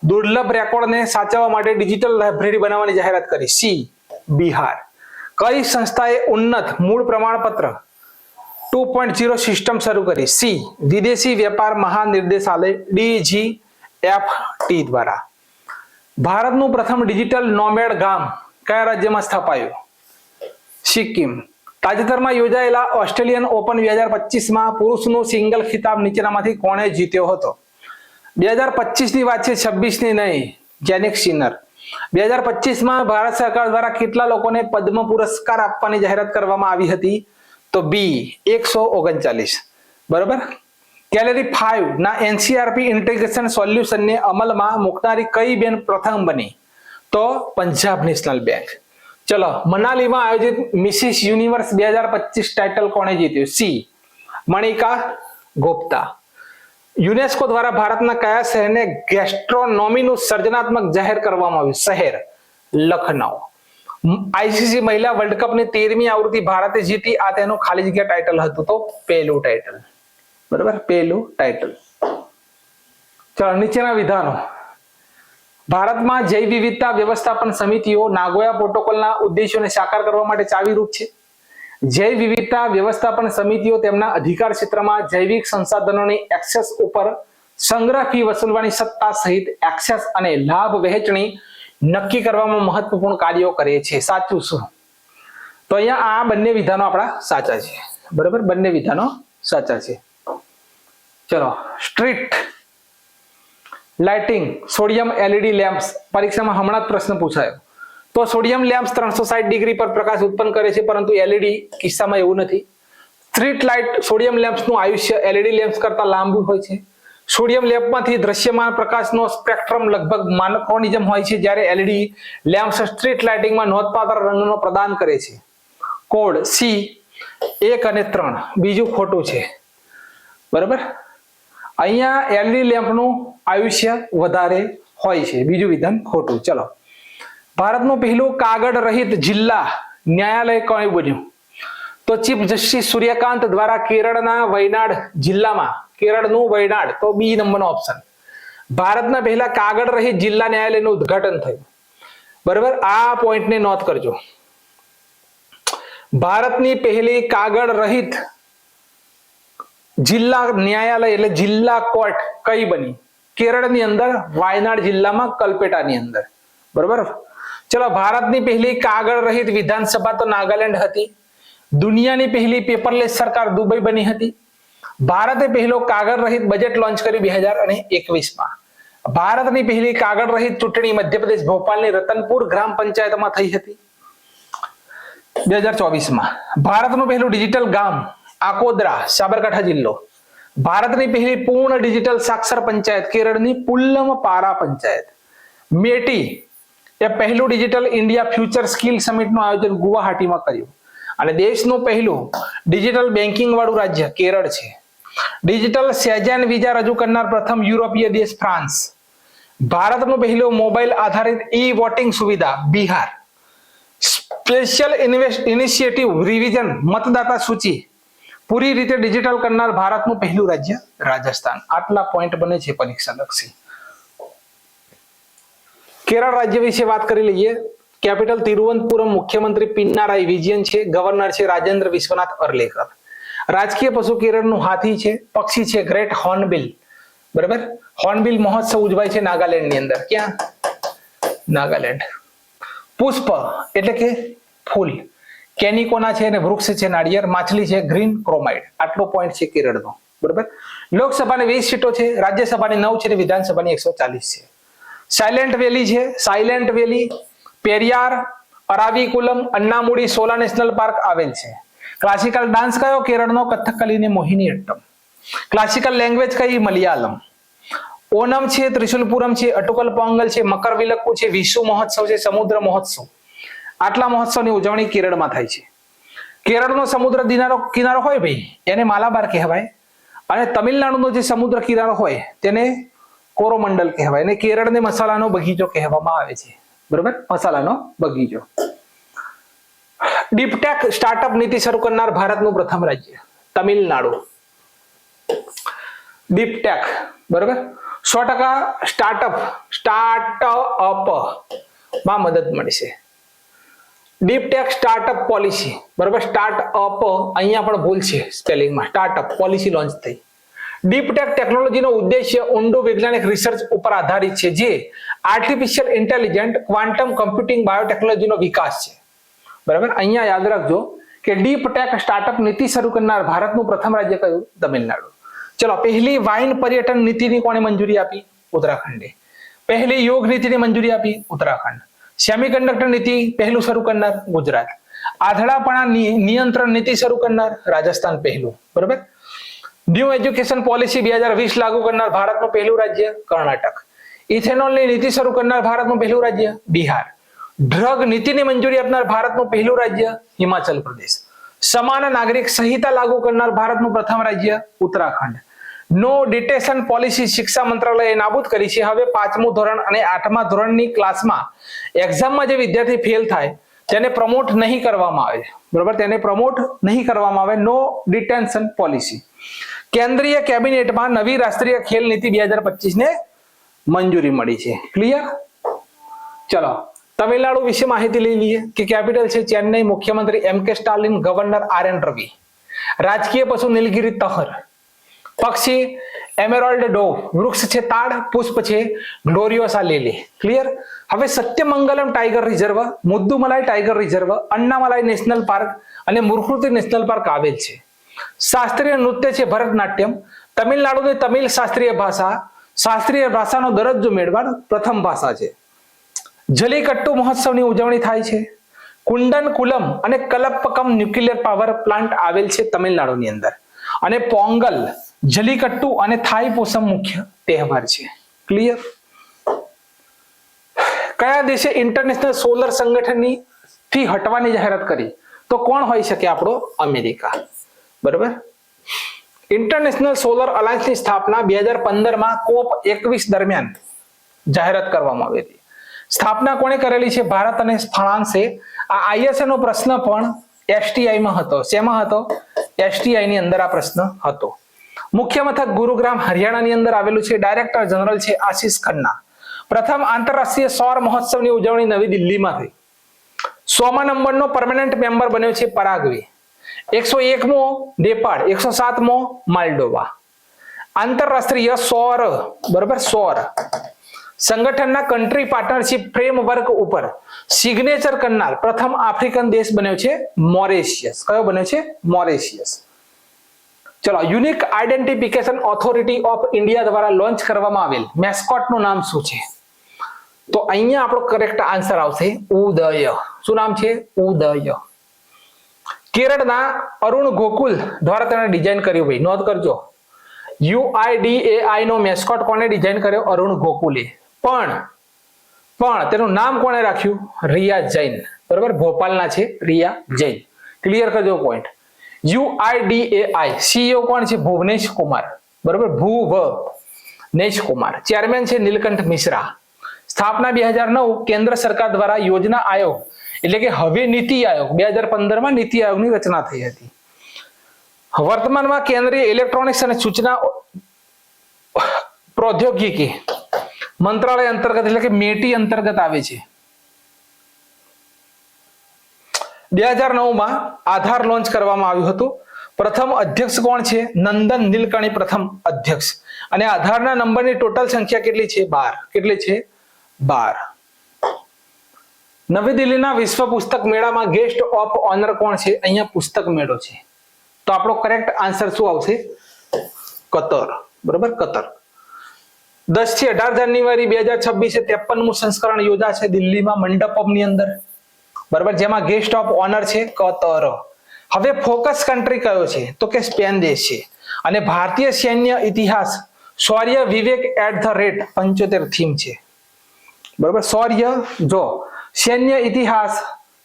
દુર્લભ રેકોર્ડને સાચવવા માટે ડિજિટલ લાઇબ્રેરી બનાવવાની જાહેરાત કરી? સી બિહાર. કઈ સંસ્થાએ ઉન્નત મૂળ પ્રમાણપત્ર 2.0 સિસ્ટમ શરૂ કરી? સી વિદેશી વેપાર મહાનિર્દેશાલય DGFT દ્વારા. ભારતનું પ્રથમ ડિજિટલ નોમેડ ગામ કયા રાજ્યમાં સ્થાપાયું? સિક્કિમ. તાજેતરમાં યોજાયેલા ઓસ્ટ્રેલિયન ઓપન 2025માં પુરુષનું સિંગલ ખિતાબ નીચેનામાંથી કોણે જીત્યો હતો? 2025ની વાત છે, 26ની નહીં. Jannik sinner. 2025માં ભારત સરકાર દ્વારા કેટલા લોકોને પદ્મ પુરસ્કાર આપવાની જાહેરાત કરવામાં આવી હતી? તો બી 139. બરોબર. કેલેરી 5 ના NCRP ઇન્ટિગ્રેશન સોલ્યુશનને અમલમાં મૂકનારી કઈ બેંક પ્રથમ બની? તો પંજાબ નેશનલ બેંક. ચલો મનાલીમાં આયોજિત મિસિસ યુનિવર્સ 2025 ટાઇટલ કોણે જીત્યું? સી મણિકા ગુપ્તા. યુનેસ્કો દ્વારા ભારતના કયા શહેરને ગેસ્ટ્રોનોમીનું સર્જનાત્મક જાહેર કરવામાં આવ્યું? શહેર લખનઉ. ICC મહિલા વર્લ્ડ કપની 13મી આવૃત્તિ ભારતે જીતી. આ તેનું ખાલી જગ્યા ટાઇટલ હતું, તો પહેલું ટાઇટલ. બરાબર, પહેલું ટાઇટલ. ચલો નીચેના વિધાનો. ભારતમાં જૈવ વિવિધતા વ્યવસ્થાપન સમિતિઓ નાગોયા પ્રોટોકોલના ઉદ્દેશોને સાકાર કરવા માટે ચાવીરૂપ છે. જૈવ વિવિધતા વ્યવસ્થાપન સમિતિઓ તેમના અધિકાર ક્ષેત્રમાં જૈવિક સંસાધનોની એક્સેસ ઉપર સંગ્રહ ફી વસૂલવાની સત્તા સહિત એક્સેસ અને લાભ વહેંચણી નક્કી કરવામાં મહત્વપૂર્ણ કાર્યો કરે છે. સાચું શું? તો અહીંયા આ બંને વિધાનો આપણા સાચા છે. બરાબર, બંને વિધાનો સાચા છે. ચલો, street lighting sodium LED lamps પરીક્ષામાં હમણાં જ પ્રશ્ન પૂછાયો. તો સોડિયમ લેમ્પ્સ 360 ડિગ્રી પર પ્રકાશ ઉત્પન્ન કરે છે, પરંતુ એલઈડી કિસ્સામાં એવું નથી. સ્ટ્રીટ લાઇટ સોડિયમ લેમ્પ્સનું આયુષ્ય એલઈડી લેમ્પ્સ કરતા લાંબુ હોય છે. સોડિયમ લેમ્પમાંથી દ્રશ્યમાન પ્રકાશનો સ્પેક્ટ્રમ લગભગ માનકોની જેમ હોય છે, જ્યારે એલઈડી લેમ્પ્સ સ્ટ્રીટ લાઇટિંગમાં નોંધપાત્ર રંગનો પ્રદાન કરે છે. કોડ સી 1 અને 3 બીજું ખોટું છે. બરાબર, અહીંયા એલઈડી લેમ્પનું આયુષ્ય વધારે હોય છે. બીજું વિધાન ખોટું. ચલો, ભારતનું પહેલું કાગળ રહિત જિલ્લા ન્યાયાલય કયું બન્યું? તો ચીફ જસ્ટિસ સૂર્યકાંત દ્વારા કેરળના વયનાડ જિલ્લામાં, કેરળનું વયનાડ, તો બી નંબરનો ઓપ્શન. ભારતના પહેલા કાગળ રહિત જિલ્લા ન્યાયાલયનું ઉદ્ઘાટન થયું. બરાબર, આ પોઈન્ટને નોંધ કરજો. ભારતની પહેલી કાગળ રહિત જિલ્લા ન્યાયાલય એટલે જિલ્લા કોર્ટ કઈ બની? કેરળની અંદર વાયનાડ જિલ્લામાં કલ્પેટાની અંદર. બરાબર. ચલો, ભારતની પહેલી કાગળ રહિત વિધાનસભા તો નાગાલેન્ડ હતી. દુનિયાની પહેલી પેપરલેસ સરકાર દુબઈ બની હતી. ભારતે પહેલો કાગળ રહિત બજેટ લોન્ચ કર્યું 2021માં. ભારતની પહેલી કાગળ રહિત ચૂંટણી મધ્યપ્રદેશ ભોપાલની રતનપુર ગ્રામ પંચાયતમાં થઈ હતી 2024માં. ભારતનું પહેલું ડિજિટલ ગામ આકોદરા, સાબરકાંઠા જિલ્લો. ભારતની પહેલી પૂર્ણ ડિજિટલ સાક્ષર પંચાયત કેરળની પુલ્લમપારા પંચાયત. મેટી એ પહેલું ડિજિટલ ઇન્ડિયા ફ્યુચર સ્કિલ સમિટનું આયોજન ગુવાહાટીમાં કર્યું. અને દેશનું પહેલું ડિજિટલ બેન્કિંગ વાળું રાજ્ય કેરળ છે. ડિજિટલ સેઝન વિઝા રજૂ કરનાર પ્રથમ યુરોપીય દેશ ફ્રાન્સ. ભારતનું પહેલું મોબાઈલ આધારિત ઈ વોટિંગ સુવિધા બિહાર. સ્પેશિયલ ઇનિશિયેટિવ રિવિઝન મતદાતા સૂચિ પૂરી રીતે ડિજિટલ કરનાર ભારતનું પહેલું રાજ્ય રાજસ્થાન. આટલા પોઈન્ટ બને છે પરીક્ષા લક્ષી. કેરળ રાજ્ય વિશે વાત કરી લઈએ. કેપિટલ તિરુવનંતપુરમ, મુખ્યમંત્રી પિનારાઈ વિજયન છે, ગવર્નર છે રાજેન્દ્ર વિશ્વનાથ અર્લેકર. રાજકીય પશુ કેરળનું હાથી છે. પક્ષી છે ગ્રેટ હોર્નબિલ. બરાબર, હોર્નબિલ મહોત્સવ ઉજવાય છે નાગાલેન્ડની અંદર. ક્યાં? નાગાલેન્ડ. પુષ્પ એટલે કે ફૂલ કેનિકોના છે અને વૃક્ષ છે નાળિયેર. માછલી છે ગ્રીન ક્રોમાઇડ. આટલો પોઈન્ટ છે કેરળનો. બરાબર. લોકસભાની 20 સીટો છે, રાજ્યસભાની 9 છે અને વિધાનસભાની 140 છે. સાયલેન્ટ વેલી છે, સાયલેન્ટ વેલી, પેરિયાર, અરાવિકુલમ, અન્નામુડી, સોલા નેશનલ પાર્ક આવેલ છે. ક્લાસિકલ ડાન્સ કયો? કેરળનો કથકલી ને મોહિની અટ્ટમ. ક્લાસિકલ લેંગ્વેજ કઈ? મલયાલમ. ઓનમ છે, ત્રિશુલપુરમ છે, અટુકલ પોંગલ છે, મકર વિલક્કુ છે, વિશુ મહોત્સવ છે, સમુદ્ર મહોત્સવ. આટલા મહોત્સવની ઉજવણી કેરળમાં થાય છે. કેરળનો સમુદ્ર કિનારો હોય ભાઈ એને માલાબાર કહેવાય, અને તમિલનાડુનો જે સમુદ્ર કિનારો હોય તેને કોરોમંડલ કહેવાય. અને કેરળને મસાલાનો બગીચો કહેવામાં આવે છે. બરાબર, મસાલાનો બગીચો. ડીપટેક સ્ટાર્ટઅપ નીતિ શરૂ કરનાર ભારતનું પ્રથમ રાજ્ય તમિલનાડુ. ડીપટેક. બરાબર, 100% સ્ટાર્ટઅપ માં મદદ મળશે. ડીપટેક સ્ટાર્ટઅપ પોલિસી. બરાબર, સ્ટાર્ટઅપ અહીંયા પણ ભૂલ છે સ્પેલિંગમાં. સ્ટાર્ટઅપ પોલિસી લોન્ચ થઈ. ડીપટેક ટેકનોલોજીનો ઉદ્દેશ્ય ઊંડો વૈજ્ઞાનિક રિસર્ચ ઉપર આધારિત છે, જે આર્ટિફિશિયલ ઇન્ટેલિજન્ટ, ક્વાન્ટમ કમ્પ્યુટિંગ, બાયોટેકનોલોજીનો વિકાસ છે. બરાબર, અહીંયા યાદ રાખજો કે ડીપટેક સ્ટાર્ટઅપ નીતિ શરૂ કરનાર ભારતનું પ્રથમ રાજ્ય કયું? તમિલનાડુ. ચલો, પહેલી વાઇન પર્યટન નીતિની કોણે મંજૂરી આપી? ઉત્તરાખંડે. પહેલી યોગ નીતિની મંજૂરી આપી? ઉત્તરાખંડ. સેમિકન્ડક્ટર નીતિ પહેલું શરૂ કરનાર? ગુજરાત. આંધળાપણા નિયંત્રણ નીતિ શરૂ કરનાર? રાજસ્થાન પહેલું. બરાબર. ન્યૂ એજ્યુકેશન પોલિસી 2020 લાગુ કરનાર ભારતનું પહેલું રાજ્ય? કર્ણાટક. ઇથેનોલની નીતિ શરૂ કરનાર ભારતનું પહેલું રાજ્ય? બિહાર. ડ્રગ નીતિની મંજૂરી આપનાર ભારતનું પહેલું રાજ્ય? હિમાચલ પ્રદેશ. સમાન નાગરિક સંહિતા લાગુ કરનાર ભારતનું પ્રથમ રાજ્ય? ઉત્તરાખંડ. નો ડિટેશન પોલિસી શિક્ષા મંત્રાલયે નાબૂદ કરી છે. હવે 5મું ધોરણ અને 8મા ધોરણની ક્લાસમાં એક્ઝામમાં જે વિદ્યાર્થી ફેલ થાય તેને પ્રમોટ નહીં કરવામાં આવે. બરાબર, તેને પ્રમોટ નહીં કરવામાં આવે. નો ડિટેન્શન પોલિસી. કેન્દ્રીય કેબિનેટમાં નવી રાષ્ટ્રીય ખેલ નીતિ 2025 ને મંજૂરી મળી છે. ક્લિયર? ચલો તમિલનાડુ વિશે માહિતી લઈ લઈએ કે કેપિટલ છે ચેન્નઈ, મુખ્યમંત્રી એમ કે સ્ટાલિન, ગવર્નર આર એન રવિ, રાજકીય પશુ નીલગિરી તહર, પક્ષી એમેરોલ્ડ ડોવ, વૃક્ષ છે તાડ, પુષ્પ છે ગ્લોરિયોસા લીલી. ક્લિયર? હવે Sathyamangalam tiger reserve, Mudumalai tiger reserve, Annamalai national park અને મુરકુર્તી નેશનલ પાર્ક આવેલ છે. શાસ્ત્રીય નૃત્ય છે ભરતનાટ્યમ. તમિલનાડુની તમિલ શાસ્ત્રીય ભાષાનો દરજ્જો મેળવનાર પ્રથમ ભાષા છે. જલીકટ્ટુ મહોત્સવની ઉજવણી થાય છે. કુંડન કુલમ અને કલપ્પકમ ન્યુક્લિયર પાવર પ્લાન્ટ આવેલ છે તમિલનાડુની અંદર. અને પોંગલ, જલીકટ્ટુ અને થાઈ પોસમ મુખ્ય તહેવાર છે. ક્લિયર? કયા દેશે ઇન્ટરનેશનલ સોલર સંગઠનની થી હટવાની જાહેરાત કરી? તો કોણ હોઈ શકે? આપણો અમેરિકા. બરોબર. ઇન્ટરનેશનલ સોલર અલાયન્સની સ્થાપના 2015 COP 21 દરમિયાન જાહેરાત કરવામાં આવી હતી. સ્થાપના કોણે કરેલી છે? ભારત અને ફ્રાન્સે. આ ISA નો પ્રશ્ન પણ STI માં હતો. શેમાં હતો? STI ની અંદર આ પ્રશ્ન હતો. મુખ્ય મથક ગુરુગ્રામ હરિયાણાની અંદર આવેલું છે. ડાયરેક્ટર જનરલ છે આશીષ ખન્ના. પ્રથમ આંતરરાષ્ટ્રીય સૌર મહોત્સવની ઉજવણી નવી દિલ્હીમાં થઈ. 100મા નંબરનો પરમેનન્ટ મેમ્બર બન્યો છે પરાગ્વે. 101મો નેપાળ, 107મો મોલ્ડોવા. આંતરરાષ્ટ્રીય સૌર, બરોબર, સૌર સંગઠનના કન્ટ્રી પાર્ટનરશિપ ફ્રેમવર્ક ઉપર સિગ્નેચર કરનાર પ્રથમ આફ્રિકન દેશ બન્યો છે મોરેશિયસ. કયો બન્યો છે? મોરેશિયસ. ચલો, unique identification authority of India દ્વારા લોન્ચ કરવામાં આવેલ મેસ્કોટ નું નામ શું છે? તો અહીંયા આપણો કરેક્ટ આન્સર આવશે ઉદય. શું નામ છે? ઉદય. કેરળના અરુણ ગોકુલ દ્વારા તેને ડિઝાઇન કર્યું. ભાઈ નોંધ કરજો, UIDAI નો મેસ્કોટ કોને ડિઝાઇન કર્યો? અરુણ ગોકુલે. પણ તેનું નામ કોણે રાખ્યું? રિયા જૈન. બરોબર, ભોપાલના છે રિયા જૈન. ક્લિયર કરજો પોઈન્ટ. UIDAI CEO કોણ છે? ભુવનેશ કુમાર. બરોબર, ભુવનેશ કુમાર. ચેરમેન છે નીલકંઠ મિશ્રા. સ્થાપના 2009 કેન્દ્ર સરકાર દ્વારા યોજના આયોગ એટલે કે હવે નીતિ આયોગ 2015 નીતિ આયોગની રચના થઈ હતી. વર્તમાનમાં કેન્દ્રીય ઇલેક્ટ્રોનિક્સ અને સૂચના પ્રૌદ્યોગિકી મંત્રાલય અંતર્ગત એટલે કે મેટી અંતર્ગત આવે છે. 2009 આધાર લોન્ચ કરવામાં આવ્યું હતું. પ્રથમ અધ્યક્ષ કોણ છે? નંદન નીલકણી પ્રથમ અધ્યક્ષ. અને આધારના નંબરની ટોટલ સંખ્યા કેટલી છે? 12. કેટલી છે? 12. નવી દિલ્હીના વિશ્વ પુસ્તક મેળામાં ગેસ્ટ ઓફ ઓનર કોણ છે? અહીંયા પુસ્તક મેળો છે. તો આપણો કરેક્ટ આન્સર શું આવશે? કતર. બરોબર, કતર. 10 થી 18 જાન્યુઆરી 2026 53મું સંસ્કરણ યોજાશે દિલ્હીમાં મંડપમની અંદર. બરોબર, જેમાં ગેસ્ટ ઓફ ઓનર છે કતર. હવે ફોકસ કન્ટ્રી કયો છે? તો કે સ્પેન દેશ છે. અને ભારતીય સૈન્ય ઇતિહાસ શૌર્ય વિવેક @75 થીમ છે. બરોબર, શૌર્ય જો સૈન્ય ઇતિહાસ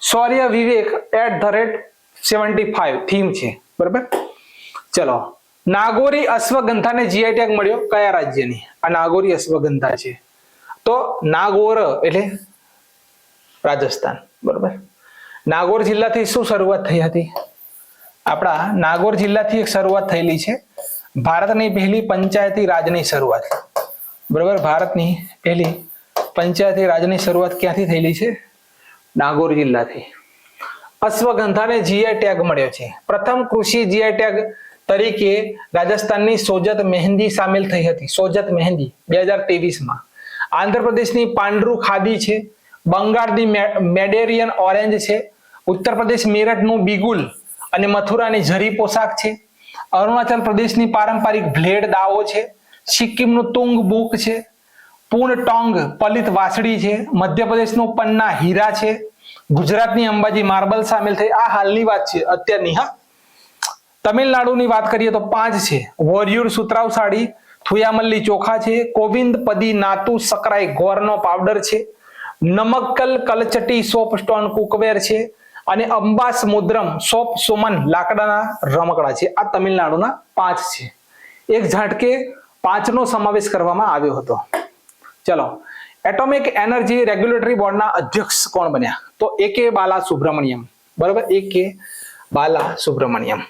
શૌર્ય વિવેક @75 થીમ છે. બરોબર. ચલો, નાગોરી અશ્વગંધાને GI ટેગ મળ્યો કયા રાજ્યની? આ નાગોરી અશ્વગંધા છે. તો નાગોર એટલે રાજસ્થાન. બરોબર. નાગોર જિલ્લાથી શું શરૂઆત થઈ હતી? આપણા નાગોર જિલ્લાથી એક શરૂઆત થયેલી છે ભારતની પહેલી પંચાયતી રાજની શરૂઆત. બરોબર, ભારતની પહેલી પંચાયતી રાજની શરૂઆત ક્યાંથી થયેલી છે? નાગોર જિલ્લાથી. અશ્વગંધાને GI ટેગ મળ્યો છે. પ્રથમ કૃષિ GI ટેગ તરીકે રાજસ્થાનની સોજત મહેંદી સામેલ થઈ હતી. સોજત મહેંદી 2023માં. આંધ્રપ્રદેશની પાંડરુ ખાદી છે. બંગાળની મેડેરિયન ઓરેન્જ છે. ઉત્તર પ્રદેશ મેરઠનું બિગુલ અને મથુરાની ઝરી પોશાક છે. અરુણાચલ પ્રદેશની પારંપરિક બ્લેડ દાવો છે. સિક્કિમનું તુંગ બુક છે. પૂર્ણ ટોંગ પલિત વાસળી છે. મધ્યપ્રદેશનું પન્ના હીરા છે. ગુજરાતની અંબાજી માર્બલ સામેલ થઈ. આ હાલની વાત છે, અત્યારની. હા, તમિલનાડુની વાત કરીએ તો 5 છે. વોરિયુર સુતરાઉ સાડી, થુયામલ્લી ચોખા છે. કોવિંદ પદી નાતુ સકરાઈ ગોરનો પાવડર છે. નમક્કલ કલચટી સોપ સ્ટોન કુકવેર છે. અને અંબાસ મુદ્રમ સોપ સુમન લાકડાના રમકડા છે. આ તમિલનાડુના 5 છે. એક ઝાટકે 5 નો સમાવેશ કરવામાં આવ્યો હતો. ચલો, એટોમિક એનર્જી રેગ્યુલેટરી બોર્ડના અધ્યક્ષ કોણ બન્યા? તો AK બાલા સુબ્રમણ્યમ. બરોબર, AK Bala Subramaniam.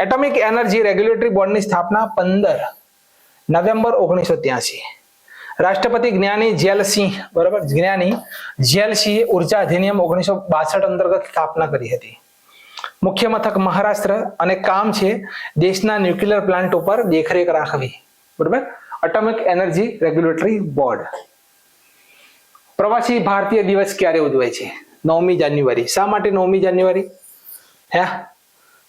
Atomic energy regulatory બોર્ડની સ્થાપના 15 નવેમ્બર 1983. રાષ્ટ્રપતિ જ્ઞાની જેલસિંહ, બરાબર, જ્ઞાની જેલસિંહે ઉર્જા અધિનિયમ 1962 અંતર્ગત સ્થાપના કરી હતી. મુખ્ય મથક મહારાષ્ટ્ર અને કામ છે દેશના ન્યુક્લિયર પ્લાન્ટ ઉપર દેખરેખ રાખવી, બરાબર. Atomic energy regulatory board. પ્રવાસી ભારતીય દિવસ ક્યારે ઉજવાય છે? 9મી જાન્યુઆરી. શા માટે 9મી જાન્યુઆરી?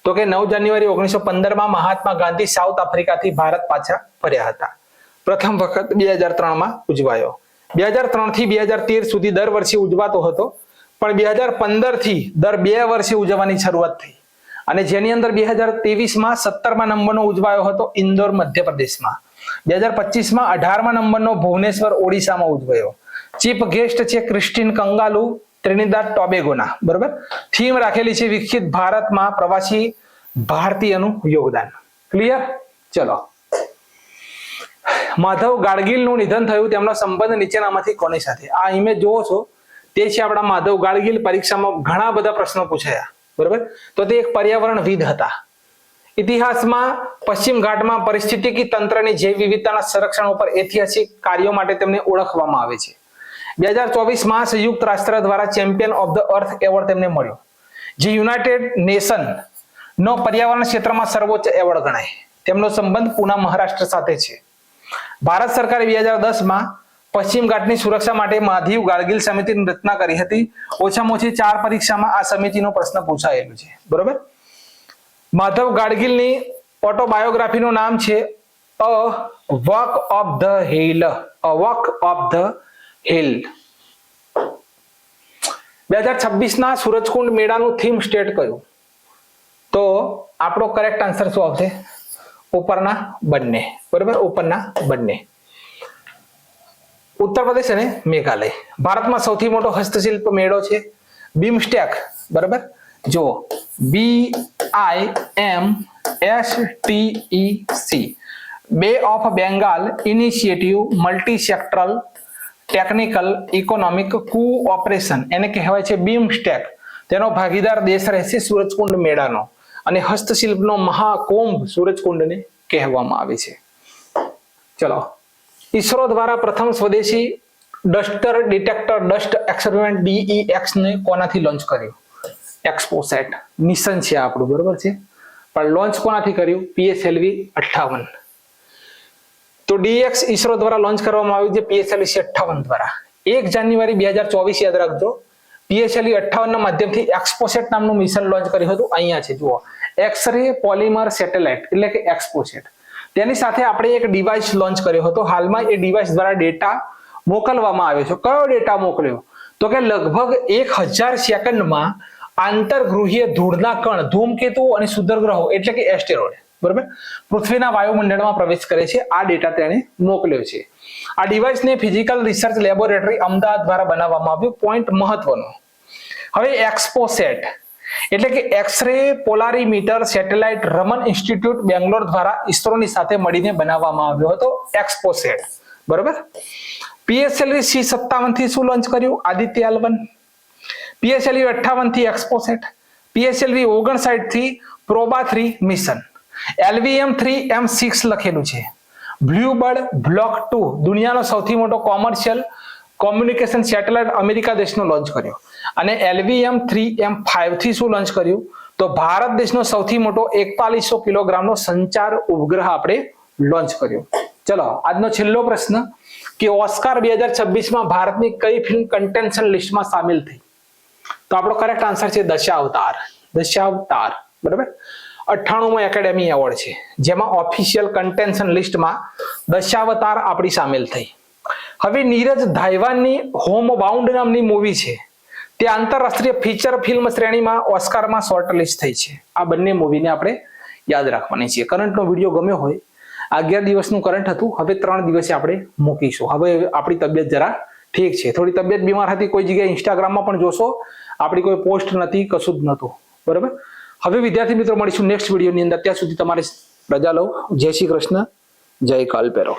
તો કે 9 જાન્યુઆરી 1915 મહાત્મા ગાંધી સાઉથ આફ્રિકાથી ભારત પાછા ફર્યા હતા. પ્રથમ વખત 2003 ઉજવાયો. 2003 થી 2013 સુધી દર વર્ષે ઉજવાતો હતો, પણ 2015 થી દર 2 વર્ષે ઉજવવાની શરૂઆત થઈ અને જેની અંદર 2023 17મા નંબરનો ઉજવાયો હતો ઇન્દોર મધ્યપ્રદેશમાં. 2025 18મા નંબરનો ભુવનેશ્વર ઓડિશામાં ઉજવાયો. ચીફ ગેસ્ટ છે ક્રિસ્ટીન કંગાલુ ત્રિનિદાદ ટોબેગોના, બરાબર. થીમ રાખેલી છે વિકસિત ભારતમાં પ્રવાસી ભારતીયનું યોગદાન. ક્લિયર? ચલો. માધવ ગાડગીલનું નિધન થયું, તેમનો સંબંધ નીચેનામાંથી કોની સાથે? આ ઇમેજ જોવો છો તે છે આપણા માધવ ગાડગીલ. પરીક્ષામાં ઘણા બધા પ્રશ્નો પૂછાયા, બરાબર. તો તે એક પર્યાવરણવિદ હતા. ઇતિહાસમાં પશ્ચિમ ઘાટમાં પરિસ્થિતિકી તંત્રની જૈવ વિવિધતાના સંરક્ષણ ઉપર ઐતિહાસિક કાર્યો માટે તેમને ઓળખવામાં આવે છે. 2024 સંયુક્ત રાષ્ટ્ર દ્વારા champion of the earth award તેમને મળ્યો, જે યુનાઇટેડ નેશન નો પર્યાવરણ ક્ષેત્રમાં સર્વોચ્ચ એવોર્ડ ગણાય. તેમનો સંબંધ પુના મહારાષ્ટ્ર સાથે છે. ભારત સરકારે 2010 પશ્ચિમ ઘાટની સુરક્ષા માટે માધવ ગાડગીલ સમિતિની રચના કરી હતી. ઓછામાં ઓછી 4 પરીક્ષામાં આ સમિતિનો પ્રશ્ન પૂછાયેલો છે, બરોબર. માધવ ગાડગીલની ઓટોબાયોગ્રાફીનું નામ છે a walk of the hill. A walk of the hill. 2026 સૂરજકુંડ મેળાનું થીમ સ્ટેટ કયું? તો આપણો કરેક્ટ આન્સર શું આવશે? ઉપરના બંને, બરાબર. ઉપરના બંને. ઉત્તર પ્રદેશ અને મેઘાલય. ભારતમાં સૌથી મોટો હસ્તશિલ્પ મેળો છે બીમસ્ટેક, બરાબર. જો BIMSTEC, બે of Bengal initiative multi sectoral technical economic cooperation, એને કહેવાય છે બીમસ્ટેક. તેનો ભાગીદાર દેશ રહેશે સૂરજકુંડ મેળાનો અને હસ્તશિલ્પનો મહાકુંભ સૂરજકુંડને કહેવામાં આવે છે. ચલો. ઈસરો દ્વારા પ્રથમ સ્વદેશી duster detector dust experiment DEX ને કોનાથી લોન્ચ કર્યું? એક્સપોસેટ મિશન છે આપણું, બરોબર છે. પણ લોન્ચ કોનાથી કર્યું? PSLV 58. તો DEX ઈસરો દ્વારા લોન્ચ કરવામાં આવ્યું છે PSLV 58 દ્વારા. 1 જાન્યુઆરી 2024 યાદ રાખજો. PSLV 58 ના માધ્યમથી એક્સપોસેટ નામનું મિશન લોન્ચ કર્યું હતું. અહીંયા છે જુઓ, એક્સ-રે પોલિમર સેટેલાઇટ એટલે કે એક્સપોસેટ. તેની સાથે આપણે એક ડિવાઇસ લોન્ચ કર્યો હતો. હાલમાં એ ડિવાઇસ દ્વારા ડેટા મોકલવામાં આવ્યો છે. કયો ડેટા મોકલ્યો? તો કે લગભગ 1000 સેકન્ડમાં આંતરગૃહીય ધૂળના કણ, ધૂમકેતુઓ અને સુદરગ્રહો એટલે કે એસ્ટેરોઇડ, બરાબર, પૃથ્વીના વાયુમંડળમાં પ્રવેશ કરે છે. આ ડેટા તેણે મોકલ્યો છે. આ ડિવાઇસને ફિઝિકલ રિસર્ચ લેબોરેટરી અમદાવાદ દ્વારા બનાવવામાં આવ્યું. પોઈન્ટ મહત્વનો. હવે એક્સપોસેટ એટલે કે X-ray polarimeter satellite Raman institute Bangalore દ્વારા ઈસરોની સાથે મળીને બનાવવામાં આવ્યો હતો એક્સપોસેટ, બરાબર. PSLV C57 થી શું લોન્ચ કર્યું? આદિત્ય L1. PSLV 58 થી એક્સપોસેટ. PSLV 59 થી પ્રોબા 3 મિશન. LVM-3M6 લખેલું છે. બ્લુબર્ડ બ્લોક 2 દુનિયાનો સૌથી મોટો કોમર્શિયલ કોમ્યુનિકેશન સેટેલાઇટ અમેરિકા દેશનો લોન્ચ કર્યો. અને LVM-3M5 થી શું લોન્ચ કર્યું? તો ભારત દેશનો સૌથી મોટો 4100 કિલોગ્રામનો સંચાર ઉપગ્રહ આપણે લોન્ચ કર્યો. ચલો, આજનો છેલ્લો પ્રશ્ન કે ઓસ્કાર 2026 ભારતની કઈ ફિલ્મ કન્ટેન્શન લિસ્ટમાં સામેલ થઈ? તો આપણો કરેક્ટ આન્સર છે દશાવતાર. દશાવતાર, બરાબર. 98મો એકેડેમી એવોર્ડ છે, જેમાં ઓફિશિયલ કન્ટેન્શન લિસ્ટમાં દશાવતાર આપણી સામેલ થઈ. હવે નીરજ ધાઈવાનની હોમ બાઉન્ડ નામની મૂવી છે, તે આંતરરાષ્ટ્રીય ફીચર ફિલ્મ શ્રેણીમાં ઓસ્કારમાં શોર્ટ લિસ્ટ થઈ છે. આ બંને મૂવીને આપણે યાદ રાખવાની છે. કરંટનો વિડીયો ગમ્યો હોય, 11 દિવસનું કરંટ હતું, હવે 3 દિવસે આપણે મૂકીશું. હવે આપણી તબિયત જરા ઠીક છે. થોડી તબિયત બીમાર હતી, કોઈ જગ્યાએ ઇન્સ્ટાગ્રામમાં પણ જોશો આપણી કોઈ પોસ્ટ નથી, કશું જ નહોતું, બરાબર. હવે વિદ્યાર્થી મિત્રો મળીશું નેક્સ્ટ વિડીયોની અંદર. ત્યાં સુધી તમારે રજા લો. જય શ્રી કૃષ્ણ, જય કાલભૈરવ.